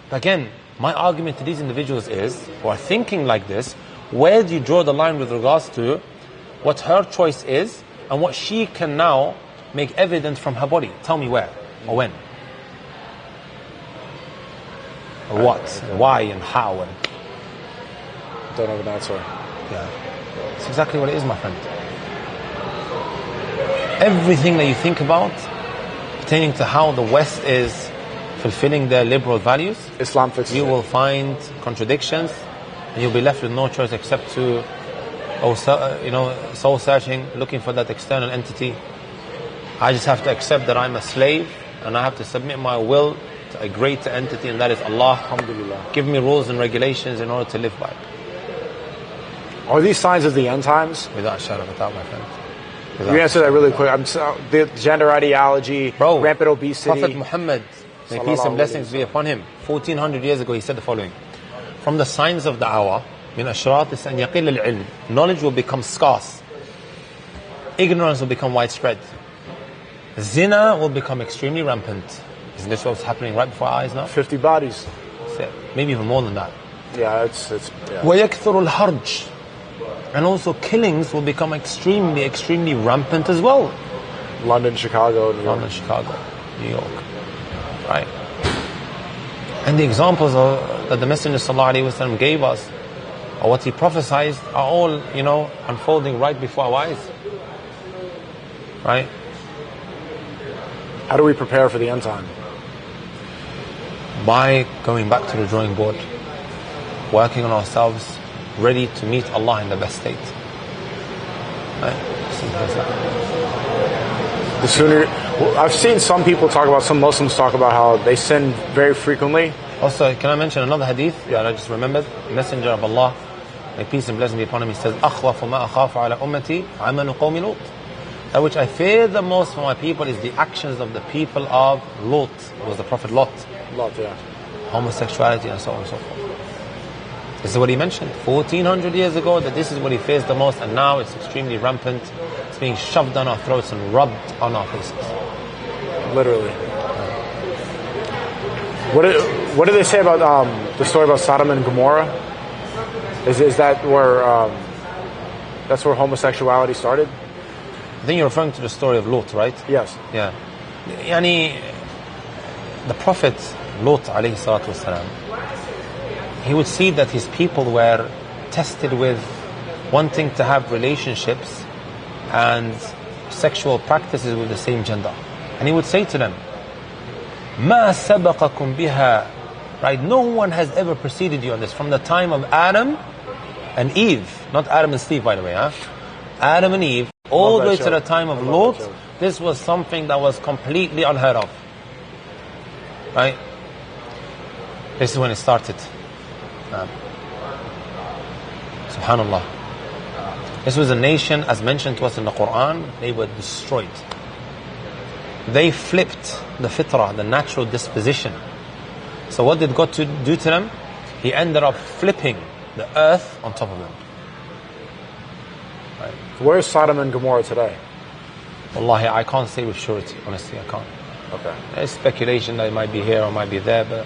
But again, my argument to these individuals is, who are thinking like this, where do you draw the line with regards to what her choice is and what she can now make evident from her body? Tell me where or when. Or what, why and how and... Don't have an answer. Yeah. It's exactly what it is, my friend. Everything that you think about pertaining to how the West is fulfilling their liberal values, Islam fits you it. will find contradictions, and you'll be left with no choice except to, soul searching, looking for that external entity. I just have to accept that I'm a slave, and I have to submit my will to a greater entity, and that is Allah. Alhamdulillah. Give me rules and regulations in order to live by. Are these signs of the end times? Without a shadow of a doubt, my friend. You answer that really quick. The gender ideology, Bro, rampant obesity. Prophet Muhammad, may peace and blessings be upon him, 1400 years ago, he said the following: from the signs of the hour, min ashrat an yaqil al-ilm, knowledge will become scarce, ignorance will become widespread, zina will become extremely rampant. Isn't this what's happening right before our eyes now? 50 bodies. Maybe even more than that. Yeah, it's yeah. وَيَكْثُرُ الْحَرْجِ, and also killings will become extremely, extremely rampant as well. London, Chicago, New York. London, Chicago, New York. Right? And the examples that the Messenger ﷺ gave us or what he prophesied are all, unfolding right before our eyes. Right? How do we prepare for the end time? By going back to the drawing board, working on ourselves, ready to meet Allah in the best state. Right? Simple as that. The sooner, I've seen some Muslims talk about how they sin very frequently. Also, can I mention another hadith that I just remembered? The Messenger of Allah, may peace and blessing be upon him, he says, أَخْوَفُ مَا أَخَافُ عَلَى أُمَّتِي عَمَلُ قَوْمِ لُوطٍ. That which I fear the most for my people is the actions of the people of Lot. It was the Prophet Lot. Lot, yeah. Homosexuality and so on and so forth. This is what he mentioned 1400 years ago, that this is what he fears the most, and now it's extremely rampant. It's being shoved down our throats and rubbed on our faces. Literally. What do they say about the story about Sodom and Gomorrah? Is that where that's where homosexuality started? I think you're referring to the story of Lot, right? Yes. Yeah. The Prophet Lot alayhi salatu wasalam, he would see that his people were tested with wanting to have relationships and sexual practices with the same gender. And he would say to them, مَا سَبَقَكُمْ بِهَا. Right? No one has ever preceded you on this. From the time of Adam and Eve, not Adam and Steve, by the way, Adam and Eve, all the way to the time of Lot, this was something that was completely unheard of. Right? This is when it started. Subhanallah. This was a nation, as mentioned to us in the Quran, they were destroyed. They flipped the fitrah, the natural disposition. So what did God do to them? He ended up flipping the earth on top of them. Right. Where's Sodom and Gomorrah today? Wallahi, I can't say with surety. Honestly, I can't. Okay. There's speculation that it might be here or might be there, but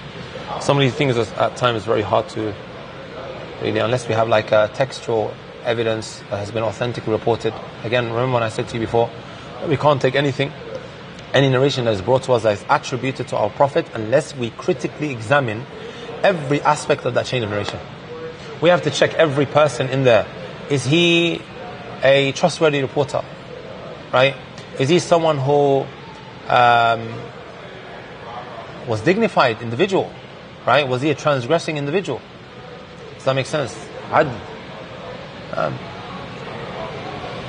some of these things at times is very hard to really, unless we have like a textual evidence that has been authentically reported. Again, remember when I said to you before, we can't take anything, any narration that is brought to us that is attributed to our Prophet, unless we critically examine every aspect of that chain of narration. We have to check every person in there. Is he a trustworthy reporter? Right? Is he someone who was dignified individual? Right? Was he a transgressing individual? Does that make sense?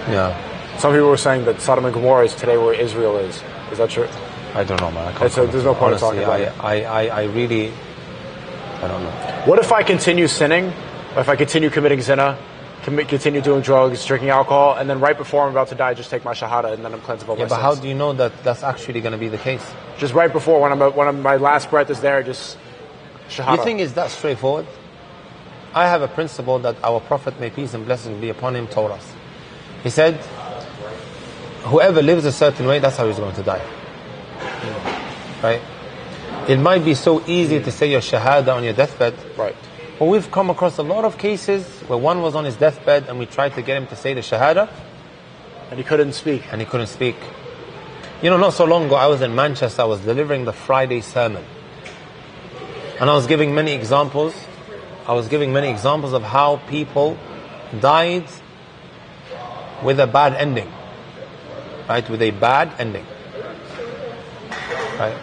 Yeah. Some people were saying that Sodom and Gomorrah is today where Israel is. Is that true? I don't know, man. There's no point in talking about it. I really, I don't know. What if I continue sinning? If I continue committing zina, continue doing drugs, drinking alcohol, and then right before I'm about to die, just take my shahada, and then I'm cleansed of all my sins? But how do you know that that's actually going to be the case? Just right before, when my last breath is there, just shahada. You think it's that straightforward? I have a principle that our Prophet, may peace and blessings be upon him, told us. He said, whoever lives a certain way, that's how he's going to die. Right? It might be so easy to say your shahada on your deathbed. Right. But we've come across a lot of cases where one was on his deathbed and we tried to get him to say the shahada. And he couldn't speak. Not so long ago, I was in Manchester, I was delivering the Friday sermon. And I was giving many examples. Of how people died with a bad ending. Right? With a bad ending. Right?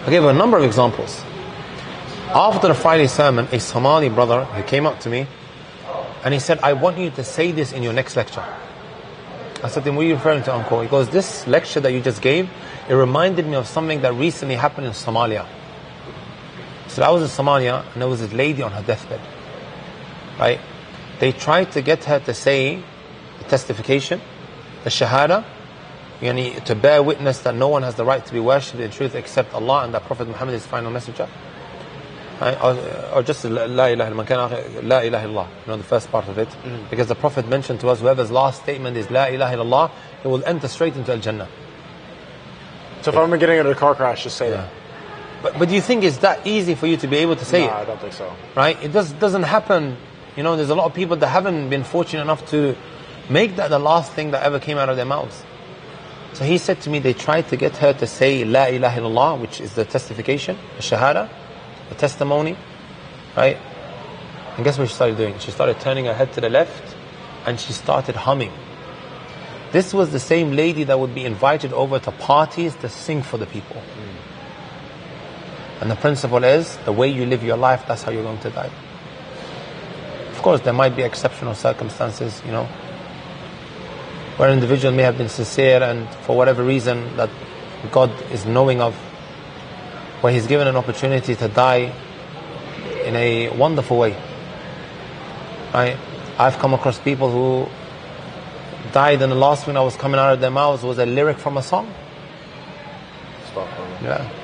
I gave a number of examples. After the Friday sermon, a Somali brother, he came up to me and he said, I want you to say this in your next lecture. I said to him, what are you referring to, uncle? He goes, this lecture that you just gave, it reminded me of something that recently happened in Somalia. So I was in Somalia and there was this lady on her deathbed. Right? They tried to get her to say the testification, the shahada, to bear witness that no one has the right to be worshipped in truth except Allah and that Prophet Muhammad is the final messenger. Right? Or just La ilaha illallah, the first part of it. Because the Prophet mentioned to us, whoever's last statement is La ilaha illallah, he will enter straight into Al-Jannah. So if I'm getting into a car crash, just say that. But do you think it's that easy for you to be able to say it? No, I don't think so. Right? It doesn't happen. There's a lot of people that haven't been fortunate enough to make that the last thing that ever came out of their mouths. So he said to me, they tried to get her to say La ilaha illallah, which is the testification, the shahada, the testimony, right? And guess what she started doing? She started turning her head to the left and she started humming. This was the same lady that would be invited over to parties to sing for the people. And the principle is, the way you live your life, that's how you're going to die. Of course, there might be exceptional circumstances, where an individual may have been sincere and for whatever reason that God is knowing of, where he's given an opportunity to die in a wonderful way. Right? I've come across people who died and the last thing that was coming out of their mouths was a lyric from a song. Yeah.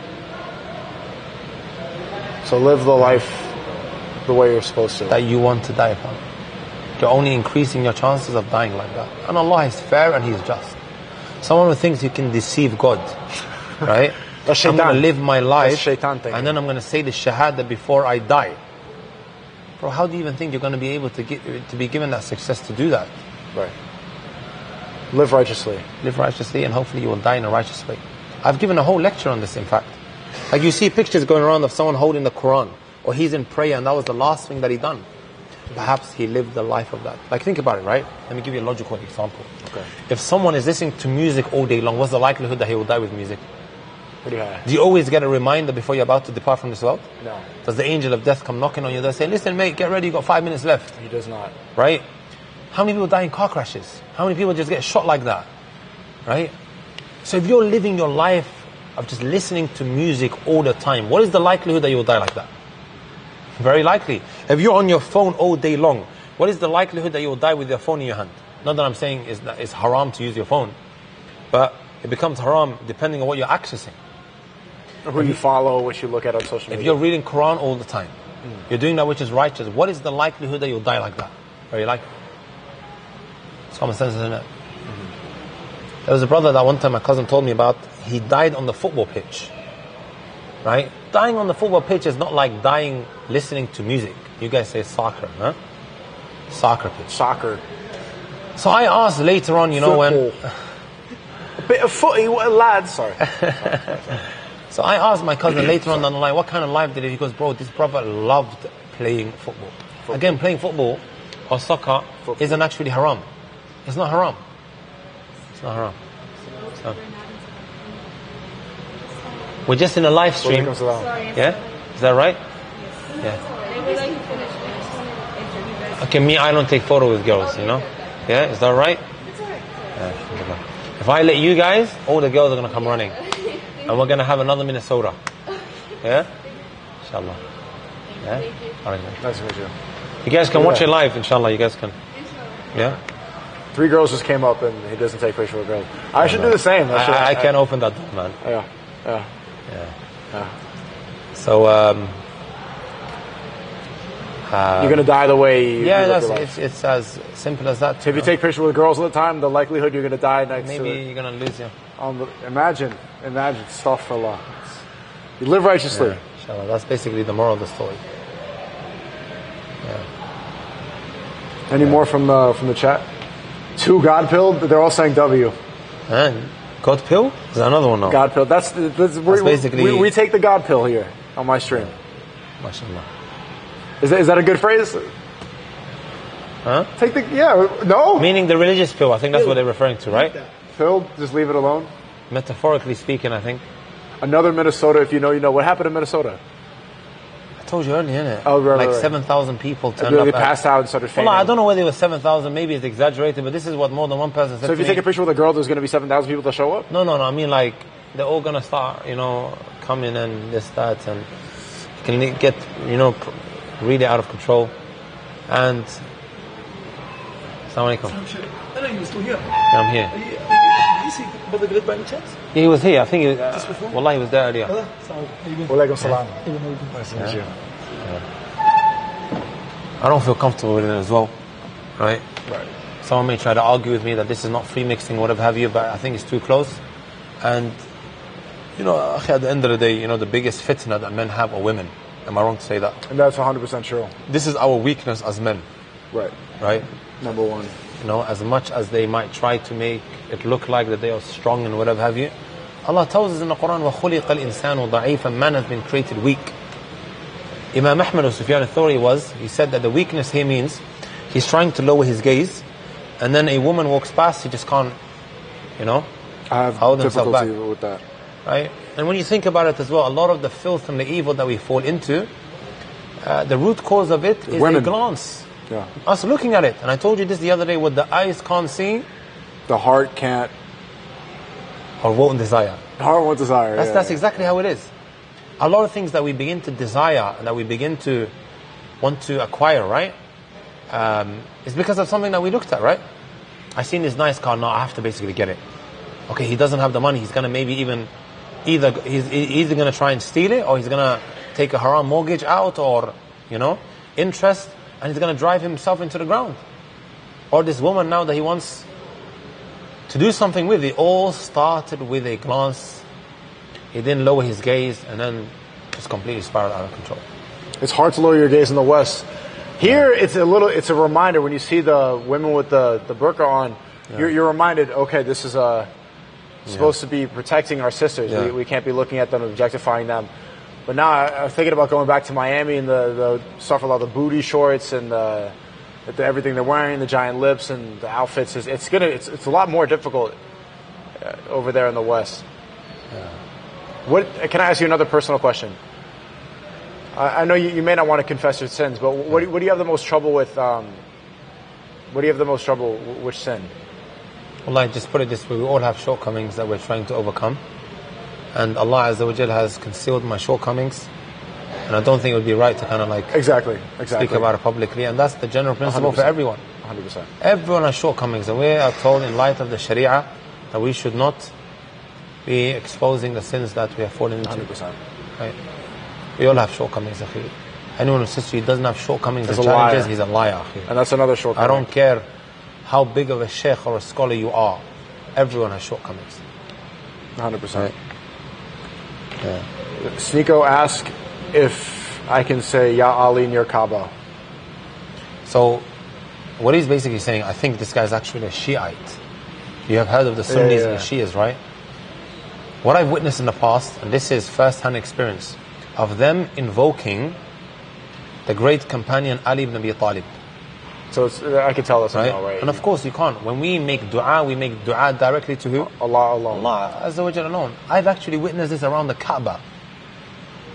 So live the life the way you're supposed to. That you want to die upon. You're only increasing your chances of dying like that. And Allah is fair and He's just. Someone who thinks you can deceive God, right? I'm going to live my life and then I'm going to say the shahada before I die. Bro, how do you even think you're going to be able to be given that success to do that? Right. Live righteously. Live righteously and hopefully you will die in a righteous way. I've given a whole lecture on this, in fact. Like you see pictures going around of someone holding the Quran, or he's in prayer and that was the last thing that he done. Perhaps he lived the life of that. Like think about it, right? Let me give you a logical example. Okay. If someone is listening to music all day long, what's the likelihood that he will die with music? Pretty high. Do you always get a reminder before you're about to depart from this world? No. Does the angel of death come knocking on your door saying, listen mate, get ready, you've got 5 minutes left? He does not. Right? How many people die in car crashes? How many people just get shot like that? Right? So if you're living your life of just listening to music all the time, what is the likelihood that you will die like that? Very likely. If you're on your phone all day long, what is the likelihood that you will die with your phone in your hand? Not that I'm saying it's haram to use your phone, but it becomes haram depending on what you're accessing. Or who you follow, what you look at on social media. If you're reading Quran all the time, you're doing that which is righteous, what is the likelihood that you'll die like that? Very likely. It's common sense, isn't it? There was a brother that one time my cousin told me about. He died on the football pitch. Right? Dying on the football pitch is not like dying listening to music. You guys say soccer, huh? Soccer pitch. Soccer. So I asked later on, when... A bit of footy, lad. Sorry. So I asked my cousin later on down the line, what kind of life did he? He goes, bro, this brother loved playing football. Again, playing football or soccer isn't actually haram. It's not haram. It's not haram. So, we're just in a live stream. Yeah? Is that right? Yeah. Okay, me, I don't take photos with girls, Yeah? Is that right? Yeah. If I let you guys, all the girls are going to come running. And we're going to have another Minnesota. Yeah? Inshallah. Yeah? Alright. Nice to meet you. You guys can watch it live, inshallah. You guys can. Yeah? 3 girls just came up and he doesn't take pictures with girls. I should do the same. I can't open that door, man. Yeah. So, you're gonna die the way you live your life. It's as simple as that. So if you take pictures with girls all the time, the likelihood you're gonna die next to maybe you're gonna lose you. Imagine, astaghfirullah. You live righteously. Yeah, inshallah. That's basically the moral of the story. Yeah. Any more from the chat? 2 God pilled, they're all saying W. And God pill? Is that another one now? God pill. That's basically we take the God pill here on my stream. MashaAllah. Is that a good phrase? Huh? No. Meaning the religious pill. I think that's what they're referring to, right? Pill. Just leave it alone. Metaphorically speaking, I think. Another Minnesota. If you know. What happened in Minnesota? I told you earlier, innit? Oh, right. 7,000 people turned up. They passed out and started fainting. Well, I don't know whether it was 7,000. Maybe it's exaggerated, but this is what more than one person said. So if you take a picture with a girl, there's going to be 7,000 people that show up? No. I mean, they're all going to start, coming and this, that, and it can get, really out of control. And Assalamu alaikum. I know you were still here. Yeah, I'm here. Did you see Brother Grid by any chance? Yeah, he was here. I think he was. Wallah, he was there earlier. Walaikum salam. Nice to meet you. I don't feel comfortable with it as well. Right? Someone may try to argue with me that this is not free mixing, whatever have you, but I think it's too close. And, at the end of the day, the biggest fitna that men have are women. Am I wrong to say that? And that's 100% true. This is our weakness as men. Right? Number one. As much as they might try to make it look like that they are strong and whatever have you, Allah tells us in the Quran, وَخُلِقَ الْإِنسَانُ ضَعِيفًا. Man has been created weak. Imam Ahmad or Sufyan al-Thawri he said that the weakness here means he's trying to lower his gaze, and then a woman walks past, he just can't, I have hold himself back. difficulty with that. Right? And when you think about it as well, a lot of the filth and the evil that we fall into, the root cause of it is a glance. Yeah. Us looking at it. And I told you this the other day, what the eyes can't see, the heart can't, or won't desire. The heart won't desire. That's exactly how it is. A lot of things that we begin to desire and that we begin to want to acquire, right? Is because of something that we looked at, right? I seen this nice car, now I have to basically get it. Okay, he doesn't have the money, he's gonna maybe he's either gonna try and steal it, or he's gonna take a haram mortgage out, or interest, and he's gonna drive himself into the ground. Or this woman now that he wants to do something with, it all started with a glance. He didn't lower his gaze, and then just completely spiraled out of control. It's hard to lower your gaze in the West. Here, it's a reminder when you see the women with the burqa on. Yeah. You're reminded, okay, this is supposed to be protecting our sisters. Yeah. We can't be looking at them, objectifying them. But now I'm thinking about going back to Miami and the stuff about the booty shorts and everything they're wearing, the giant lips and the outfits. It's a lot more difficult over there in the West. Yeah. Can I ask you another personal question? I know you may not want to confess your sins, but what do you have the most trouble with? What do you have the most trouble? Which sin? Well, I just put it this way: we all have shortcomings that we're trying to overcome, and Allah Azza wa Jal has concealed my shortcomings, and I don't think it would be right to kind of exactly speak about it publicly. And that's the general principle 100%. For everyone. 100%. Everyone has shortcomings, and we are told in light of the Sharia that we should not be exposing the sins that we have fallen into. 100%. Right? We all have shortcomings, akhi. Anyone who says to you doesn't have shortmings and challenges, he's a liar, akhi. And that's another shortcoming. I don't care how big of a sheikh or a scholar you are. Everyone has shortcomings. 100%. Right? Yeah. SNEAKO asked if I can say Ya Ali near Kaaba. So, what he's basically saying, I think this guy's actually a Shiite. You have heard of the Sunnis and the Shias, right? What I've witnessed in the past, and this is first-hand experience, of them invoking the great companion Ali ibn Abi Talib. So I can tell us now, right? And of course you can't. When we make dua directly to who? Allah alone. Allah Azza wa Jalla alone. I've actually witnessed this around the Kaaba.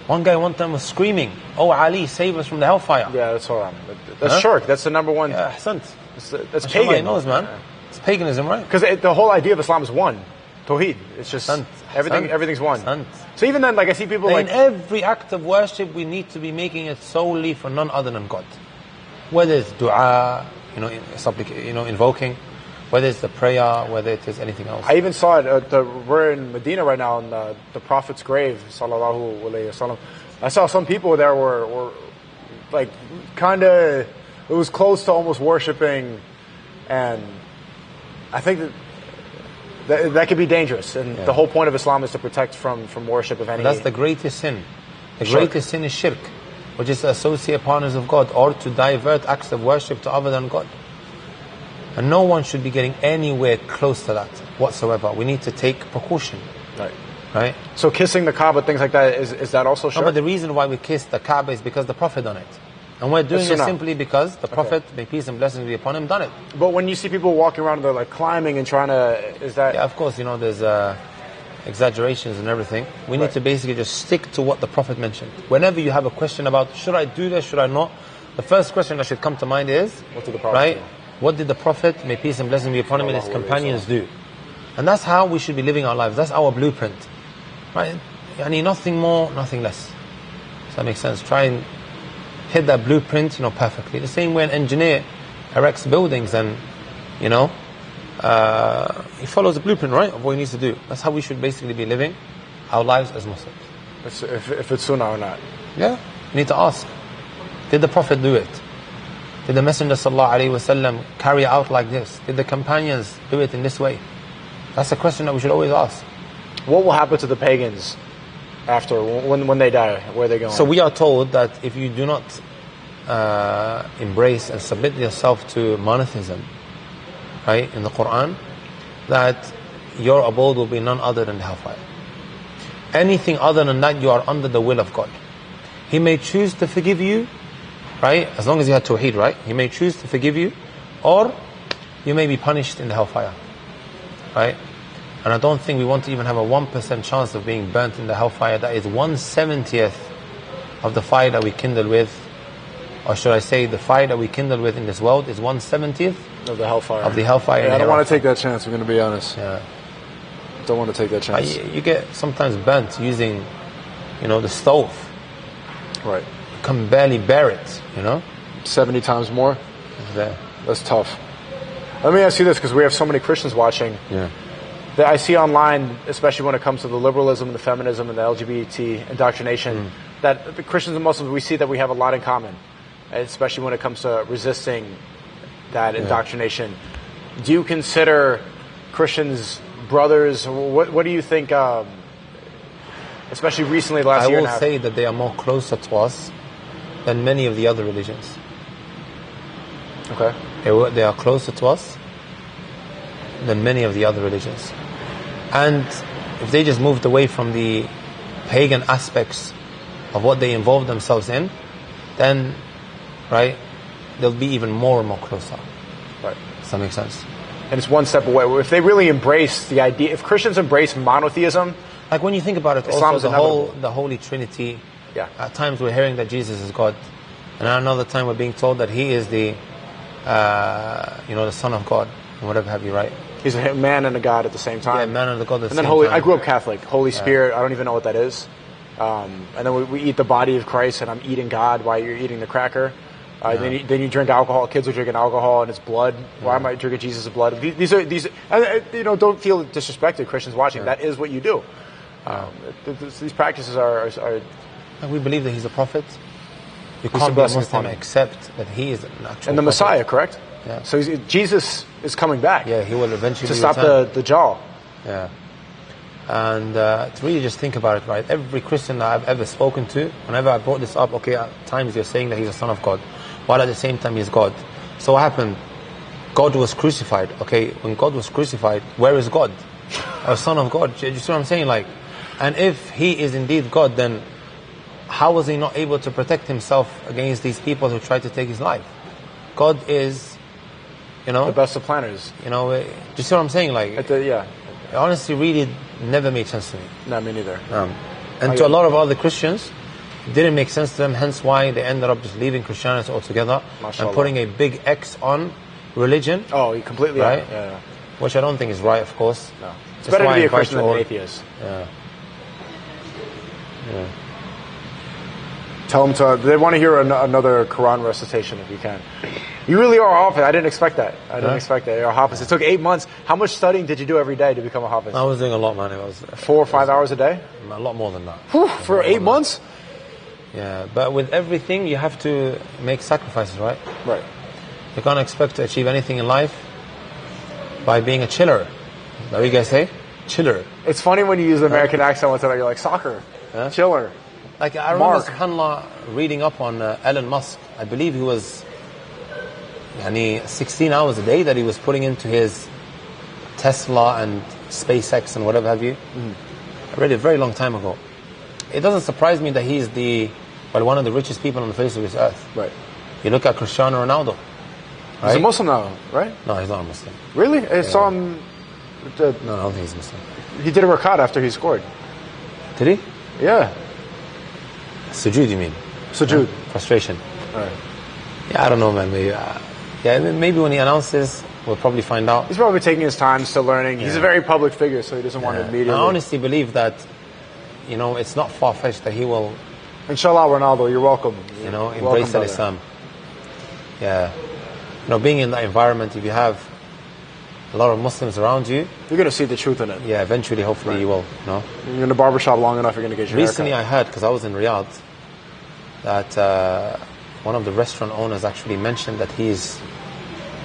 One guy one time was screaming, "Oh Ali, save us from the hellfire." Yeah, that's all right. That's shirk. That's the number one. Yeah, ahsant. That's pagan. Knows, man. It's paganism, right? Because the whole idea of Islam is one. Tawheed. It's just everything's one. So even then, I see people in every act of worship, we need to be making it solely for none other than God. Whether it's dua, invoking, whether it's the prayer, whether it is anything else. I even saw it. We're in Medina right now, on the Prophet's grave, sallallahu alaihi wasallam. I saw some people there were kind of. It was close to almost worshiping, and I think that could be dangerous. And the whole point of Islam is to protect from worship of any. And that's the greatest sin. The greatest sin is shirk, which is to associate partners of God or to divert acts of worship to other than God. And no one should be getting anywhere close to that whatsoever. We need to take precaution. Right? So kissing the Kaaba, things like that, is that also shirk? No, but the reason why we kiss the Kaaba is because the Prophet done it. And we're doing it simply because the Prophet, may peace and blessings be upon him, done it. But when you see people walking around, they're climbing and trying to, is that... Yeah, of course, there's exaggerations and everything. We need to basically just stick to what the Prophet mentioned. Whenever you have a question about, should I do this, should I not? The first question that should come to mind is, what did the Prophet do? What did the Prophet, may peace and blessings be upon him, and his companions do? And that's how we should be living our lives. That's our blueprint. Right? Nothing more, nothing less. Does that make sense? Try and hit that blueprint, perfectly. The same way an engineer erects buildings and, he follows the blueprint, right, of what he needs to do. That's how we should basically be living our lives as Muslims. If it's sunnah or not. Yeah. You need to ask, did the Prophet do it? Did the Messenger ﷺ carry it out like this? Did the companions do it in this way? That's a question that we should always ask. What will happen to the pagans after, when they die? Where are they going? So we are told that if you do not embrace and submit yourself to monotheism, right, in the Quran, that your abode will be none other than the hellfire. Anything other than that, you are under the will of God. He may choose to forgive you, right? As long as you had tawheed, right? He may choose to forgive you, or you may be punished in the hellfire, right? And I don't think we want to even have a 1% chance of being burnt in the hellfire. That is 1/70th of the fire that we kindle with, or should I say the fire that we kindle with in this world is 1/70th of the hellfire. Yeah, I don't want to take that chance, I'm going to be honest. Yeah. Don't want to take that chance. You get sometimes burnt using, the stove. Right. You can barely bear it, 70 times more? There. That's tough. Let me ask you this, because we have so many Christians watching. Yeah. That I see online, especially when it comes to the liberalism and the feminism and the LGBT indoctrination, that the Christians and Muslims, we see that we have a lot in common, especially when it comes to resisting that indoctrination. Do you consider Christians brothers? What do you think, especially recently, the last year and a half? I will say that they are more closer to us than many of the other religions. Okay. They are closer to us than many of the other religions. And if they just moved away from the pagan aspects of what they involve themselves in, then, right, they'll be even more and more closer. Right. Does that make sense? And it's one step away. If they really embrace the idea, if Christians embrace monotheism, like when you think about it, Islam's also the Holy Trinity. Yeah. At times we're hearing that Jesus is God, and at another time we're being told that He is the Son of God, and whatever have you, right? He's a man and a God at the same time. Yeah, man and a God at the same time. time. I grew up Catholic. Holy Spirit, I don't even know what that is. And then we eat the body of Christ, and I'm eating God while you're eating the cracker. Then you drink alcohol. Kids are drinking alcohol and it's blood. Why am I drinking Jesus' blood? These don't feel disrespected, Christians watching. That is what you do. These practices are. And we believe that He's a prophet. You can't be a Muslim except that He is an actual and the Messiah, correct? Yeah. So Jesus is coming back. Yeah, He will eventually to stop return. the jaw. Yeah. And to really just think about it, right? Every Christian that I've ever spoken to, whenever I brought this up, okay, at times you're saying that He's a Son of God, while at the same time He's God. So what happened? God was crucified. Okay, when God was crucified, where is God? A Son of God. Do you see what I'm saying? Like, and if He is indeed God, then how was He not able to protect Himself against these people who tried to take His life? God is, the best of planners. Do you see what I'm saying? Like, it honestly, really never made sense to me. No, me neither. And to a lot of other Christians, it didn't make sense to them, hence why they ended up just leaving Christianity altogether and putting a big X on religion. Oh, you completely right? Yeah. Which I don't think is right, of course. No. It's better to be a Christian than an atheist. Yeah. Tell them they want to hear another Quran recitation if you can. You really are a Hafiz. I didn't expect that. You're a Hafiz. It took 8 months. How much studying did you do every day to become a Hafiz? I was doing a lot, man. It was 4 or 5 hours a day? A lot more than that. Whew, for 8 months? Yeah, but with everything, you have to make sacrifices, right? Right. You can't expect to achieve anything in life by being a chiller. Is that what you guys say? Chiller. It's funny when you use the American accent once in a while. You're like, soccer, chiller. Like, I remember, subhanAllah, reading up on Elon Musk. I believe he was 16 hours a day that he was putting into his Tesla and SpaceX and whatever have you. I read it a very long time ago. It doesn't surprise me that he's one of the richest people on the face of this earth. Right. You look at Cristiano Ronaldo. Right? He's a Muslim now, right? No, he's not a Muslim. Really? I saw him... No, I don't think he's Muslim. He did a rakat after he scored. Did he? Yeah. Sujood, you mean? Sujood. Frustration. Right. Yeah, I don't know, man. Maybe when he announces, we'll probably find out. He's probably taking his time, still learning. Yeah. He's a very public figure, so he doesn't want to immediately... I honestly believe that, it's not far-fetched that he will... Inshallah, Ronaldo, you're welcome. Embrace Islam. Yeah. Being in that environment, if you have a lot of Muslims around you, you're going to see the truth in it. Yeah, eventually, hopefully you will. You're in the barbershop long enough, you're going to get your Recently haircut. I heard, because I was in Riyadh, that one of the restaurant owners actually mentioned that he's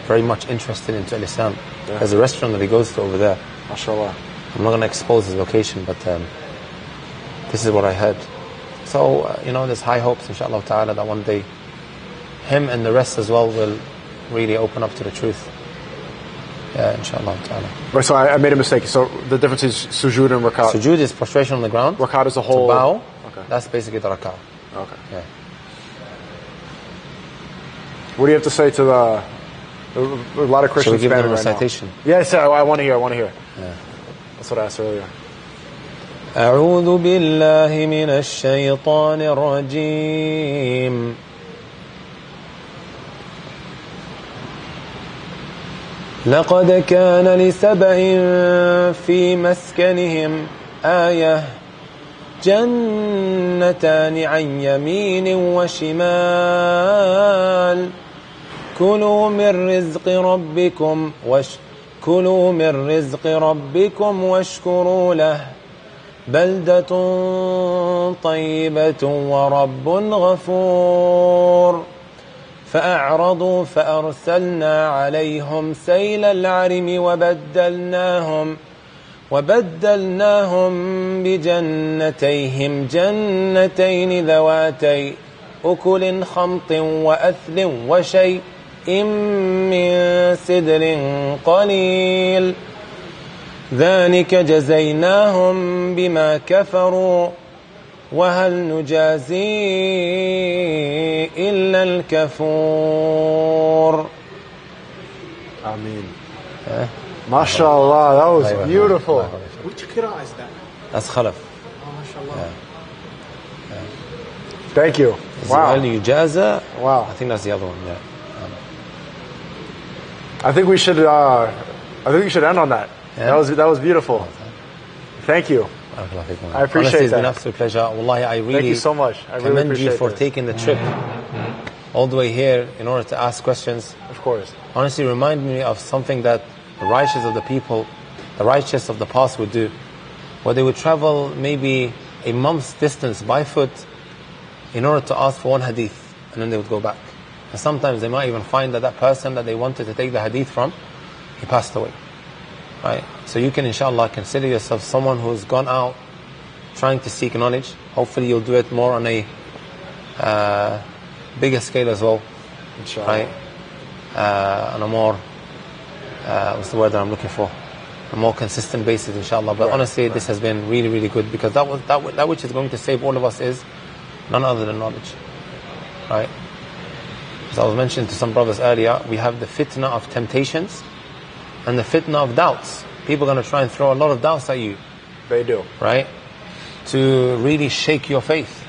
very much interested into Islam. Yeah. There's a restaurant that he goes to over there. MashaAllah. I'm not going to expose his location, but this is what I heard. So, there's high hopes, inshallah ta'ala, that one day him and the rest as well will really open up to the truth. Yeah, inshallah ta'ala. Right, so I made a mistake. So the difference is sujood and rakat. Sujood is prostration on the ground. Rakat is a whole... To bow, that's basically the rakat. Okay. Yeah. What do you have to say to a lot of Christians? Should we give them a right recitation? Now? Yes, I want to hear. Yeah. That's what I asked earlier. أعوذ بالله من الشيطان الرجيم لقد كان لسبع في مسكنهم آية جنتان عن يمين وشمال كلوا من رزق ربكم واشكروا له بلدة طيبة ورب غفور فأعرضوا فأرسلنا عليهم سيل العرم وبدلناهم بجنتيهم جنتين ذواتي أكل خمط وأثل وشيء من سدر قليل ذلك جزيناهم بما كفروا وهل نجازي إلا الكفور. Ameen. MashaAllah, that was beautiful. Which qira'ah is that? That's Khalaf. Oh, mashallah. Thank you. Wow. وهل يجازى. Wow. I think that's the other one. Yeah. I think we should end on that. Yeah. That was beautiful. Thank you. I appreciate Honestly, it's that. been an absolute pleasure. Wallahi, I really thank you so much. I really commend appreciate you for this. taking the trip all the way here in order to ask questions. Of course. Honestly, remind me of something that the righteous of the people, the righteous of the past would do, where they would travel maybe a month's distance by foot in order to ask for one hadith, and then they would go back. And sometimes they might even find that person that they wanted to take the hadith from, he passed away. Right? So you can, inshallah, consider yourself someone who's gone out trying to seek knowledge. Hopefully you'll do it more on a bigger scale as well. Inshallah. Right? On a more, what's the word that I'm looking for? A more consistent basis, inshallah. But honestly, this has been really, really good, because that which is going to save all of us is none other than knowledge. Right? As I was mentioning to some brothers earlier, we have the fitna of temptations and the fitna of doubts. People are going to try and throw a lot of doubts at you. They do. Right? To really shake your faith.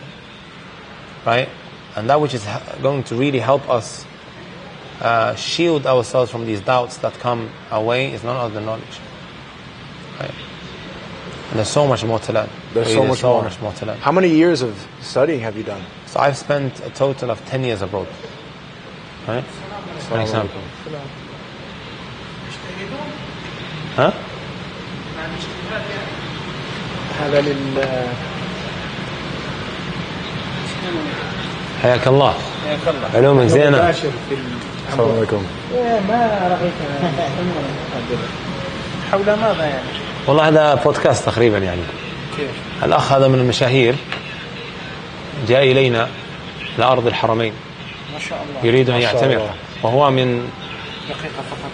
Right? And that which is going to really help us shield ourselves from these doubts that come our way is none other than knowledge. Right? And there's so much more to learn. There's so much more to learn. How many years of studying have you done? So I've spent a total of 10 years abroad. Right? For example. ها؟ هذا لل حياك الله. حياك الله. علومك زينة. السلام عليكم. ما رأيت حول ماذا يعني؟ والله هذا بودكاست تقريبا يعني. كيف؟ الأخ هذا من المشاهير جاء إلينا لأرض الحرمين. ما شاء الله. يريد أن يعتمر، وهو من دقيقة فقط.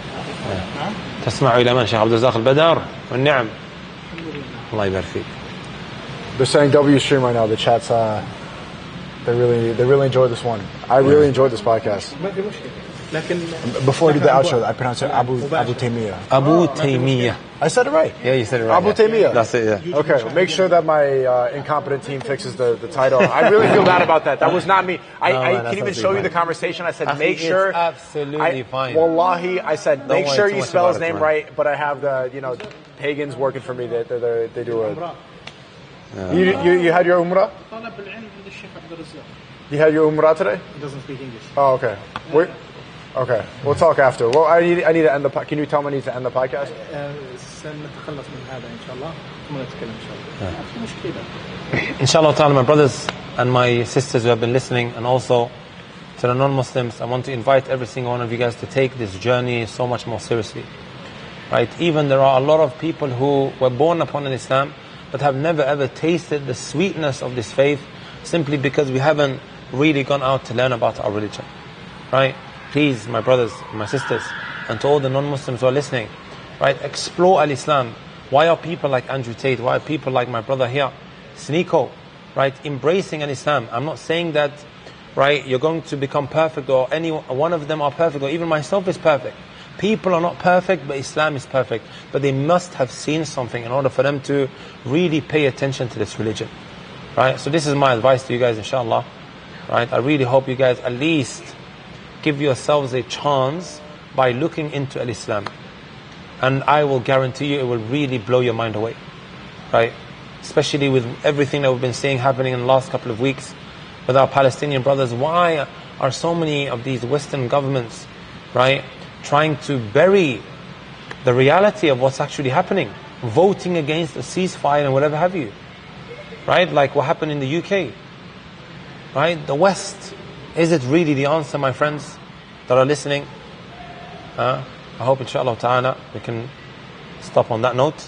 نعم. تسمع إلى من شيخ عبد الرزاق البدر والنعم. الله يبارك فيك. They're saying W stream right now. The chat's they really enjoyed this one. I really enjoyed this podcast. ما في مشكلة. لكن before I do the outro, I pronounce it Abu Taymiyyah. Abu Taymiyyah. I said it right. Yeah, you said it right. Abu Taymiyyah. That's it, yeah. Okay, well, make sure that my incompetent team fixes the title. I really feel bad about that. That was not me. I can even show you the conversation. I said, make sure. It's absolutely fine. Wallahi, I said, Don't make worry sure too you much spell about his it, name man. right. But I have the pagans working for me. They do it. You had your umrah? طلب العلم عند الشيخ عبد الرزاق. You had your umrah today? He doesn't speak English. Oh, okay. Okay, we'll talk after. Well, I need to end the. Can you tell me I need to end the podcast? سنتخلص من هذا إن شاء الله ثم نتكلم إن شاء الله. ما في مشكلة. Inshallah ta'ala, my brothers and my sisters who have been listening, and also to the non-Muslims, I want to invite every single one of you guys to take this journey so much more seriously. Right? Even there are a lot of people who were born upon Islam but have never ever tasted the sweetness of this faith, simply because we haven't really gone out to learn about our religion. Right? Please, my brothers and my sisters, and to all the non-Muslims who are listening, right? Explore al-Islam. Why are people like Andrew Tate? Why are people like my brother here, SNEAKO, right, embracing an Islam. I'm not saying that, right, you're going to become perfect, or any one of them are perfect, or even myself is perfect. People are not perfect, but Islam is perfect. But they must have seen something in order for them to really pay attention to this religion. Right? So this is my advice to you guys, inshallah. Right? I really hope you guys at least give yourselves a chance by looking into Islam. And I will guarantee you it will really blow your mind away. Right? Especially with everything that we've been seeing happening in the last couple of weeks with our Palestinian brothers. Why are so many of these Western governments, right, trying to bury the reality of what's actually happening, voting against a ceasefire and whatever have you, right? Like what happened in the UK, right? The West, is it really the answer, my friends that are listening? I hope inshallah ta'ala we can stop on that note.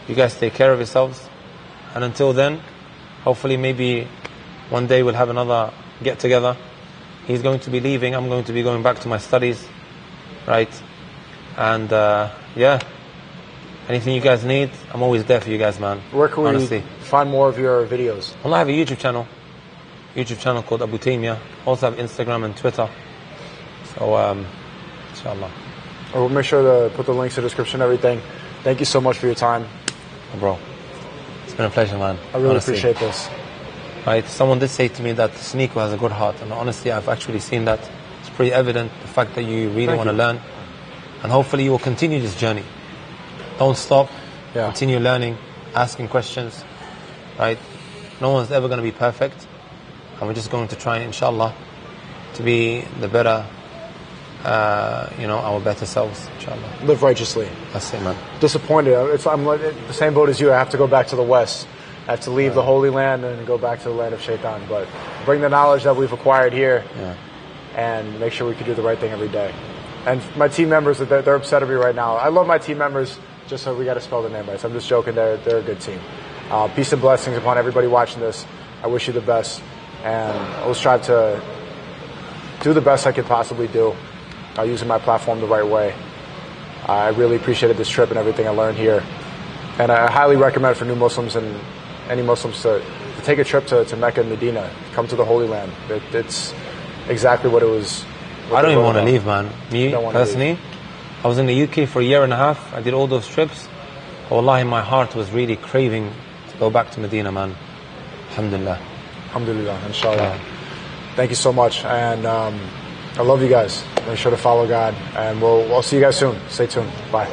You guys take care of yourselves, and until then, hopefully maybe one day we'll have another get together. He's going to be leaving, I'm going to be going back to my studies. Right, and yeah, anything you guys need, I'm always there for you guys, man. Where can honestly we find more of your videos? Well, I have a YouTube channel called Abu Taymiyyah. Also have Instagram and Twitter. So, inshallah. We'll make sure to put the links in the description and everything. Thank you so much for your time. Oh, bro, it's been a pleasure, man. I really honestly appreciate this. right? Someone did say to me that SNEAKO has a good heart, and honestly, I've actually seen that. It's pretty evident, the fact that you really want to learn, and hopefully you will continue this journey. Don't stop. Continue learning, asking questions, right? No one's ever going to be perfect, and we're just going to try, inshallah, to be the better, our better selves, inshallah. Live righteously. That's it, man. Disappointed. I'm like the same boat as you. I have to go back to the West. I have to leave the Holy Land and go back to the land of Shaitan. But bring the knowledge that we've acquired here and make sure we can do the right thing every day. And my team members, they're upset at me right now. I love my team members, just so we got to spell their name right. So I'm just joking. They're a good team. Peace and blessings upon everybody watching this. I wish you the best. And I will strive to do the best I could possibly do, using my platform the right way. I really appreciated this trip and everything I learned here. And I highly recommend for new Muslims and any Muslims to take a trip to Mecca and Medina. Come to the Holy Land. It's exactly what it was. I don't even want to leave, man. Me, personally, I was in the UK for a year and a half. I did all those trips. Wallahi, my heart was really craving to go back to Medina, man. Alhamdulillah. Alhamdulillah, inshallah. Thank you so much. And I love you guys. Make sure to follow God. And we'll see you guys soon. Stay tuned. Bye.